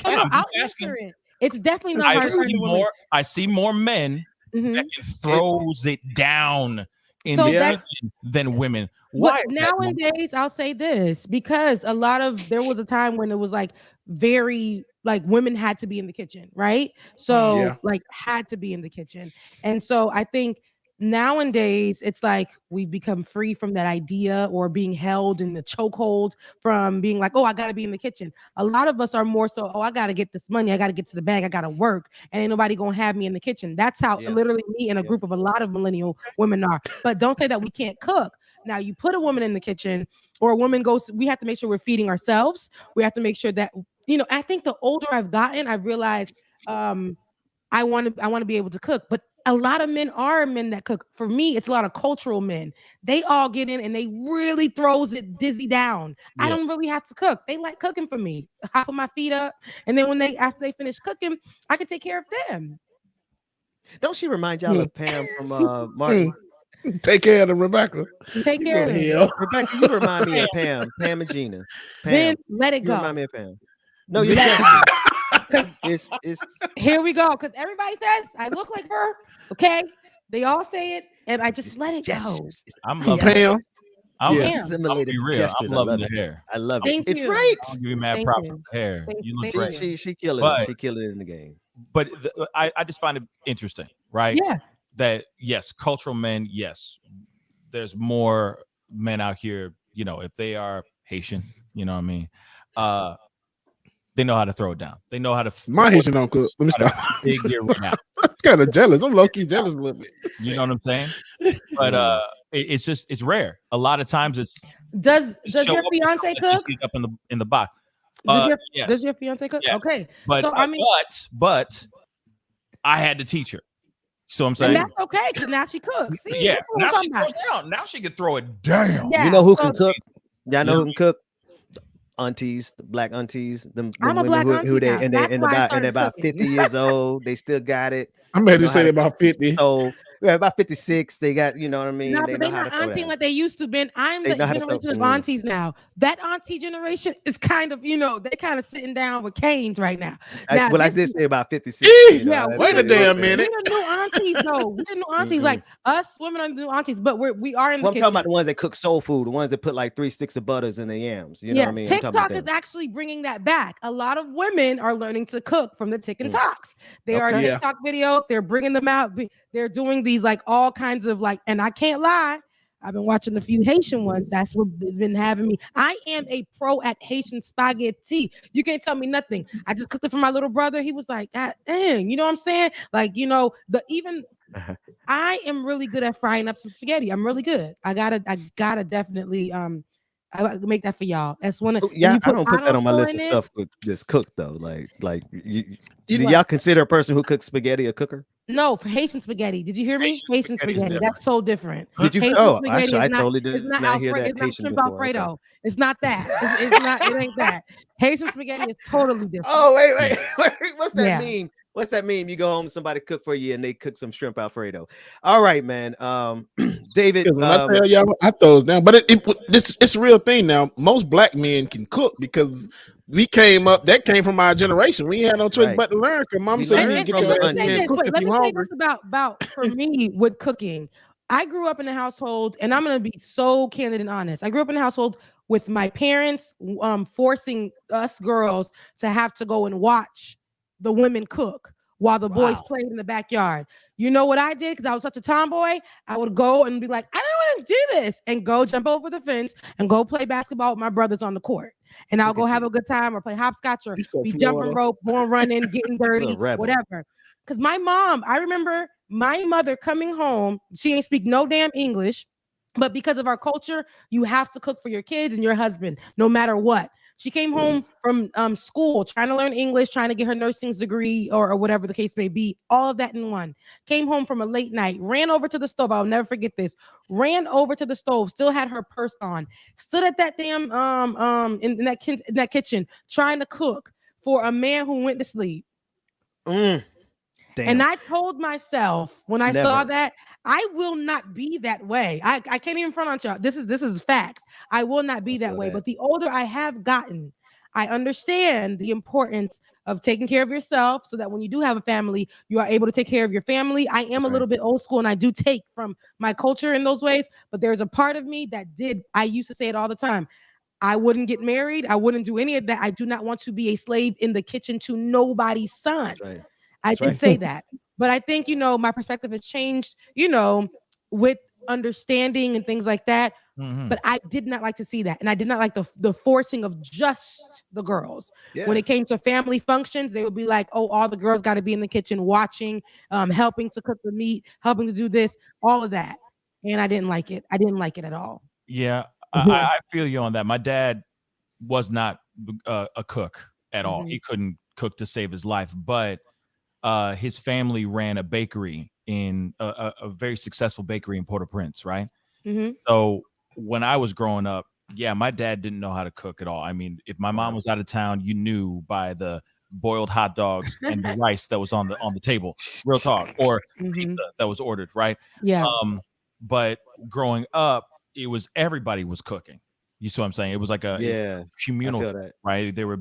I'm just asking. It's definitely not hard. I see more men that can throws it down in the kitchen than women. Why? Nowadays, I'll say this because there was a time when it was like very like women had to be in the kitchen, right? So like had to be in the kitchen, and so I think nowadays it's like we've become free from that idea or being held in the chokehold from being like, oh, I got to be in the kitchen. A lot of us are more so, oh, I got to get this money. I got to get to the bag. I got to work. And ain't nobody going to have me in the kitchen. That's how literally me and a group of a lot of millennial women are. But don't say that we can't cook. Now you put a woman in the kitchen or a woman goes, we have to make sure we're feeding ourselves. We have to make sure that, I think the older I've gotten, I've realized I want to be able to cook, but a lot of men are men that cook. For me, it's a lot of cultural men. They all get in and they really throws it dizzy down. Yeah. I don't really have to cook. They like cooking for me. I put my feet up, and then after they finish cooking, I can take care of them. Don't she remind y'all of Pam from Martin? Take care of the Rebecca. Take care of them. Rebecca, you remind me of Pam and Gina. Pam, then let it go. You remind me of Pam. No, you can't. It's here we go, because everybody says I look like her. Okay, they all say it, and I just let it go. I'm loving Pam. I'm loving the hair. I love it. Thank it's you. great. I'll give you mad props for the hair. You look great. She killing it. She killing it in the game. But I just find it interesting, right? Yeah. That yes, cultural men. Yes, there's more men out here. If they are Haitian, you know what I mean. They know how to throw it down. They know how to. My Haitian don't cook. Let me stop. Big gear right now. I'm kind of jealous. I'm low key jealous a little bit. You know what I'm saying? But it's rare. A lot of times it's. Does your fiance cook? Up in the box. Does your fiance cook? Yes. Okay. But so, but I had to teach her. So I'm saying and that's okay because now she cooks. See, yeah. Now she throws down. Now she can throw it down. Yeah, you know who can cook? Y'all know who can cook? Aunties, the black aunties, them I'm a women black who they auntie and now. they're about 50 years old. They still got it. I'm ready to say they're about 50. So about 56. They got, you know what I mean? No, they but know they're how to not throw auntie that. like they used to be. I'm the generation of aunties now. That auntie generation is kind of, they kind of sitting down with canes right now. I did say about 56. Yeah, wait a damn minute. We're the new aunties, though. We're the new aunties. Like us women are the new aunties, but we are in the kitchen. I'm talking about the ones that cook soul food, the ones that put like 3 sticks of butters in the yams. You know what I mean? TikTok is actually bringing that back. A lot of women are learning to cook from the TikToks. They are TikTok videos. They're bringing them out. They're doing these like all kinds of like, and I can't lie, I've been watching a few Haitian ones. That's what been having me. I am a pro at Haitian spaghetti. You can't tell me nothing. I just cooked it for my little brother. He was like, God dang, you know what I'm saying? Like, I am really good at frying up some spaghetti. I'm really good. I gotta definitely I make that for y'all. That's one of I don't put that on my list of stuff that's cooked though. Like do y'all consider a person who cooks spaghetti a cooker? No, for Haitian spaghetti. Did you hear me? Haitian spaghetti. That's so different. Did you? I totally did not hear that. It's not shrimp Alfredo. Okay. It's not that. It's not. It ain't that. Haitian spaghetti is totally different. Oh wait. What's that mean? What's that mean? You go home, somebody cook for you, and they cook some shrimp Alfredo. All right, man. David, when I tell y'all, I throw it down, but it's a real thing now. Most black men can cook because we came up. That came from our generation. We had no choice but to learn. Cause mom said, "You get your ass in cook if you hungry." Let me say this about for me with cooking. I grew up in a household, and I'm gonna be so candid and honest. I grew up in a household with my parents forcing us girls to have to go and watch the women cook while the boys played in the backyard. You know what I did? Because I was such a tomboy, I would go and be like, I don't want to do this, and go jump over the fence and go play basketball with my brothers on the court. And I'll go have a good time or play hopscotch or be jumping rope, going running, getting dirty, whatever. Because my mom, I remember my mother coming home. She ain't speak no damn English, but because of our culture, you have to cook for your kids and your husband, no matter what. She came home from school, trying to learn English, trying to get her nursing degree or whatever the case may be. All of that in one. Came home from a late night, ran over to the stove. I'll never forget this. Ran over to the stove, still had her purse on, stood at that damn in that kitchen, trying to cook for a man who went to sleep. And I told myself when I saw that, I will not be that way. I can't even front on y'all. This is facts. I will not be that way. But the older I have gotten, I understand the importance of taking care of yourself so that when you do have a family, you are able to take care of your family. I am a little bit old school and I do take from my culture in those ways. But there's a part of me that I used to say it all the time. I wouldn't get married. I wouldn't do any of that. I do not want to be a slave in the kitchen to nobody's son. I did say that, but I think, my perspective has changed, with understanding and things like that. But I did not like to see that. And I did not like the forcing of just the girls. When it came to family functions, they would be like, oh, all the girls got to be in the kitchen watching, helping to cook the meat, helping to do this, all of that. And I didn't like it. I didn't like it at all. Yeah, I feel you on that. My dad was not a cook at all. He couldn't cook to save his life, but his family ran a bakery in a very successful bakery in Port-au-Prince, right? So when I was growing up, my dad didn't know how to cook at all. I mean, if my mom was out of town, you knew by the boiled hot dogs and the rice that was on the table, real talk, or pizza that was ordered, right? Yeah. But growing up, it was everybody was cooking. You see what I'm saying? It was like a communal, right? They were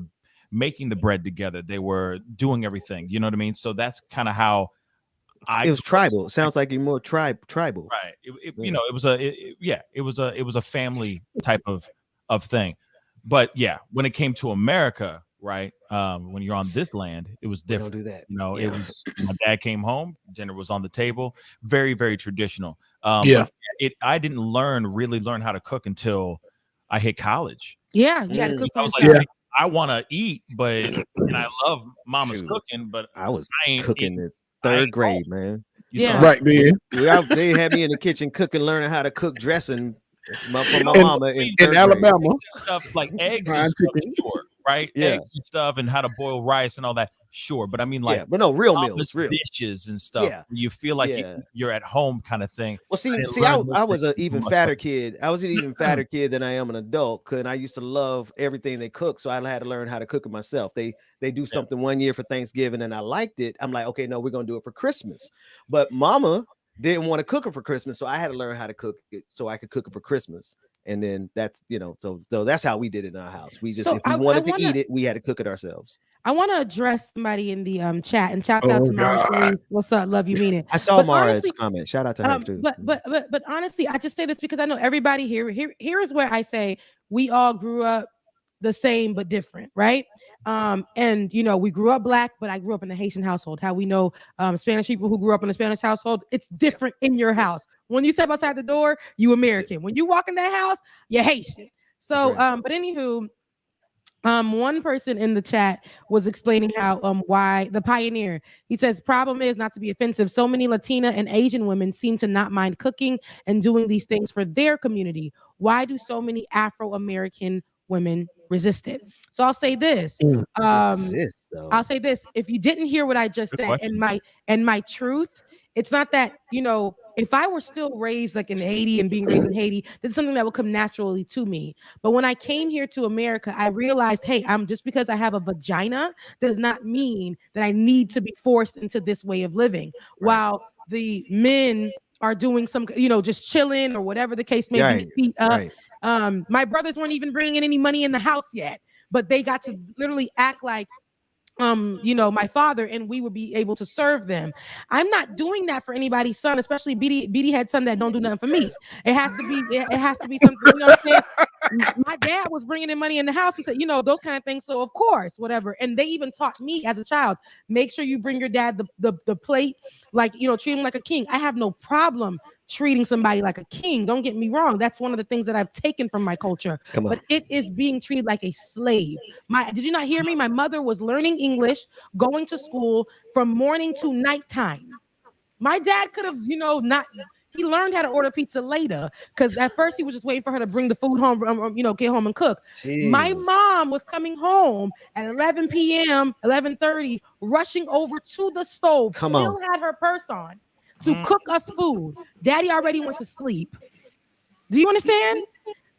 making the bread together. They were doing everything. You know what I mean? So that's kind of how it was tribal. It sounds like you're more tribal. Right. It was a family type of thing. But when it came to America, right? When you're on this land, it was different. Don't do that. It was my dad came home, dinner was on the table, very, very traditional. I didn't really learn how to cook until I hit college. Yeah, you had to cook. I was like, I want to eat, and I love mama's cooking, but I ain't cooking in third grade, man. Right, man. They had me in the kitchen cooking, learning how to cook dressing for my mama in Alabama. And stuff like eggs and stuff, sure, right? Eggs and stuff, and how to boil rice and all that, sure. But I mean, like, but no, real meals, real dishes and stuff. You feel like you're at home, kind of thing. Well, I was an even fatter kid. I was an even fatter kid than I am an adult, because I used to love everything they cook, so I had to learn how to cook it myself. They do something one year for Thanksgiving, and I liked it. I'm like, okay, no, we're gonna do it for Christmas. But mama didn't want to cook it for Christmas, so I had to learn how to cook it so I could cook it for Christmas. And then that's, so that's how we did it in our house. We just, if we wanted to eat it, we had to cook it ourselves. I want to address somebody in the chat, and shout out to Mara. What's up? Love you, mean it. I saw Mara's comment. Shout out to her too. But honestly, I just say this because I know everybody here is where I say we all grew up the same but different, right? And we grew up Black, but I grew up in a Haitian household. How we know Spanish people who grew up in a Spanish household, it's different in your house. When you step outside the door, you American. When you walk in that house, you're Haitian. So, but anywho, one person in the chat was explaining how why the pioneer. He says, problem is, not to be offensive, so many Latina and Asian women seem to not mind cooking and doing these things for their community. Why do so many Afro-American women resist it? So I'll say this. I'll say this. If you didn't hear what I just said and my truth, it's not that, if I were still raised like in Haiti and being raised in Haiti, that's something that would come naturally to me. But when I came here to America, I realized, hey, just because I have a vagina does not mean that I need to be forced into this way of living. While the men are doing some, just chilling or whatever the case may be, feet up. My brothers weren't even bringing any money in the house yet. but they got to literally act like my father, and we would be able to serve them. I'm not doing that for anybody's son, especially BD had son that don't do nothing for me. It has to be something, you know what I'm saying? My dad was bringing in money in the house and said, those kind of things. So of course, whatever. And they even taught me as a child, make sure you bring your dad the plate, like, treat him like a king. I have no problem treating somebody like a king. Don't get me wrong. That's one of the things that I've taken from my culture. But it is being treated like a slave. Did you not hear me? My mother was learning English, going to school from morning to nighttime. My dad could have, he learned how to order pizza later, because at first he was just waiting for her to bring the food home, get home and cook. Jeez. My mom was coming home at 11 p.m., 11:30, rushing over to the stove, still had her purse on, to cook us food. Daddy already went to sleep. Do you understand?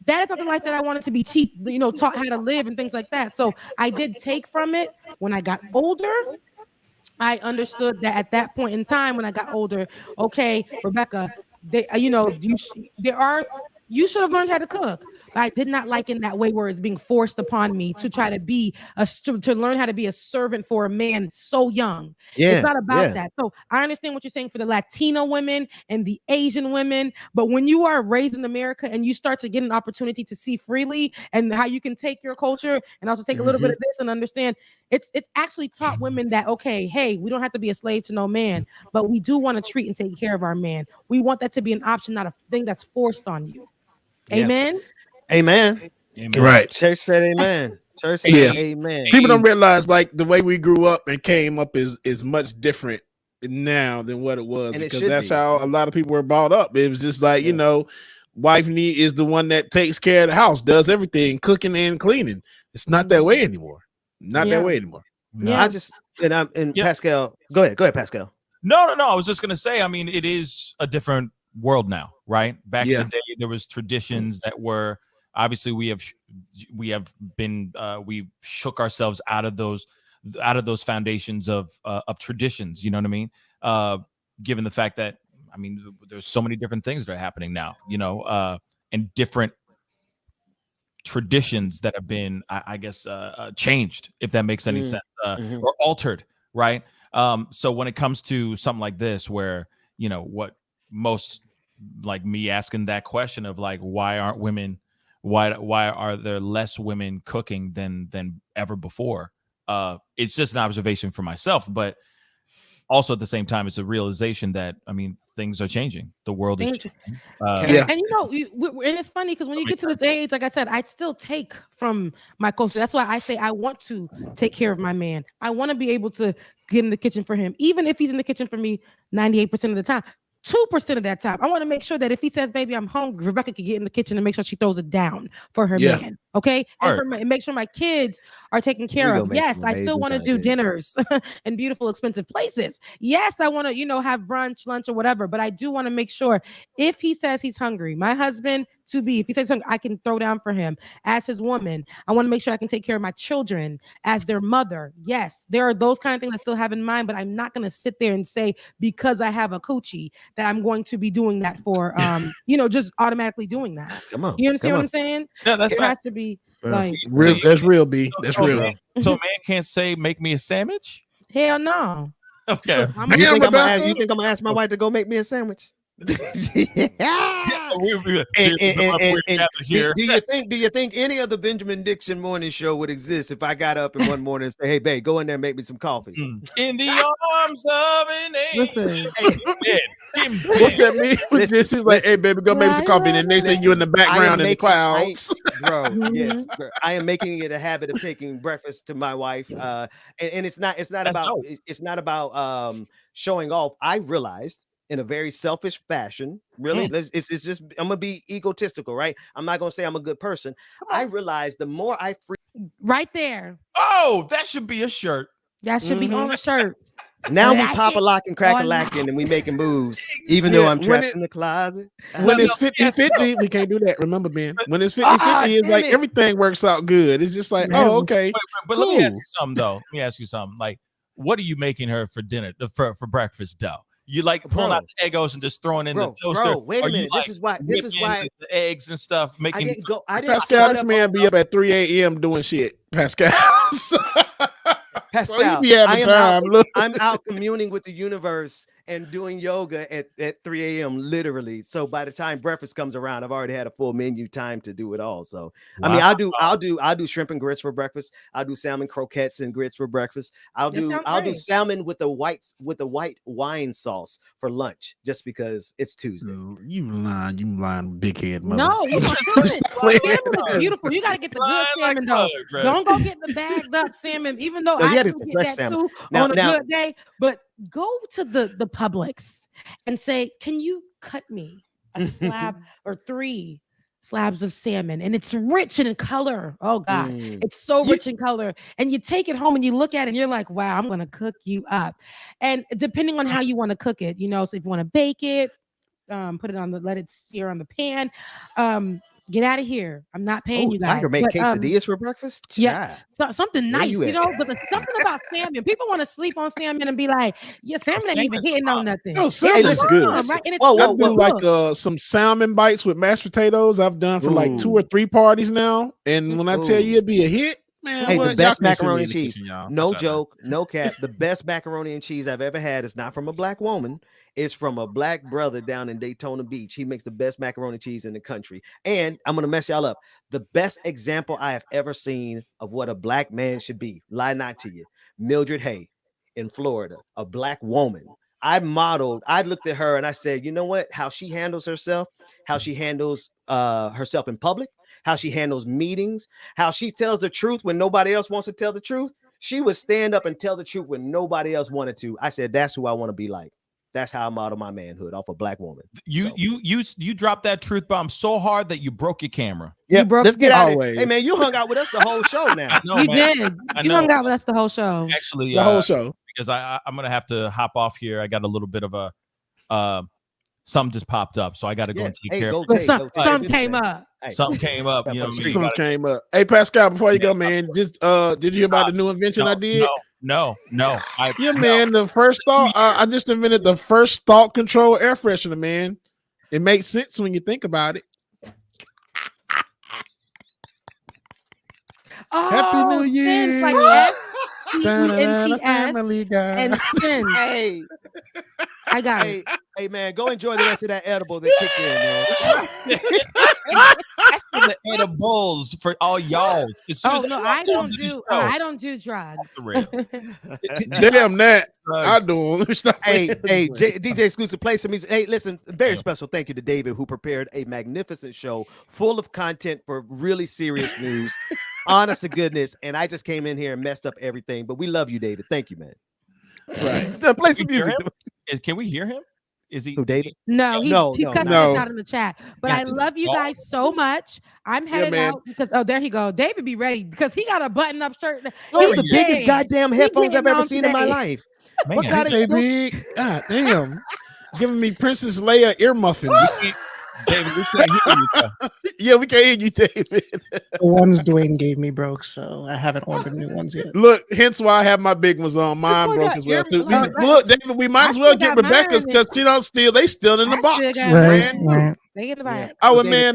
That is not the life that I wanted to be taught how to live and things like that. So I did take from it. When I got older, I understood that at that point in time, when I got older, okay, Rebecca, you should have learned how to cook. But I did not like in that way where it's being forced upon me to try to be to learn how to be a servant for a man so young. Yeah, it's not about that. So I understand what you're saying for the Latino women and the Asian women, but when you are raised in America and you start to get an opportunity to see freely and how you can take your culture and also take a little bit of this and understand, it's actually taught women that, okay, hey, we don't have to be a slave to no man, but we do want to treat and take care of our man. We want that to be an option, not a thing that's forced on you. Amen. Amen. Right. Church said amen. Church said amen. People don't realize like the way we grew up and came up is much different now than what it was, and because that's how a lot of people were brought up. It was just like, wife is the one that takes care of the house, does everything, cooking and cleaning. It's not that way anymore. Not that way anymore. No. Pascal, go ahead, Pascal. No. I was just gonna say, I mean, it is a different world now, right? Back in the day, there was traditions that were obviously we shook ourselves out of those foundations of traditions. You know what I mean? Given the fact that, I mean, there's so many different things that are happening now, and different traditions that have been, I guess, changed, if that makes any sense, or altered, right? So when it comes to something like this, where, what most, like me asking that question of like, why are there less women cooking than ever before? It's just an observation for myself, but also at the same time, it's a realization that, I mean, things are changing. The world is changing. And and it's funny because when you get to this age, like I said, I still take from my culture. That's why I say I want to take care of my man. I want to be able to get in the kitchen for him, even if he's in the kitchen for me 98% of the time. 2% of that time, I want to make sure that if he says, baby, I'm hungry, Rebecca can get in the kitchen and make sure she throws it down for her man. Okay. And make sure my kids are taken care of. Yes, I still want to do dinners in beautiful, expensive places. Yes, I want to, have brunch, lunch, or whatever. But I do want to make sure if he says he's hungry, my husband to be, if he says something, I can throw down for him as his woman. I want to make sure I can take care of my children as their mother. Yes, there are those kind of things I still have in mind, but I'm not going to sit there and say, because I have a coochie, that I'm going to be doing that for, just automatically doing that. Come on. You understand what I'm saying? Yeah, that's it has to be like real. That's real, B. That's real. So a man can't say, make me a sandwich? Hell no. Okay. You think I'm gonna ask my wife to go make me a sandwich? Do you think any of the Benjamin Dixon morning show would exist if I got up in one morning and say, hey babe, go in there and make me some coffee? In the arms of an angel. What that mean? This is like, hey baby, go make me some coffee, and the next thing you in the background in the clouds. Yes, bro. I am making it a habit of taking breakfast to my wife, and it's not about showing off. I realized in a very selfish fashion, really, it's just, I'm gonna be egotistical, right? I'm not gonna say I'm a good person. I realized the more I right there. Oh, that should be a shirt. That should be on a shirt. Now we pop a lock and crack a lacking and we making moves, even though I'm trapped in the closet. When it's 50-50, we can't do that. Remember, Ben, when it's 50-50, it's like everything works out good. It's just like, oh, okay. But cool. Let me ask you something, though. Like, what are you making her for dinner, for breakfast, though? You like pulling out the Eggos and just throwing in the toaster. Wait a minute. Like this is why the eggs and stuff. Making Pascal, this man be up at 3 a.m. doing shit. Pascal. Pascal, So you be having time. I'm out communing with the universe and doing yoga at 3 a.m. literally. So by the time breakfast comes around, I've already had a full menu time to do it all. So I mean, I'll do shrimp and grits for breakfast. I'll do salmon croquettes and grits for breakfast. I'll do salmon with the white wine sauce for lunch, just because it's Tuesday. You lying, big head mother. No, you want salmon. Salmon is beautiful. You got to get the good salmon though. Don't go get the bagged up salmon, even though I do get that salmon too on a good day. But go to the Publix and say, can you cut me a slab or 3 slabs of salmon? And it's rich in color. Oh God, it's so rich in color. And you take it home and you look at it and you're like, wow, I'm gonna cook you up. And depending on how you want to cook it, so if you want to bake it, put it on let it sear on the pan. Get out of here. I'm not paying you guys. Tiger make quesadillas for breakfast? Yeah. Something nice, but there's something about salmon. People want to sleep on salmon and be like, yeah, salmon ain't even hitting on nothing. No, salmon is good. Right? And I've done like some salmon bites with mashed potatoes. I've done for like 2 or 3 parties now. And when I tell you it'd be a hit, man. Hey, the best macaroni and cheese. No joke, no cap. The best macaroni and cheese I've ever had is not from a black woman. It's from a black brother down in Daytona Beach. He makes the best macaroni and cheese in the country. And I'm going to mess y'all up. The best example I have ever seen of what a black man should be, lie not to you, Mildred Hay in Florida, a black woman. I looked at her and I said, you know what? How she handles herself, how she handles herself in public, how she handles meetings, how she tells the truth when nobody else wants to tell the truth. She would stand up and tell the truth when nobody else wanted to. I said, that's who I want to be like. That's how I model my manhood, off a black woman. You dropped that truth bomb so hard that you broke your camera. Yeah, let's get out of it. Hey man, you hung out with us the whole show now. You did. You hung out with us the whole show. Actually, the whole show. Because I'm gonna have to hop off here. I got a little bit of a something just popped up, so I got to go and take care of it. Something came up. Something came up. Something came up. Hey Pascal, before you go, man, just did you hear about the new invention I did? No. Man, the first thought, I just invented the first thought control air freshener, man. It makes sense when you think about it. Happy New Year. Like Family Guy. And Sin. Hey. I got it. Hey man, go enjoy the rest of that edible that kicked in, man. That's the edibles for all y'all. Oh no, I don't do drugs. Damn that. I do. Hey, DJ Exclusive, play some music. Hey, listen, very special thank you to David, who prepared a magnificent show full of content for really serious news. Honest to goodness, and I just came in here and messed up everything. But we love you, David. Thank you, man. Right. Play some music. Can we hear him? Is he? Who, David? No, he's cussing us out in the chat. But I love you guys so much. I'm headed out because there he go. David, be ready because he got a button-up shirt. Those are the biggest goddamn headphones I've ever seen in my life. Man, what kind of big? God damn! Giving me Princess Leia ear muffins. David, we can't hear you. Yeah, we can't hear you, David. The ones Dwayne gave me broke, so I haven't ordered new ones yet. Look, hence why I have my big ones on. Mine broke as well too. Look, David, we might as well get Rebecca's because she don't steal. They still in the box. Right. They in the box. Oh man,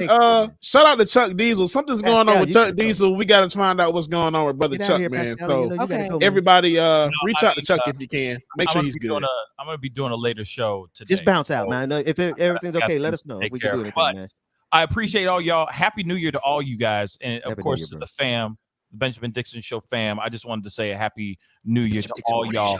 shout out to Chuck Diesel. Something's going on with Chuck Diesel. We got to find out what's going on with brother Chuck, man. So everybody, reach out to Chuck if you can. Make sure he's good. I'm gonna be doing a later show today. Just bounce out, man. If everything's okay, let us know. We can do anything, man. I appreciate all y'all. Happy New Year to all you guys, and of course to the fam, the Benjamin Dixon Show fam. I just wanted to say a Happy New Year to all y'all.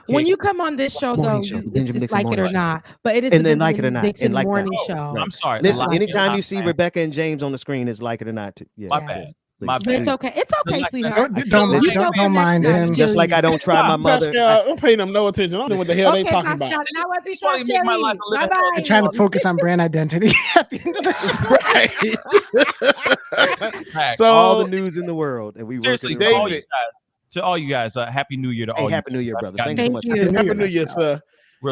When you come on this show, though, just like it or not, but it is and then like it or not, Dixon and like morning show. I'm sorry. Listen, anytime you see Rebecca and James on the screen, it's like it or not. Yeah, my bad. It's okay. It's okay, sweetheart. Don't mind him. Just like I don't try my mother. Pascal, don't pay them no attention. I don't know what the hell they talking about. Now what they trying to make my life a little I'm trying to focus on brand identity at the end of the show. Right. So all the news in the world, and we seriously, to all you guys, Happy New Year to all. Happy New Year, brother. Thanks so much. Happy New Year, sir.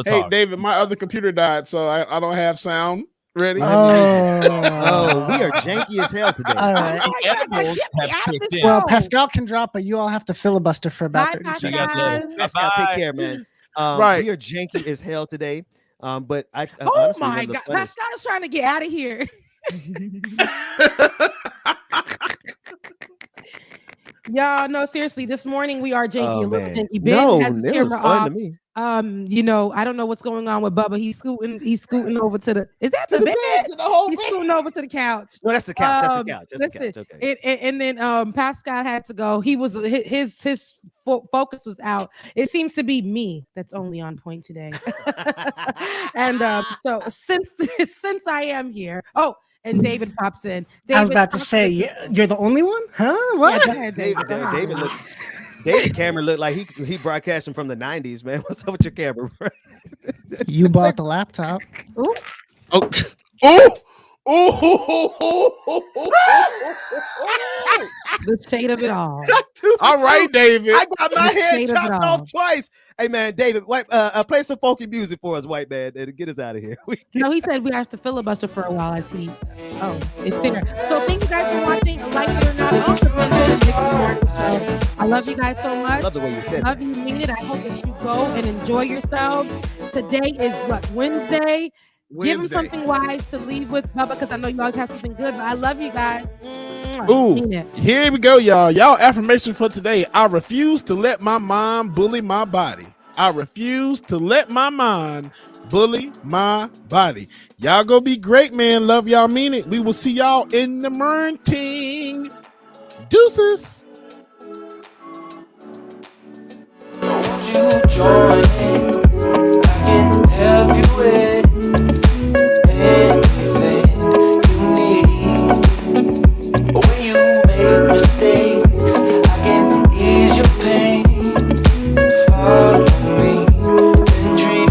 Hey, David, my other computer died, so I don't have sound ready. Oh, we are janky as hell today. All right. Well, Pascal can drop, but you all have to filibuster for about 30 seconds. Pascal, take care, man. We are janky as hell today. But I oh my God, Pascal's trying to get out of here. Y'all, no, seriously, this morning we are janky, a little janky. Ben has his camera off. To me. You know, I don't know what's going on with Bubba. He's scooting over to the. Is that the bed? He's scooting over to the couch. No, that's the couch. That's the couch. That's the couch. Okay. And then Pascal had to go. He was his focus was out. It seems to be me that's only on point today. And so since I am here, and David pops in. David, I was about to say, you're the only one, huh? What? Yeah, go ahead, David. David camera looked like he broadcasting from the 90s, man. What's up with your camera? You bought the laptop. Ooh. The shade of it all. All right, David. I got my head chopped off twice. Hey, man, David, play some funky music for us, white man, and get us out of here. No, he said we have to filibuster for a while as he. Oh, it's there. So thank you guys for watching. Like it or not, I love you guys so much. Love the way you said Love you, mean it. I hope that you go and enjoy yourselves. Today is what, Wednesday? Give him something wise to leave with, Bubba, because I know you always have something good. But I love you guys. Ooh, here we go, y'all. Y'all affirmation for today. I refuse to let my mind bully my body. I refuse to let my mind bully my body. Y'all go be great, man. Love y'all, mean it. We will see y'all in the morning. Deuces. Won't you join in? I can help you with anything you need. When you make mistakes, I can ease your pain. Follow me and dream.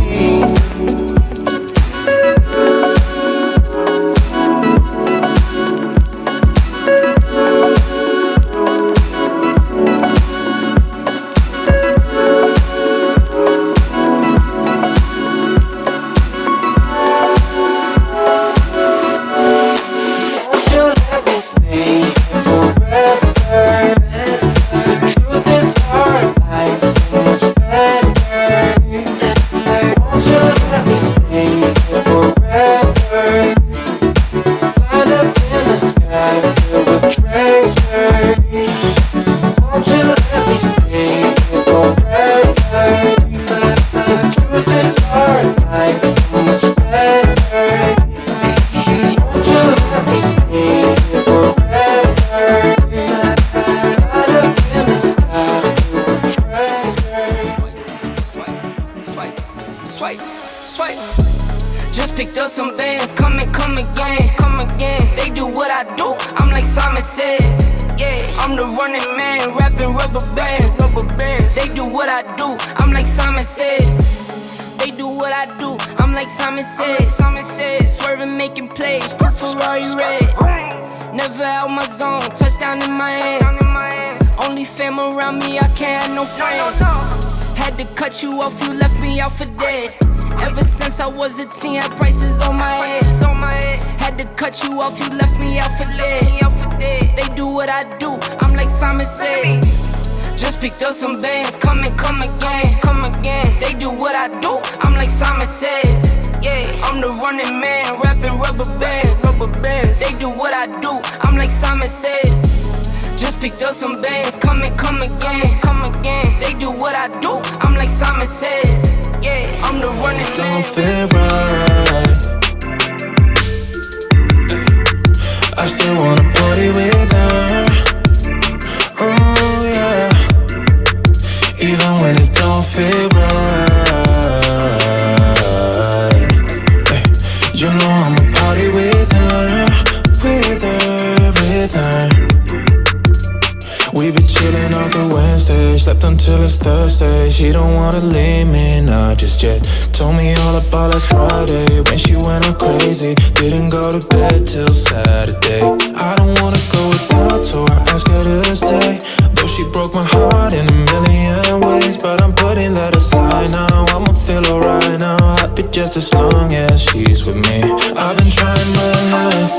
She don't wanna leave me, not just yet. Told me all about last Friday when she went all crazy. Didn't go to bed till Saturday. I don't wanna go without, so I asked her to stay. Though she broke my heart in a million ways, but I'm putting that aside now. I'ma feel alright now, happy just as long as she's with me. I've been trying my luck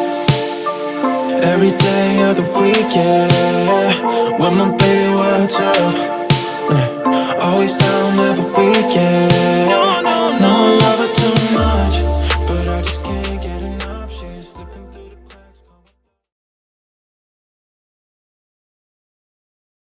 every day of the week, yeah. With my baby, what's up? Always down, never weak.